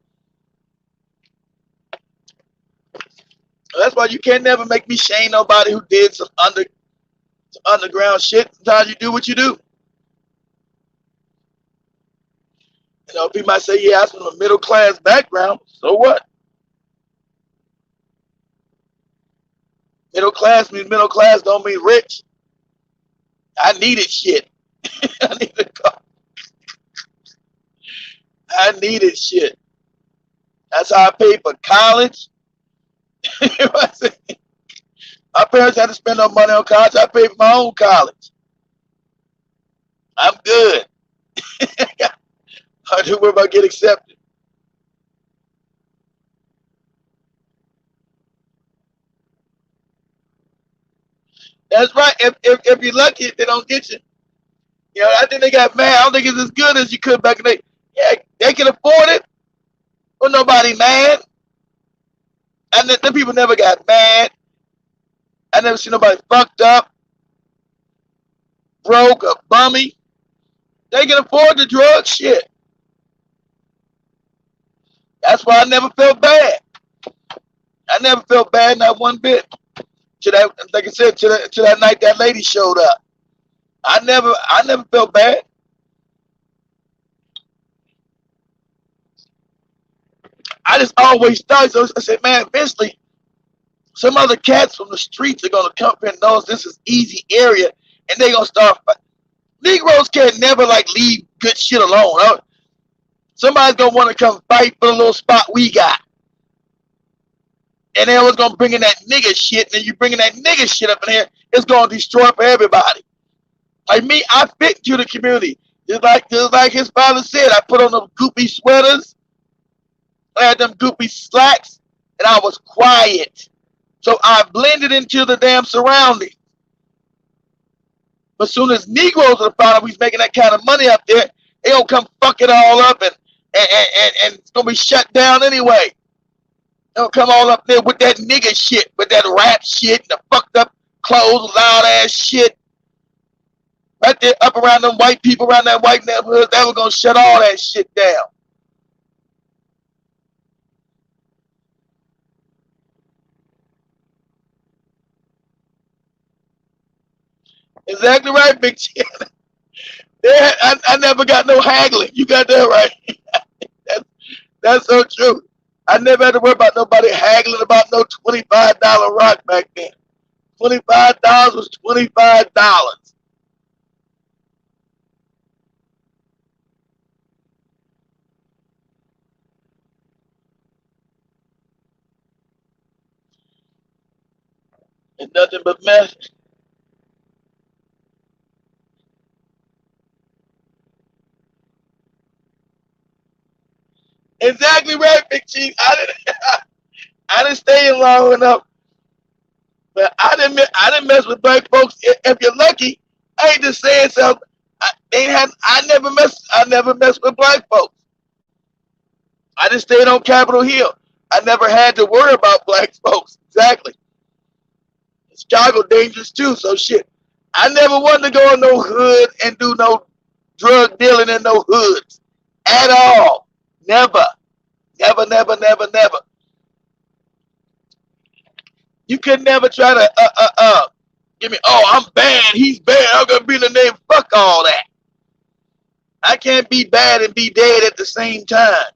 That's why you can't never make me shame nobody who did some underground shit. Sometimes you do what you do. You know, people might say, yeah, I'm from a middle class background. So what? Middle class means middle class, don't mean rich. I needed shit. I needed car. I needed shit. That's how I paid for college. My parents had to spend no money on college. I paid for my own college. I'm good. I do worry about getting accepted. That's right. If you're lucky, they don't get you. You know, I think they got mad. I don't think it's as good as you could back in the day. Yeah, they can afford it. Well, nobody mad. And the people never got mad. I never seen nobody fucked up, broke, or bummy. They can afford the drug shit. That's why I never felt bad. I never felt bad, not one bit. To that, like I said, to that night that lady showed up. I never felt bad. I just always thought, so I said, man, eventually some other cats from the streets are gonna come here and knows this is easy area, and they gonna start. Negroes can't never like leave good shit alone. Somebody's gonna want to come fight for the little spot we got, and they always gonna bring in that nigga shit. And then you bringing that nigga shit up in here, it's gonna destroy for everybody. Like me, I fit into the community. Just like his father said, I put on them goopy sweaters, I had them goopy slacks, and I was quiet. So I blended into the damn surroundings. But as soon as Negroes are found out we was making that kind of money up there, they gonna come fuck it all up, and it's gonna be shut down anyway. They'll come all up there with that nigga shit, with that rap shit, and the fucked up clothes, loud ass shit. Right there up around them white people, around that white neighborhood, they were gonna shut all that shit down. Exactly right, Big Chin. I never got no haggling. You got that right. That's so true. I never had to worry about nobody haggling about no $25 rock back then. $25 was $25. And nothing but mess. Exactly right, Big Chief. I didn't stay in long enough, but I didn't mess with black folks. If you're lucky, I ain't just saying something. I never messed with black folks. I just stayed on Capitol Hill. I never had to worry about black folks. Exactly. Chicago dangerous too, so shit. I never wanted to go in no hood and do no drug dealing in no hoods at all. Never. Never. You could never try to give me, oh, I'm bad, he's bad, I'm gonna be in the name. Fuck all that. I can't be bad and be dead at the same time.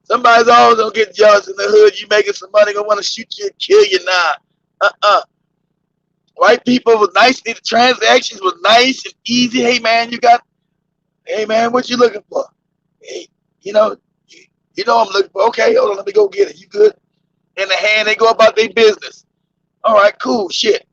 Somebody's always gonna get jealous in the hood. You making some money, gonna want to shoot you and kill you now. White people was nice. The transactions was nice and easy. Hey man, what you looking for? Hey, you know I'm looking for. Okay, hold on, let me go get it. You good? In the hand, they go about their business. All right, cool, shit.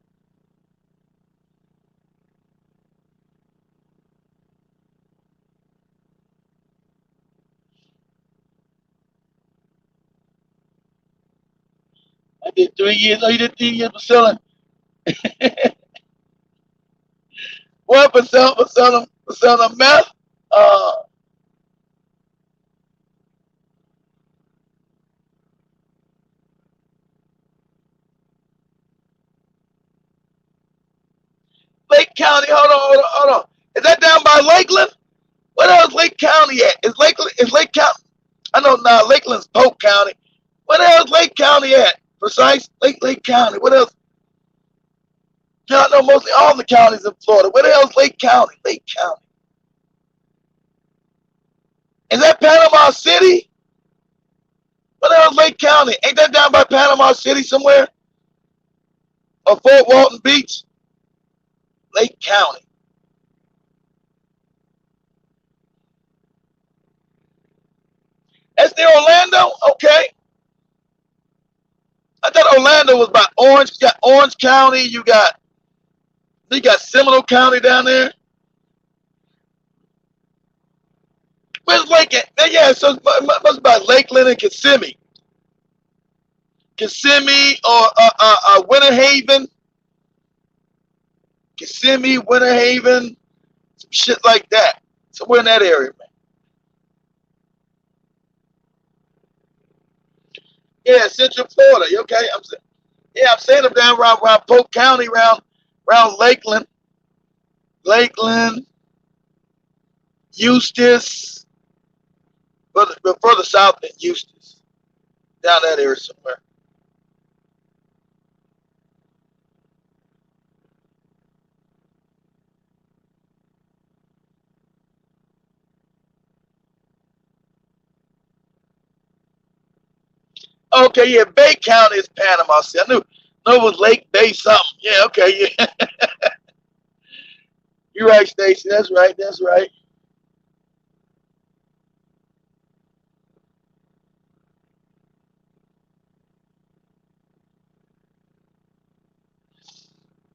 I did 3 years. Oh, you did 3 years for selling. What for selling meth? Lake County. Hold on. Is that down by Lakeland? What else Lake County at? Is Lake County? I know now. Lakeland's Polk County. What else Lake County at? Precise? Lake County. What else? I know mostly all the counties in Florida. What else Lake County? Lake County. Is that Panama City? What else Lake County? Ain't that down by Panama City somewhere? Or Fort Walton Beach? Lake County. That's near Orlando? Okay. I thought Orlando was by Orange. You got Orange County. You got Seminole County down there. Where's Lake? Yeah, so it must be by Lakeland and Kissimmee. Kissimmee or Winter Haven. Kissimmee, Winter Haven, some shit like that. Somewhere in that area, man. Yeah, Central Florida. You okay? I'm saying them down around Polk County, around Lakeland, Eustis, but further south than Eustis, down that area somewhere. Okay, yeah, Bay County is Panama City. I knew it was Lake Bay something. Yeah, okay, yeah. You're right, Stacy. That's right.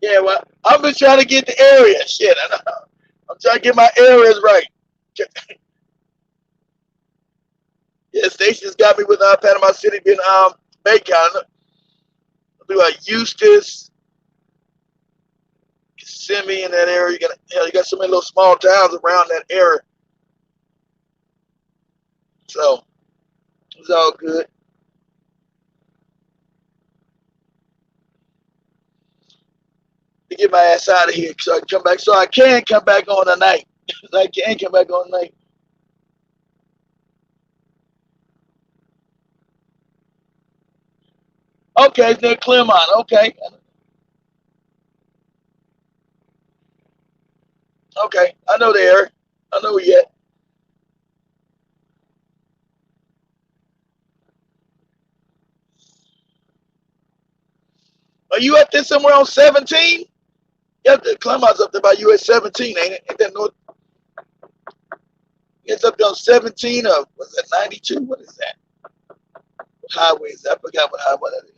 Yeah, well, I've been trying to get the area. Shit, I know. I'm trying to get my areas right. Yeah, Stacy's got me with Panama City being Bay County. I'll do Eustis, Kissimmee in that area. You got so many little small towns around that area. So it's all good. To get my ass out of here so I can come back. So I can come back on tonight. I can come back on tonight. Okay, it's near Claremont. Okay. Okay, I know the area. I know yet. Are you up there somewhere on 17? Yeah, Clemont's up there by US 17, ain't it? Ain't that north? It's up there on 17 or was that 92? What is that? What highway is that? I forgot what highway that is.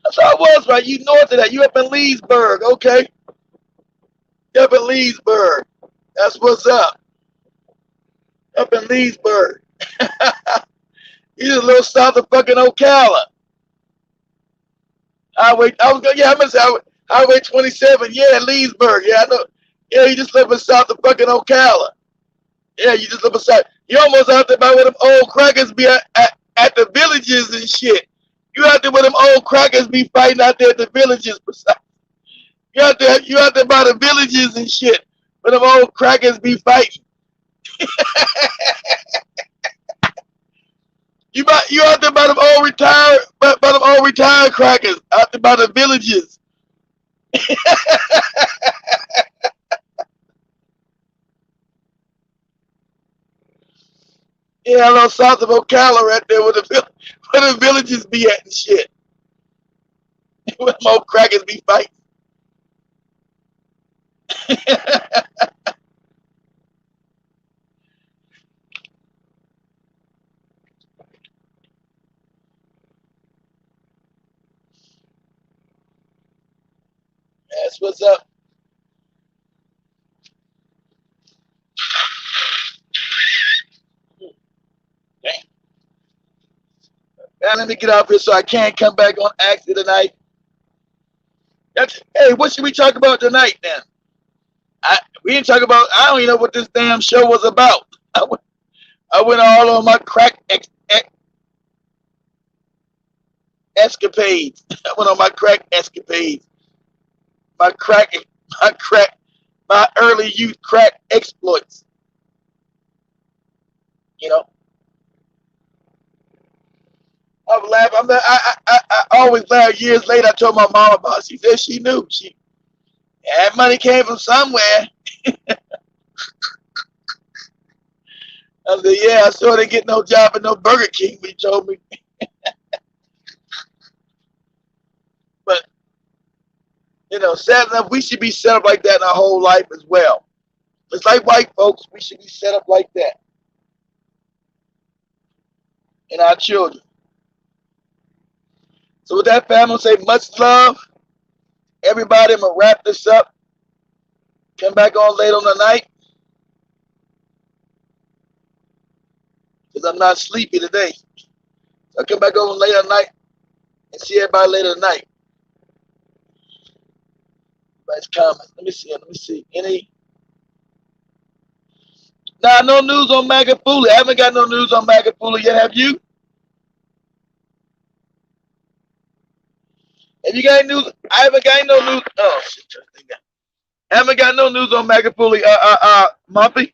That's how it was, right? You north of that. You up in Leesburg, okay? You up in Leesburg. That's what's up. Up in Leesburg. You're a little south of fucking Ocala. Highway 27. Yeah, Leesburg. Yeah, I know. Yeah, you just live in south of fucking Ocala. Yeah, you just live beside. You almost out there by where them old crackers be at the villages and shit. You out there where them old crackers be fighting out there at the villages. You out there by the villages and shit where them old crackers be fighting. You out there by them old retired crackers out there by the villages. Yeah, a little south of Ocala right there where the villages be at and shit. Where them old crackers be fighting. That's what's up. Damn. Now let me get off here so I can't come back on Axie tonight. Hey, what should we talk about tonight then? We didn't talk about. I don't even know what this damn show was about. I went all on my crack. escapades. I went on my crack escapades. My early youth crack exploits. You know, I was laughing. I always laugh. Years later, I told my mom about it. She said she knew. That money came from somewhere. I said, yeah, I sure didn't get no job at no Burger King, he told me. But, you know, sad enough, we should be set up like that in our whole life as well. Just like white folks, we should be set up like that in our children. So with that, family, say much love. Everybody, I'm going to wrap this up. Come back on later on the night. Because I'm not sleepy today. So I'll come back on later tonight and see everybody later tonight. Everybody's comments. Let me see. Any? Nah, no news on Magafuli. I haven't got no news on Magafuli yet. Have you? Have you got any news? I haven't got no news. Oh, shit. I haven't got no news on Magafuli. Mumpy.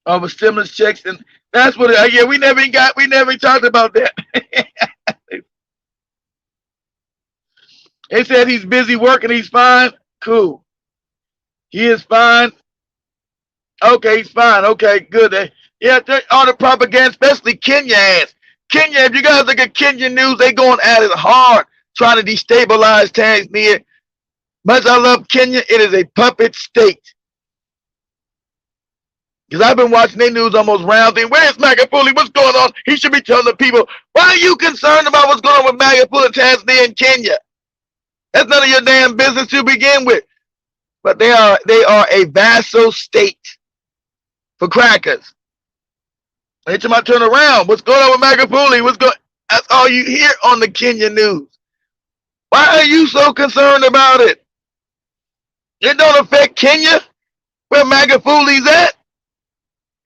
Over stimulus checks, and that's what yeah, we never talked about that. They said he's busy working, he's fine. Cool. He is fine. Okay, he's fine. Okay, good. Yeah, all the propaganda, especially Kenya ass. Kenya, if you guys look at Kenya news, they going at it hard, trying to destabilize Tanzania. Much I love Kenya, it is a puppet state. Because I've been watching their news almost round thing. Where's Magafuli? What's going on? He should be telling the people, why are you concerned about what's going on with Magafuli, Tanzania, and Kenya? That's none of your damn business to begin with. But they are a vassal state for crackers. Each time I turn around, what's going on with Magafuli? That's all you hear on the Kenya news. Why are you so concerned about it? It don't affect Kenya, where Magafuli's at.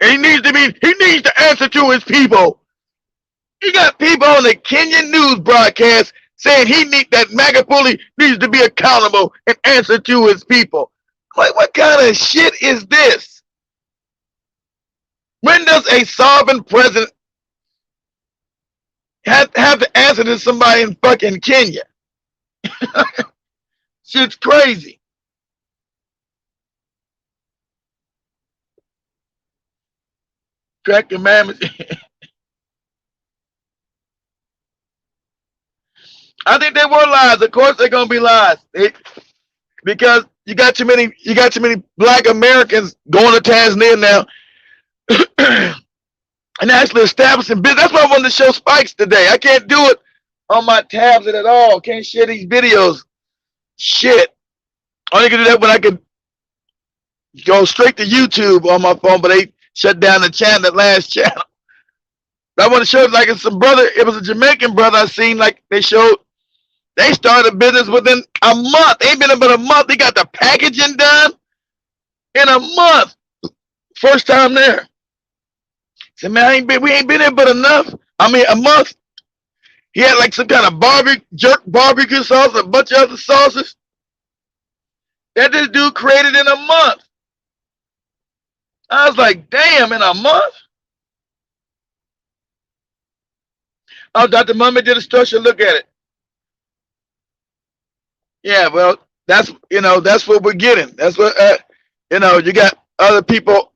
He needs to answer to his people. You got people on the Kenyan news broadcast saying that Magafuli needs to be accountable and answer to his people. Like, what kind of shit is this? When does a sovereign president have to answer to somebody in fucking Kenya? Shit's crazy. Crack commandments. I think they were lies. Of course, they're gonna be lies. Because you got too many Black Americans going to Tanzania now and actually establishing business. That's why I wanted to show Spikes today. I can't do it on my tablet at all. Can't share these videos. Shit. Only can do that when I can go straight to YouTube on my phone, but they shut down the channel, that last channel. But I want to show it like it's some brother. It was a Jamaican brother I seen, like they showed. They started a business within a month. Ain't been about a month. They got the packaging done in a month. First time there. Said, man, we ain't been there but enough. I mean, a month. He had like some kind of barbecue sauce and a bunch of other sauces that this dude created in a month. I was like, damn, in a month? Oh, Dr. Mummy did a structure. Look at it. Yeah, well, that's what we're getting. That's what, you got other people,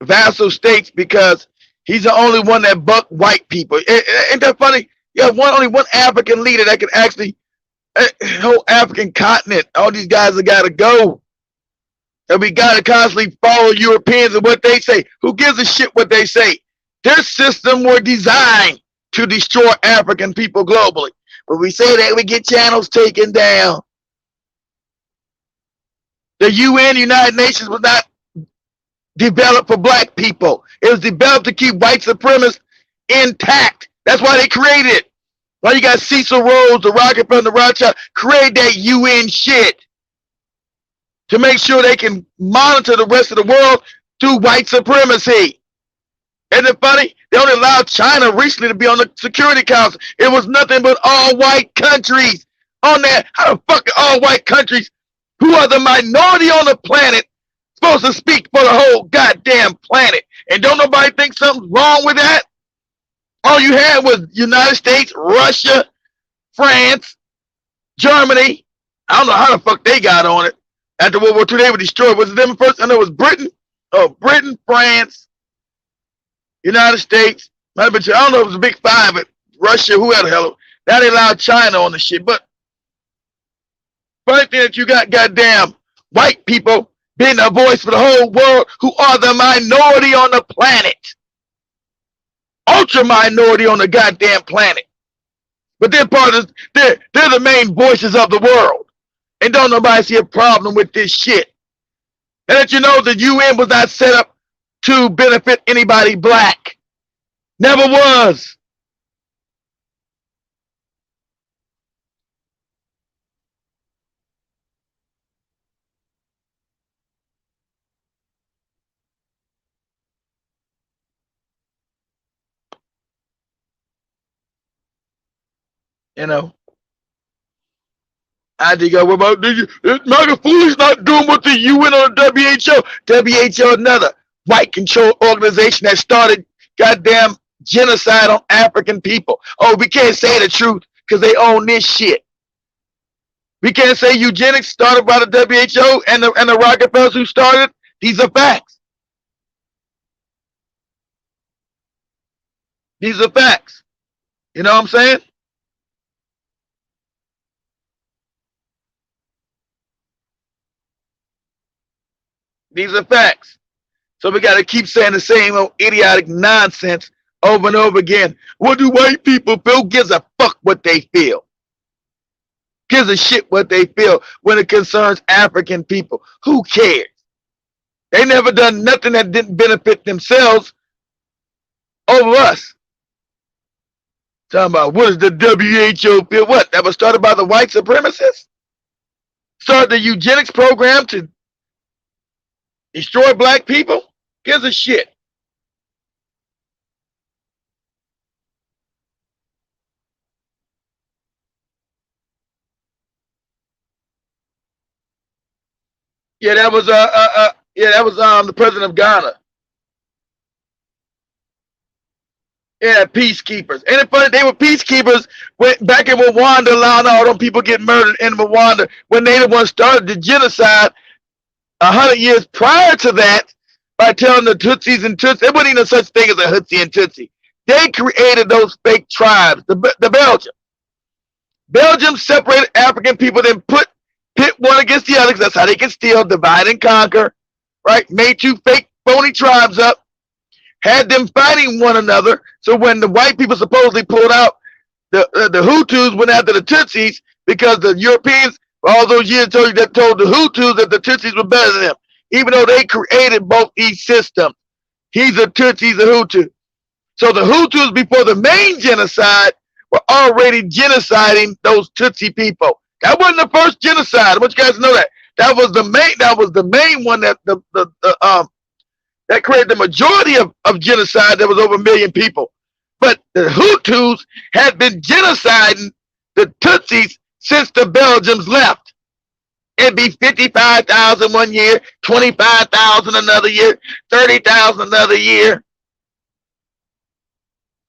vassal states, because he's the only one that bucked white people. Ain't that funny? You have only one African leader that can actually, whole African continent, all these guys have got to go. And we got to constantly follow Europeans and what they say. Who gives a shit what they say? Their system were designed to destroy African people globally. But we say that, we get channels taken down. The UN, United Nations, was not developed for black people. It was developed to keep white supremacists intact. That's why they created it. Why you got Cecil Rhodes, the Rockefeller, the Rothschild, create that UN shit to make sure they can monitor the rest of the world through white supremacy. Isn't it funny? They only allowed China recently to be on the Security Council. It was nothing but all white countries on there. How the fuck are all white countries, who are the minority on the planet, supposed to speak for the whole goddamn planet? And don't nobody think something's wrong with that? All you had was United States, Russia, France, Germany. I don't know how the fuck they got on it. After World War II, they were destroyed. Was it them first? I know it was Britain. Oh, Britain, France, United States. I don't know if it was a big five, but Russia, who the hell? Now they allowed China on the shit. But funny thing that you got goddamn white people being a voice for the whole world, who are the minority on the planet. Ultra minority on the goddamn planet. But they're part of they're the main voices of the world. And don't nobody see a problem with this shit. And that you know the UN was not set up to benefit anybody black. Never was. You know, I think what about Michael Foley's not doing what the UN or the WHO. WHO, another white controlled organization that started goddamn genocide on African people. Oh, we can't say the truth because they own this shit. We can't say eugenics started by the WHO and the Rockefellers who started. These are facts. These are facts. You know what I'm saying? These are facts. So we got to keep saying the same old idiotic nonsense over and over again. What do white people feel? Gives a fuck what they feel. Gives a shit what they feel when it concerns African people. Who cares? They never done nothing that didn't benefit themselves over us. Talking about what does the WHO feel? What? That was started by the white supremacists? Started the eugenics program to destroy black people? Gives a shit. Yeah, that was the president of Ghana. Yeah, peacekeepers. And it's funny, they were peacekeepers when back in Rwanda, allowing all them people get murdered in Rwanda when they the ones started the genocide 100 years prior to that by telling the Tutsis and Tutsis. There wasn't even such thing as a Hutsi and Tutsi. They created those fake tribes, the Belgium. Belgium separated African people, then pit one against the other, because that's how they can steal, divide and conquer, right? Made two fake phony tribes up, had them fighting one another. So when the white people supposedly pulled out, the Hutus went after the Tutsis because the Europeans, for all those years, told the Hutus that the Tutsis were better than them, even though they created both these systems. He's a Tutsi, he's a Hutu. So the Hutus, before the main genocide, were already genociding those Tutsi people. That wasn't the first genocide. I want you guys to know that. That was the main one that that created the majority of genocide. That was over 1 million people. But the Hutus had been genociding the Tutsis since the Belgians left. It'd be 55,000 one year, 25,000 another year, 30,000 another year.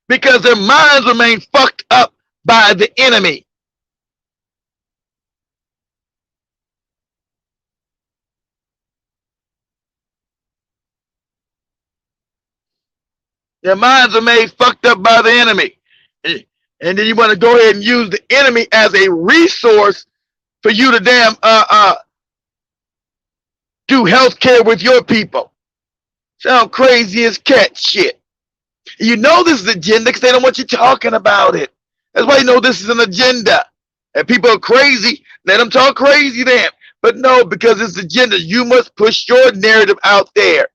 Because their minds remain fucked up by the enemy. Their minds are made fucked up by the enemy. And then you want to go ahead and use the enemy as a resource for you to damn do health care with your people. Sound crazy as cat shit. You know this is an agenda because they don't want you talking about it. That's why you know this is an agenda. And people are crazy. Let them talk crazy then. But no, because it's agenda. You must push your narrative out there.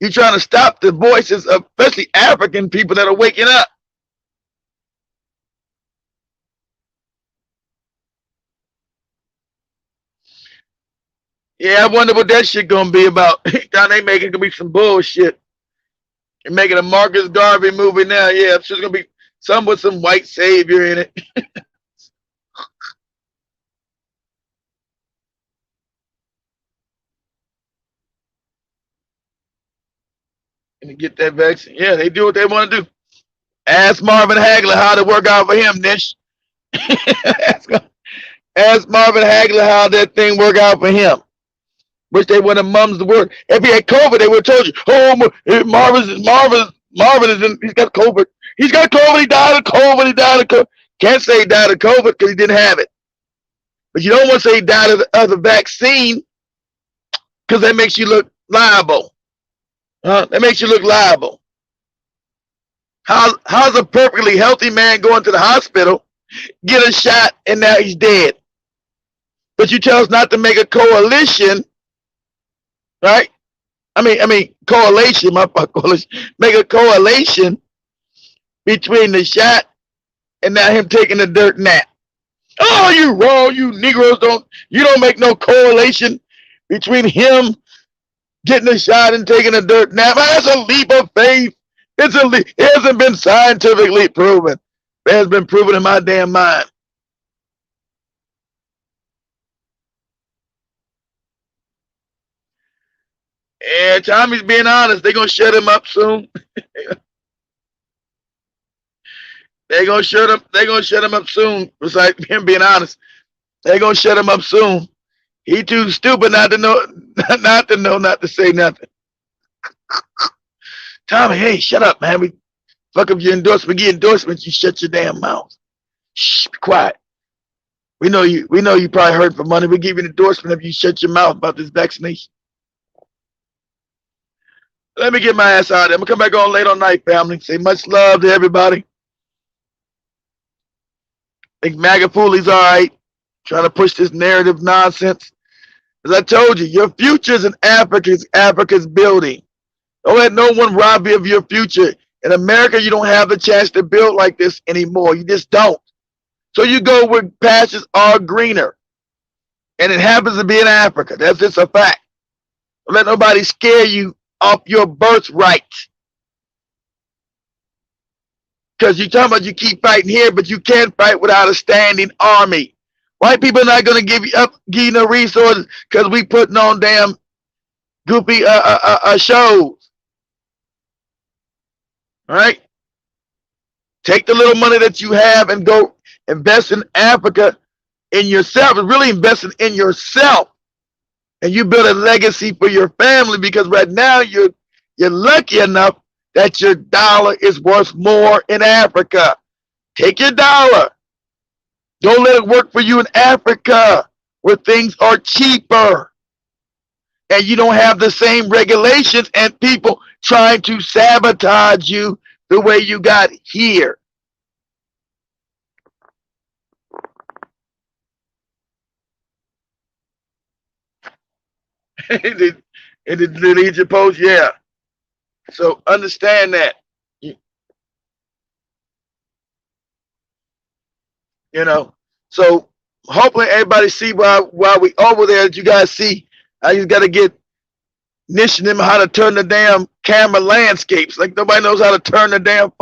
You're trying to stop the voices of especially African people that are waking up. Yeah, I wonder what that shit gonna be about. Down they making gonna be some bullshit. They're making a Marcus Garvey movie now. Yeah, it's just gonna be some with some white savior in it. And get that vaccine. Yeah, they do what they want to do. Ask Marvin Hagler how to work out for him, Nish. ask Marvin Hagler how that thing worked out for him. Wish they wouldn't have mums the word. If he had COVID, they would have told you, oh, Marvin is in, he's got COVID. He's got COVID, he died of COVID, he died of COVID. Can't say he died of COVID because he didn't have it. But you don't want to say he died of the vaccine because that makes you look liable. That makes you look liable. How's a perfectly healthy man going to the hospital, get a shot, and now he's dead? But you tell us not to make a coalition, right? I mean correlation, my fuck coalition. Make a correlation between the shot and now him taking a dirt nap. Oh, you wrong, you Negroes you don't make no correlation between him getting a shot and taking a dirt nap. That's a leap of faith. It hasn't been scientifically proven. It has been proven in my damn mind. And Tommy's being honest. They're gonna shut him up soon. They're gonna shut him up soon. Besides him being honest, they're gonna shut him up soon. He too stupid not to know, not to say nothing. Tommy, hey, shut up, man. We fuck up your endorsement. Get endorsements. You shut your damn mouth. Shh, be quiet. We know you probably heard for money. We give you an endorsement if you shut your mouth about this vaccination. Let me get my ass out of there. I'm gonna come back on late on night, family. Say much love to everybody. I think MAGA Fooley's all right. Trying to push this narrative nonsense. As I told you, your future's in Africa's building. Don't let no one rob you of your future. In America, you don't have the chance to build like this anymore. You just don't. So you go where pastures are greener. And it happens to be in Africa. That's just a fact. Don't let nobody scare you off your birthright. Because you're talking about you keep fighting here, but you can't fight without a standing army. White people are not going to give you no resources because we putting on damn goofy shows. All right? Take the little money that you have and go invest in Africa in yourself. And really investing in yourself. And you build a legacy for your family because right now you're lucky enough that your dollar is worth more in Africa. Take your dollar. Don't let it work for you in Africa where things are cheaper. And you don't have the same regulations and people trying to sabotage you the way you got here. Did read your post? Yeah. So understand that. You know. So hopefully everybody see while we over there that you guys see. I just got to get Nish and them how to turn the damn camera landscapes. Like nobody knows how to turn the damn.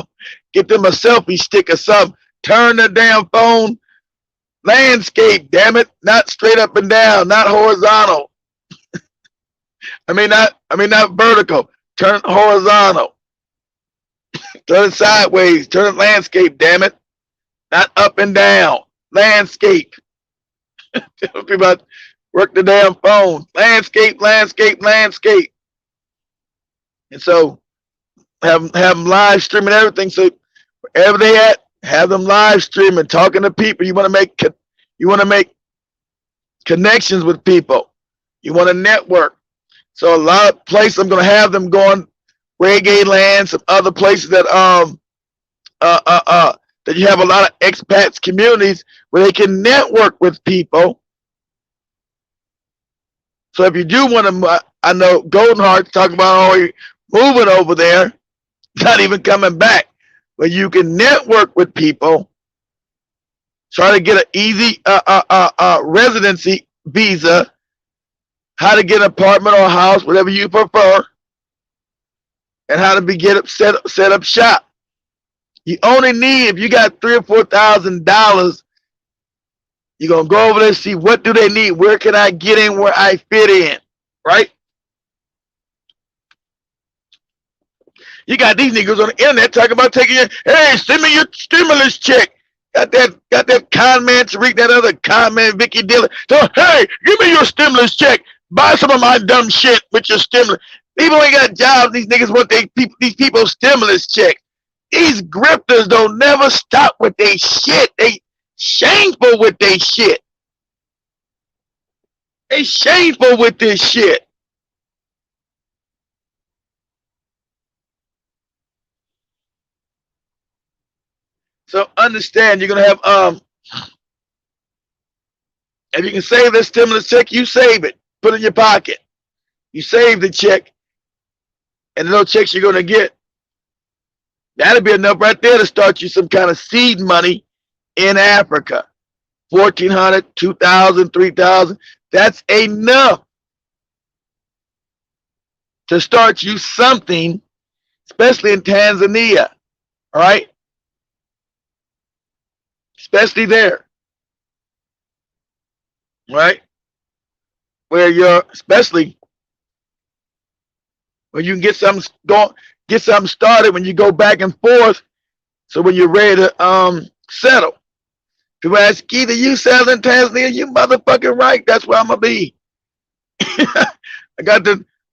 Get them a selfie stick or something. Turn the damn phone landscape. Damn it! Not straight up and down. Not horizontal. I mean not vertical. Turn it horizontal. Turn it sideways. Turn it landscape, damn it. Not up and down. Landscape. People work the damn phone. Landscape. And so have them live streaming everything. So wherever they at, have them live streaming, talking to people. You want to make connections with people. You want to network. So a lot of places I'm going to have them going, Reggae Land, some other places that that you have a lot of expats communities where they can network with people. So if you do want to, I know Golden Heart's talking about moving over there, not even coming back, but you can network with people, try to get an easy residency visa, how to get an apartment or a house, whatever you prefer, and how to set up shop. You only need, if you got $3,000 or $4,000, you're gonna go over there and see what do they need, where can I get in, where I fit in, right? You got these niggas on the internet talking about taking your, hey, send me your stimulus check. Got that con man Tariq, that other con man Vicky Dillon. So hey, give me your stimulus check. Buy some of my dumb shit with your stimulus. People ain't got jobs. These niggas want these people stimulus checks. These grifters don't never stop with their shit. They shameful with their shit. They shameful with this shit. So understand, you're gonna have if you can save this stimulus check, you save it. Put it in your pocket. You save the check, and the little checks you're gonna get. That'll be enough right there to start you some kind of seed money in Africa. 1,400, 2,000, 3,000. That's enough to start you something, especially in Tanzania. All right? Especially there. Right? Where you're, especially when you can get something started when you go back and forth. So when you're ready to settle. People ask, Keita, you settle in Tanzania? You motherfucking right. That's where I'm gonna be.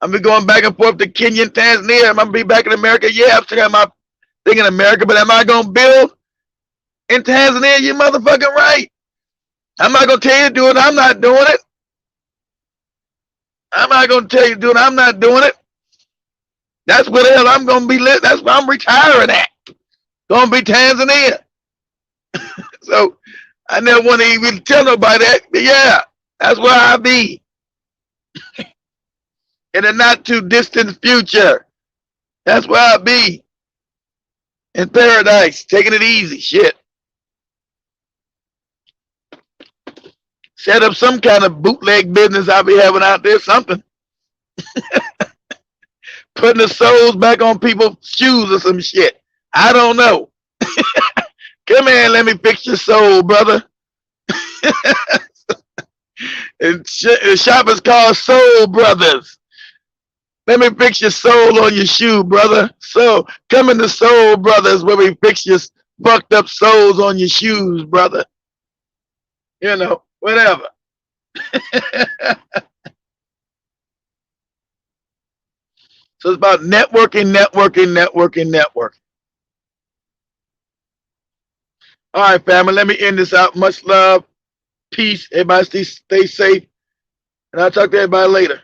I'm be going back and forth to Kenya and Tanzania. I'm gonna be back in America. Yeah, I'm still got my thing in America, but am I gonna build in Tanzania? You motherfucking right. I'm not gonna tell you to do it. I'm not doing it. I'm not gonna tell you to do it. I'm not doing it. That's where the hell I'm gonna be. That's where I'm retiring at. Gonna be Tanzania. So I never want to even tell nobody that. But yeah, that's where I'll be. In a not too distant future. That's where I'll be. In paradise, taking it easy. Shit. Set up some kind of bootleg business I'll be having out there, something. Putting the soles back on people's shoes or some shit. I don't know. Come here and let me fix your soul, brother. And the shop is called Soul Brothers. Let me fix your soul on your shoe, brother. So come in the Soul Brothers where we fix your fucked up soles on your shoes, brother. You know, whatever. So it's about networking. All right, family, let me end this out. Much love, peace. Everybody stay safe. And I'll talk to everybody later.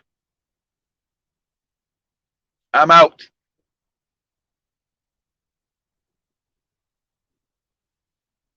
I'm out.